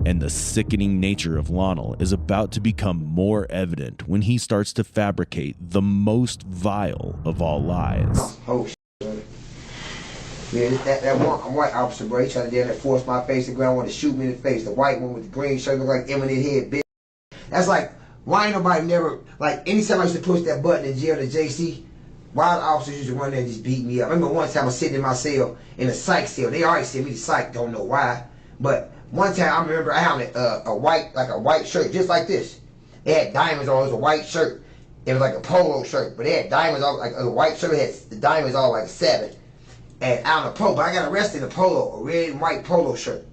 And the sickening nature of Lonnell is about to become more evident when he starts to fabricate the most vile of all lies. Oh, shit. Yeah, that one white officer, bro, he tried to damn force my face to the ground, wanted to shoot me in the face. The white one with the green shirt looked like Eminem head, bitch. That's like, why ain't nobody never, like, anytime I used to push that button in jail to JC, wild officers used to run there and just beat me up. I remember one time I was sitting in my cell, in a psych cell. They already sent me to psych, don't know why. But one time I remember I had a white shirt just like this. They had diamonds on it. It was a white shirt. It was like a polo shirt, but they had diamonds on, like a white shirt had the diamonds all like 7. And out on a polo, but I got arrested in a polo, a red and white polo shirt.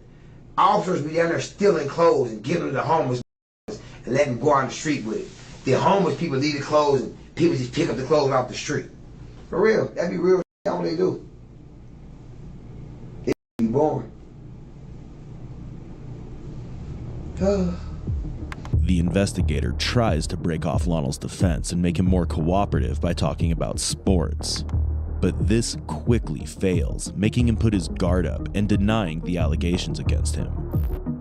Officers be down there stealing clothes and giving them to the homeless and letting them go on the street with it. The homeless people leave the clothes and people just pick up the clothes off the street. For real, that'd be real. That's what they do. It'd be boring. The investigator tries to break off Lonnell's defense and make him more cooperative by talking about sports. But this quickly fails, making him put his guard up and denying the allegations against him.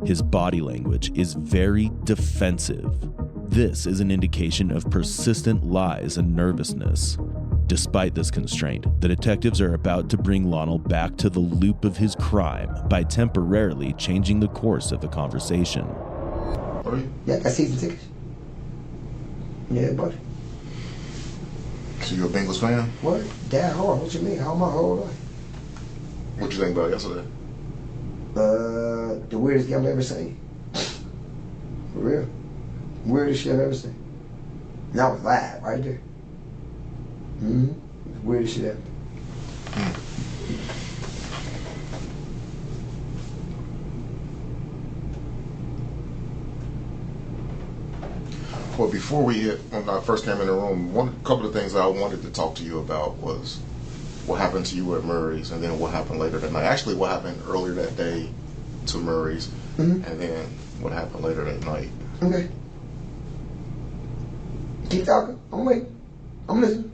His body language is very defensive. This is an indication of persistent lies and nervousness. Despite this constraint, the detectives are about to bring Lonnell back to the loop of his crime by temporarily changing the course of the conversation. Yeah, I see the tickets. Yeah, buddy. So you're a Bengals fan? What? That hard. What you mean? How my whole life? What you think about yesterday? The weirdest game I've ever seen. For real. Weirdest shit I've ever seen. And that was live right there. Weirdest shit ever. Well, before when I first came in the room, a couple of things I wanted to talk to you about was what happened to you at Murray's, and then what happened later that night. Actually, what happened earlier that day to Murray's, and then what happened later that night. Okay. Keep talking. I'm waiting. I'm listening.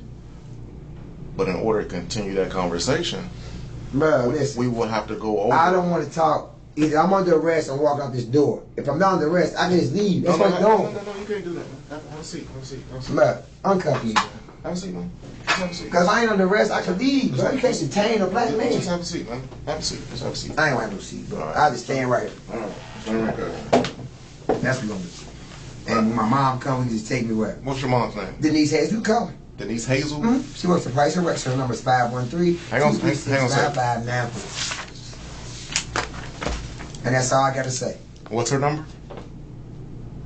But in order to continue that conversation, listen, we will have to go over. I don't want to talk. Either I'm under arrest and walk out this door. If I'm not under arrest, I can just leave. That's what I'm doing. No, you can't do that. Have a seat. Bruh, uncuff me. Have a seat, man. Have a seat. Because I ain't under arrest, I can leave, bro. You can't detain a black man. Just have a seat, man. Have a seat. Just have a seat. I ain't gonna have no seat, bro. I'll just stand right here. All right. Stand right there. That's what we're gonna do. And when my mom comes, we just take me where? What's your mom's name? Denise Hazel. You call her. Denise Hazel? She works at Price and Rex. Her number is 513-236-5594. And that's all I got to say. What's her number?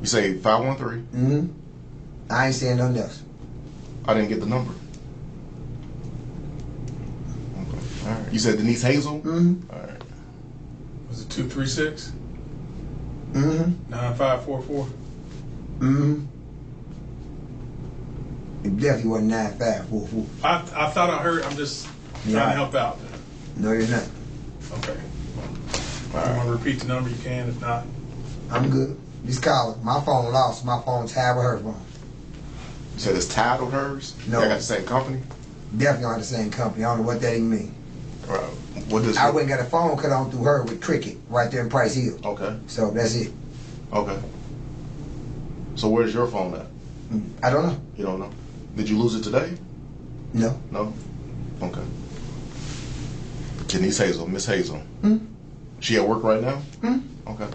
You say 513? I ain't saying nothing else. I didn't get the number. Okay. All right. You said Denise Hazel? All right. Was it 236? 9544? It definitely wasn't 9544. I thought I heard. I'm just trying to help out. No, you're not. Okay. If you want to repeat the number, you can. If not, I'm good. Just call her. My phone lost. My phone's tied with her phone. You said it's tied with hers? No. They got the same company? Definitely on the same company. I don't know what that even mean. Right. What does I wouldn't got a phone cut on through her with Cricket right there in Price Hill. Okay. So that's it. Okay. So where's your phone at? I don't know. You don't know? Did you lose it today? No. No? Okay. Denise Hazel, Miss Hazel. She at work right now? Okay.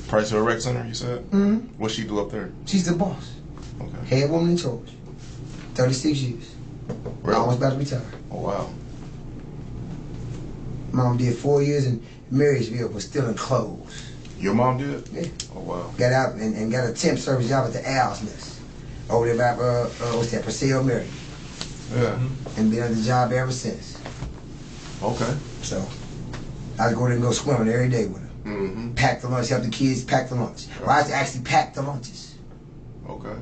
Price Hill Rec Center, you said? What's she do up there? She's the boss. Okay. Head woman in charge. 36 years. Really? Almost about to retire. Oh, wow. Mom did 4 years in Marysville, but still in clothes. Your mom did? Yeah. Oh, wow. Got out and got a temp service job at the Owl's Nest. Over there by, what's that, Purcell Mary. Yeah. And been on the job ever since. Okay. So, I go there and go swimming every day with her. Pack the lunch, help the kids pack the lunch. Well, I used to actually pack the lunches. Okay.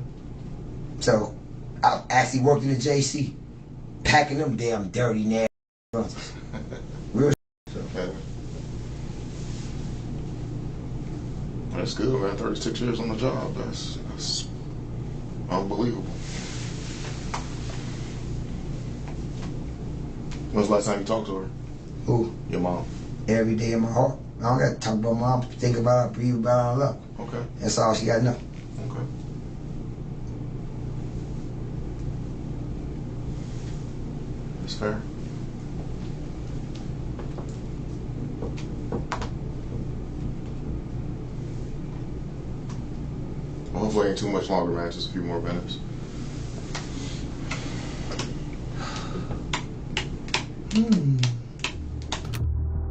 So, I actually worked in the JC, packing them damn dirty, nasty lunches. Real so. Okay. That's good, man. 36 years on the job. That's unbelievable. When's the last time you talked to her? Who? Your mom. Every day in my heart. I don't got to talk about mom, think about her, breathe about her, love. Okay. That's all she got to know. Okay. That's fair. Well, hopefully ain't too much longer, man. Just a few more minutes.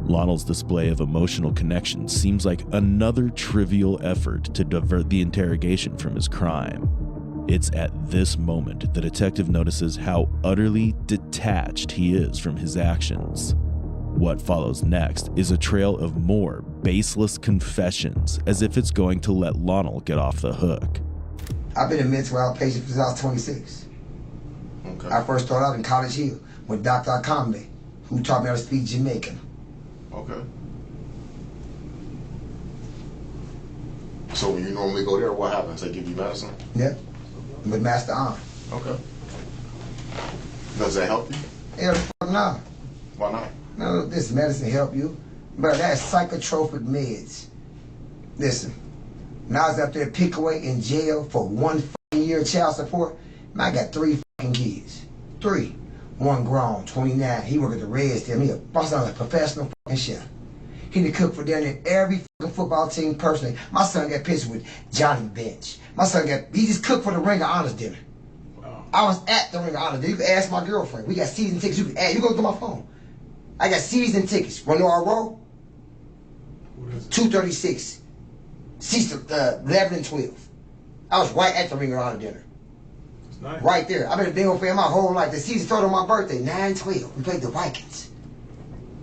Lonnell's display of emotional connection seems like another trivial effort to divert the interrogation from his crime. It's at this moment the detective notices how utterly detached he is from his actions. What follows next is a trail of more baseless confessions, as if it's going to let Lonnell get off the hook. I've been a mental health patient since I was 26. Okay. I first started out in College Hill with Dr. Akambe, who taught me how to speak Jamaican. Okay. So when you normally go there, what happens? They give you medicine? Yeah. With Master Arm. Okay. Does that help you? Hell the fuck no. Why not? No, this medicine help you. But that's psychotropic meds. Listen, when I was up there Pickaway in jail for 1 year child support, man, I got 3 fucking kids. 3. One grown, 29. He work at the Reds there. He a boss on a professional fucking chef. He done cook for them in every fucking football team personally. My son got pictures with Johnny Bench. My son he just cooked for the Ring of Honors dinner. Wow. I was at the Ring of Honors dinner. You can ask my girlfriend. We got season tickets. You can ask. You go to my phone. I got season tickets. Lonnell Row. 236. Seats 11 and 12. I was right at the Ring of Honor dinner. Nice. Right there. I've been a Bengal fan my whole life. The season started on my birthday, 9/12. We played the Vikings.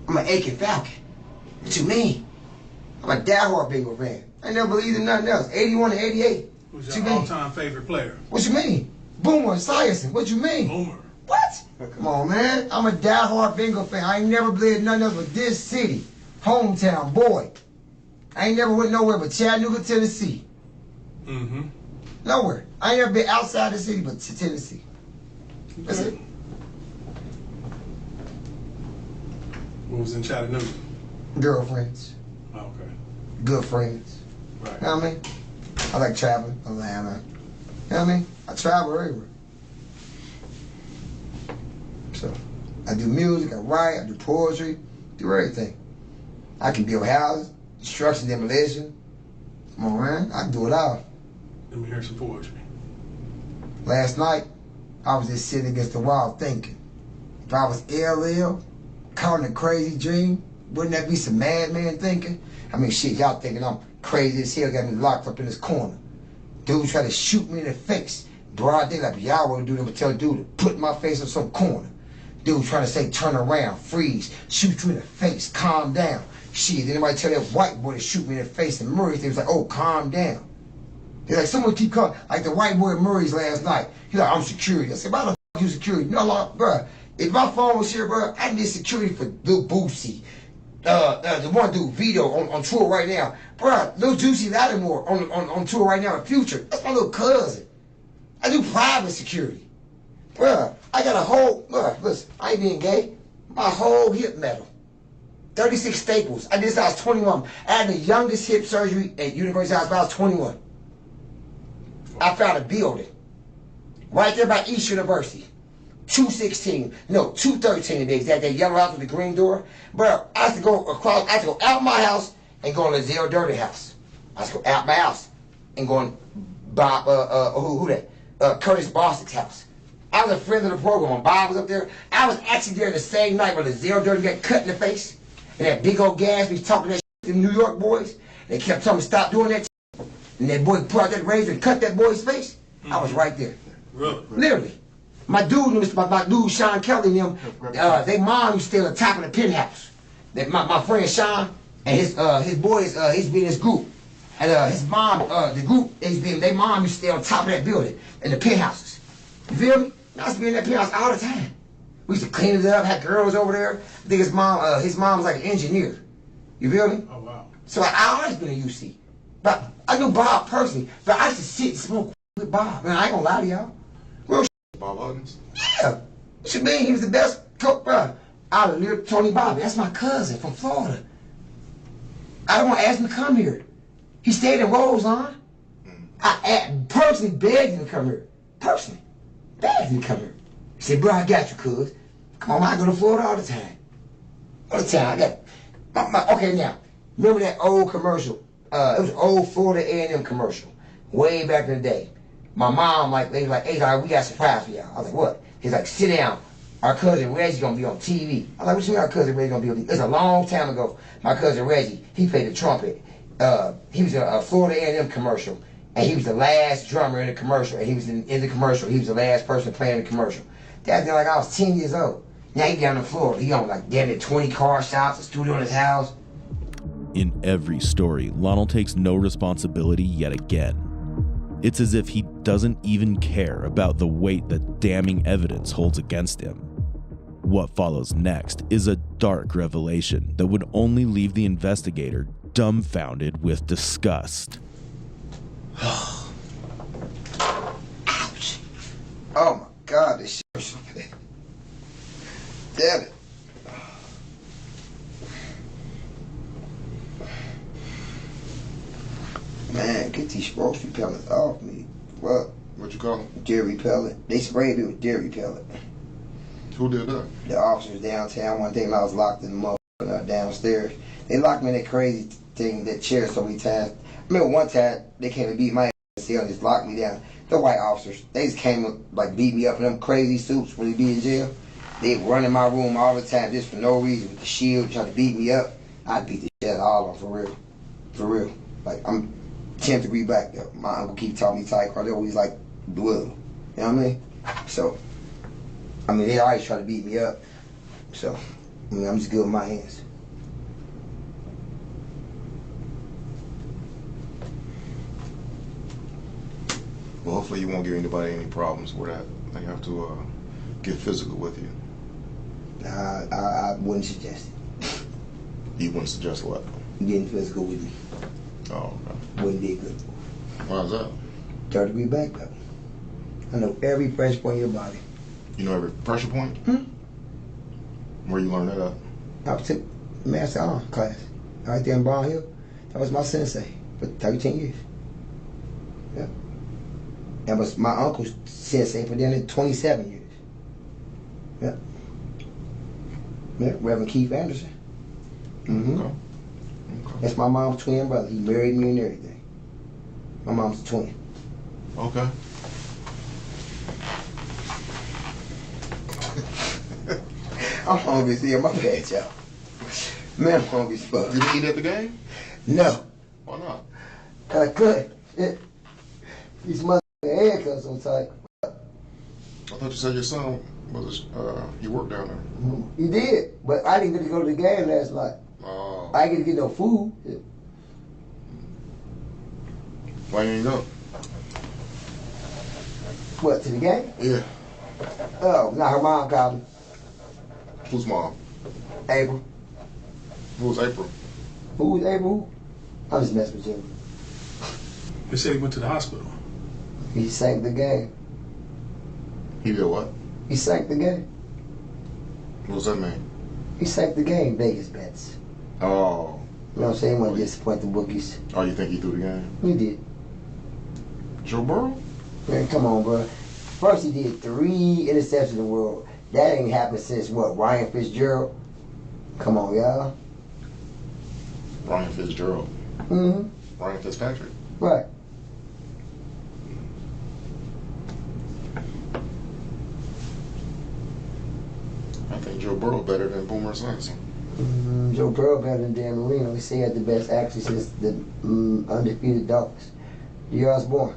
I'm an Aiken Falcon. What you mean? I'm a diehard Bengal fan. I never believed in nothing else. 81 to 88. Who's your all-time favorite player? What you mean? Boomer Esiason. What you mean? Boomer. What? Come on, man. I'm a diehard Bengal fan. I ain't never believed in nothing else but this city. Hometown, boy. I ain't never went nowhere but Chattanooga, Tennessee. Mm-hmm. Nowhere. I ain't never been outside the city but to Tennessee. That's it. What was in Chattanooga? Girlfriends. Oh, okay. Good friends. Right. You know what I mean? I like traveling. Atlanta. You know what I mean? I travel everywhere. So, I do music, I write, I do poetry, do everything. I can build houses, construction, demolition. Come on, man. I can do it all. Let me hear some poetry. Last night, I was just sitting against the wall thinking, if I was LL, caught in a crazy dream, wouldn't that be some madman thinking? I mean, shit, y'all thinking I'm crazy as hell, got me locked up in this corner. Dude tried to shoot me in the face. Broad daylight, but y'all wouldn't do that, but tell dude to put my face in some corner. Dude trying to say, turn around, freeze, shoot you in the face, calm down. Shit, anybody tell that white boy to shoot me in the face in Murray's, they was like, oh, calm down. He's like, someone keep calling, like the white boy at Murray's last night. He's like, I'm security. I said, why the f you security? You know, like, bruh, if my phone was here, bruh, I need security for Lil Boosie. The one dude, Vito, on tour right now. Bruh, Lil Juicy Lattimore on tour right now in Future. That's my little cousin. I do private security. Bruh, I got a whole, bruh, listen, I ain't being gay. My whole hip metal. 36 staples. I did this when I was 21. I had the youngest hip surgery at University Hospital. I was 21. I found a building right there by East University. 213 to be exact. That yellow house with the green door. Bro, I had to go across, I had to go out my house and go in the Zero Dirty house. I had to go out my house and go in Bob, Curtis Bostic's house. I was a friend of the program when Bob was up there. I was actually there the same night when the Zero Dirty got cut in the face. And that big old gas was talking that shit to the New York boys. They kept telling me stop doing that shit. And that boy pulled out that razor and cut that boy's face. I was right there. Really? Literally. My dude, my dude Sean Kelly and them, they mom used to stay on the top of the penthouse. That my friend Sean and his boys, he's been in his group. And his mom, the group, their mom used to stay on top of that building in the penthouses. You feel me? I used to be in that penthouse all the time. We used to clean it up, had girls over there. I think his mom was like an engineer. You feel me? Oh, wow. So I always been a UC. But I knew Bob personally, but I used to sit and smoke with Bob. Man, I ain't gonna lie to y'all. Real Bob Huggins? Yeah. What you mean? He was the best coach, bro. I lived Tony Bobby. That's my cousin from Florida. I don't want to ask him to come here. He stayed in Roseline. I personally begged him to come here. Personally. Begged him to come here. He said, bro, I got you, cuz. Come on, I go to Florida all the time. All the time. I got okay, now. Remember that old commercial? It was an old Florida A&M commercial. Way back in the day. My mom, they was like, hey, we got a surprise for y'all. I was like, what? He's like, sit down. Our cousin Reggie gonna be on TV. I was like, what you mean our cousin Reggie gonna be on TV? It's a long time ago. My cousin Reggie, he played the trumpet. He was in a Florida A&M commercial. And he was the last drummer in the commercial. And he was in the commercial. He was the last person playing the commercial. That's like I was 10 years old. Now he down in Florida. He on like damn near 20 car shops, a studio in his house. In every story, Lonnell takes no responsibility yet again. It's as if he doesn't even care about the weight that damning evidence holds against him. What follows next is a dark revelation that would only leave the investigator dumbfounded with disgust. Ouch. Oh my God, this shit was so bad. Damn it. Man, get these roach repellents off me. What? What you call them? Deer repellent. They sprayed me with deer repellent. Who did that? The officers downtown. One day when I was locked in the downstairs. They locked me in that crazy thing, that chair so many times. I remember one time they came and beat my ass and just locked me down. The white officers, they just came and like beat me up in them crazy suits when they be in jail. They run in my room all the time just for no reason with the shield trying to beat me up. I'd beat the shit out of all of them for real. For real. Like I'm 10th degree black though. My uncle keep taught me taekwondo. They always like duel. You know what I mean? So, I mean they always try to beat me up. So, I mean I'm just good with my hands. Well, hopefully you won't give anybody any problems with that. They have to get physical with you. I wouldn't suggest it. You wouldn't suggest what? Getting physical with me. Oh, okay. Wouldn't be good. Why is that? 3rd degree black belt. I know every pressure point in your body. You know every pressure point? Where you learn that at? I took Master Arm class right there in Brown Hill. That was my sensei for 13 years. Yeah. That was my uncle's sensei for then 27 years. Yeah. Yeah, Reverend Keith Anderson. Okay. That's my mom's twin brother. He married me and everything. My mom's a twin. Okay. I'm hungry as hell. My bad, y'all. Man, I'm hungry as fuck. You didn't eat at the game? No. Why not? I couldn't. These motherfucking haircuts so tight. I thought you said your son was, he worked down there. He did, but I didn't get to go to the game last night. Oh. I didn't get to get no food. Why you didn't go? What, to the game? Yeah. Oh, now her mom called me. Who's mom? April. Who's April? Who's April? I'm just messing with you. They said he went to the hospital. He sank the game. He did what? He sank the game. What does that mean? He sank the game, Vegas bets. Oh. You know what I'm saying? He wanted to disappoint the bookies. Oh, you think he threw the game? He did. Joe Burrow? Man, come on, bro. First he did 3 interceptions in the world. That ain't happened since what, Ryan Fitzgerald? Come on, y'all. Ryan Fitzgerald. Mm-hmm. Ryan Fitzpatrick. Right. I think Joe Burrow better than Boomer Esiason. Joe Burrow better than Dan Marino. He said he had the best actually since the undefeated Dolphins. The year I was born.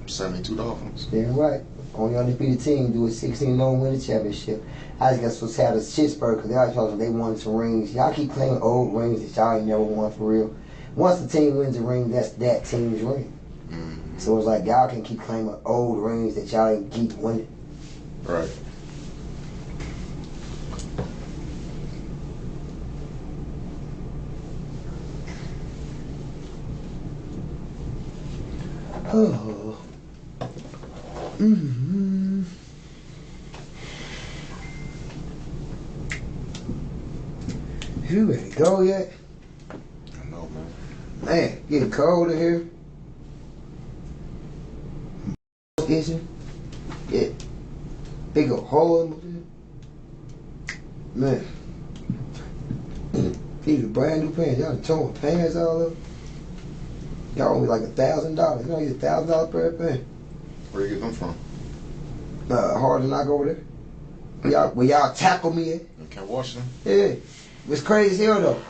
72 Dolphins. Damn right. Only undefeated team do it 16-0 win the championship. I just got so sad at Pittsburgh because they always told us they wanted some rings. Y'all keep claiming old rings that y'all ain't never won for real. Once the team wins a ring, that's that team's ring. So it's like y'all can keep claiming old rings that y'all ain't keep winning. Right. Oh. Mm-hmm. You ready to go yet? I know, man. Man, getting cold in here. Itching. Yeah. Big old hole in my head. Man. These are brand new pants. Y'all torn pants all over. Y'all owe me like $1,000. You know, you $1,000 per pants. Where you get them from? Hard to knock over there. Where y'all tackle me at. You can't wash them. Yeah. It's crazy as hell though.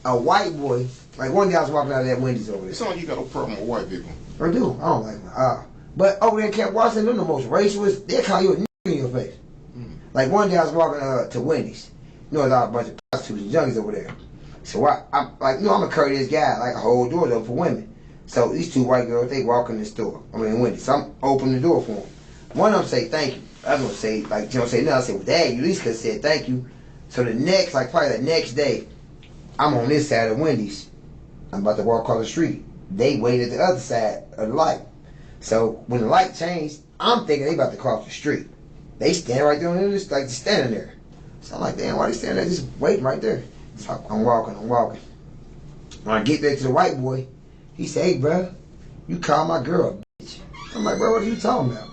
A white boy, like one day I was walking out of that Wendy's over there. It's not like you got no problem with white people. I do. I don't like them. But over there in Camp Washington, they're the most racist. They'll call you a nigga in your face. Like one day I was walking to Wendy's. You know, there's a bunch of prostitutes and junkies over there. So I'm like, you know, I'm a courteous guy. Like, I hold doors open for women. So these 2 white girls, they walk in the store. I mean, Wendy's. So I'm opening the door for them. One of them say thank you. I was gonna say, like, you know, say no. I said, well, dang, you at least could have said thank you. So the next, like probably the next day, I'm on this side of Wendy's. I'm about to walk across the street. they waited at the other side of the light. So when the light changed, I'm thinking they about to cross the street. They stand right there, and just like standing there. So I'm like, damn, why they standing there just waiting right there? So I'm walking. When I get back to the white boy, he said, hey, bro, you call my girl a bitch. I'm like, bro, what are you talking about?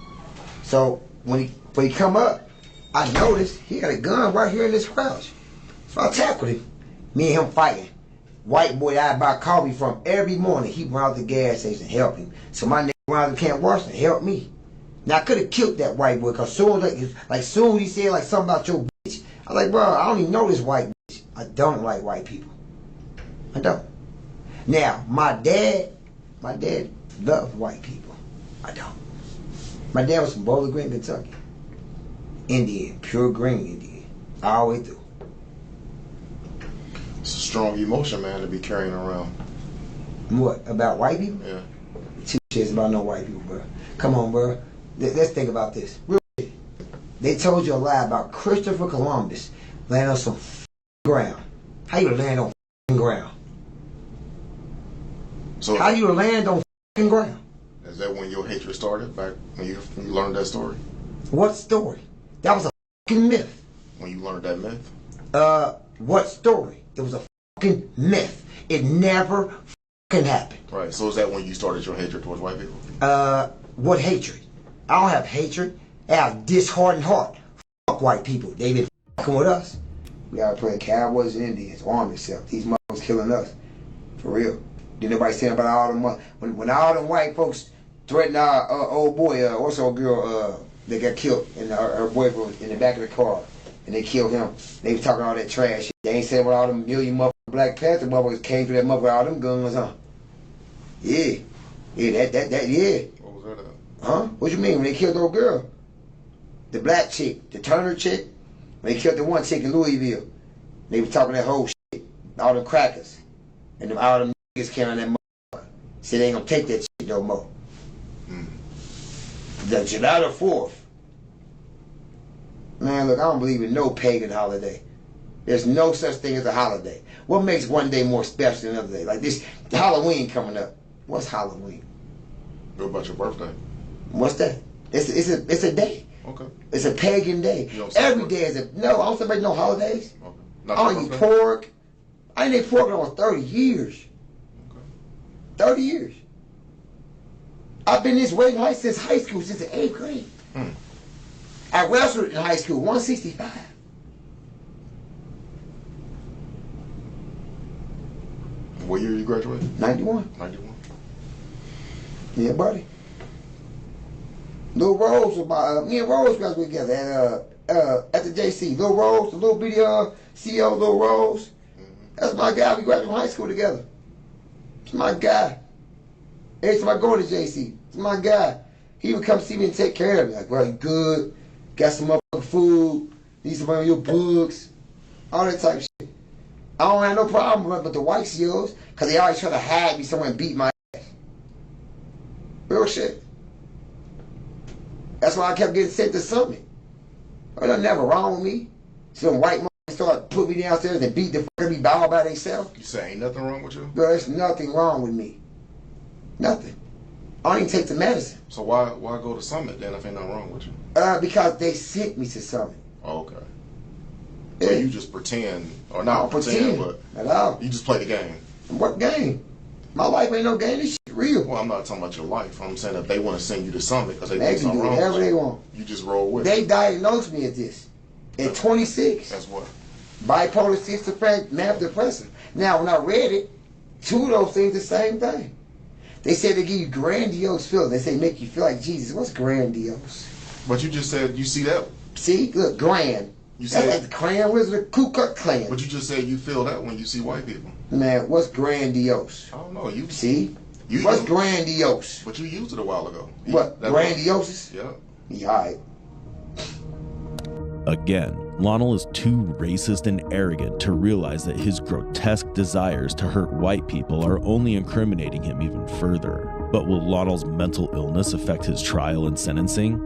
So when he come up, I noticed he had a gun right here in this crouch. So I tackled him. Me and him fighting. White boy that I buy coffee from every morning, he went out to the gas station to help him. So my nigga went out to Camp Washington help me. Now I could have killed that white boy because soon as he said like something about your bitch, I was like, bro, I don't even know this white bitch. I don't like white people. I don't. Now my dad loved white people. I don't. My dad was from Bowling Green, Kentucky. Indian, pure green Indian, all the way through. It's a strong emotion, man, to be carrying around. What, about white people? Yeah. Two shits about no white people, bro. Come on, bro. Let's think about this. Real shit. They told you a lie about Christopher Columbus landing on some ground. How you land on ground? So how you land on ground? Is that when your hatred started, back when you learned that story? What story? That was a myth. When you learned that myth? What story? It was a fucking myth. It never fucking happened. Right. So is that when you started your hatred towards white people? What hatred? I don't have hatred. I have disheartened heart. Fuck white people. They been fucking with us. We gotta play Cowboys and Indians. Arm yourself. These motherfuckers killing us. For real. Did nobody say about all them when all them white folks threatened our old boy, what's old girl, that got killed and her boyfriend was in the back of the car. And they killed him. They was talking all that trash shit. They ain't saying what all them million motherfucking Black Panther motherfuckers came through that motherfucker with all them guns, huh? Yeah. Yeah, that, yeah. What was that at? Huh? What you mean? When they killed the old girl? The black chick, the Turner chick. When they killed the one chick in Louisville. They was talking that whole shit. All them crackers. And all them niggas came on that motherfucker. Said they ain't gonna take that shit no more. The July the 4th. Man, look, I don't believe in no pagan holiday. There's no such thing as a holiday. What makes one day more special than another day? Like this Halloween coming up. What's Halloween? What about your birthday? What's that? It's a day. Okay. It's a pagan day. Every day is a no. I don't celebrate no holidays. Okay. I don't eat pork. I ain't ate pork in almost 30 years. Okay. 30 years. I've been this way since high school, since the 8th grade. I wrestled in high school, 165. What year you graduated? 91. 91. Yeah, buddy. Lil Rose was me and Rose graduated together at the JC. Lil Rose, the little bitty CEO Lil Rose. That's my guy. We graduated from high school together. It's my guy. Every time I go to JC, it's my guy. He would come see me and take care of me. Like, bro, you good? Got some motherfucking food? Need some of your books? All that type of shit. I don't have no problem with the white CEOs because they always try to hide me somewhere and beat my ass. Real shit. That's why I kept getting sent to Summit. Well, there's never wrong with me. Some white motherfuckers start putting me downstairs and beat the fuck out of me all by themselves. You say ain't nothing wrong with you? Bro, there's nothing wrong with me. Nothing. I don't even take the medicine. So why go to Summit then if ain't nothing wrong with you? Because they sent me to Summit. Oh, okay. So you just pretend, or not pretend, but at all. You just play the game. What game? My life ain't no game. This shit real. Well, I'm not talking about your life. I'm saying if they want to send you to Summit because they can think do something wrong whatever with they you, want. you just roll with They it. diagnosed me at this. At 26. That's what? Bipolar, schizophrenic, manic depressive. Now, when I read it, two of those things the same thing. They said they give you grandiose feelings. They say make you feel like Jesus. What's grandiose? But you just said you see that. See, look, grand. You That's said like the Clan Wizard of Ku Klux Klan. But you just said you feel that when you see white people. Man, what's grandiose? I don't know. You see? You What's grandiose? But you used it a while ago. What? Grandiose? Yeah. Yeah, all right. Again, Lonnell is too racist and arrogant to realize that his grotesque desires to hurt white people are only incriminating him even further. But will Lonnell's mental illness affect his trial and sentencing?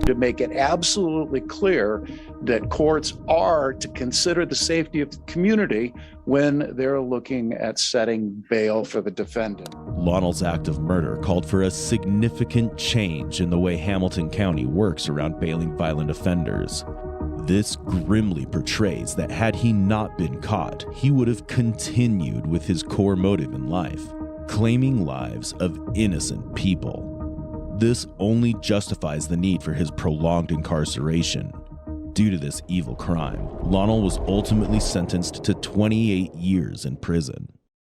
to make it absolutely clear that courts are to consider the safety of the community when they're looking at setting bail for the defendant. Lonnell's act of murder called for a significant change in the way Hamilton County works around bailing violent offenders. This grimly portrays that had he not been caught, he would have continued with his core motive in life, claiming lives of innocent people. This only justifies the need for his prolonged incarceration. Due to this evil crime, Lonnell was ultimately sentenced to 28 years in prison.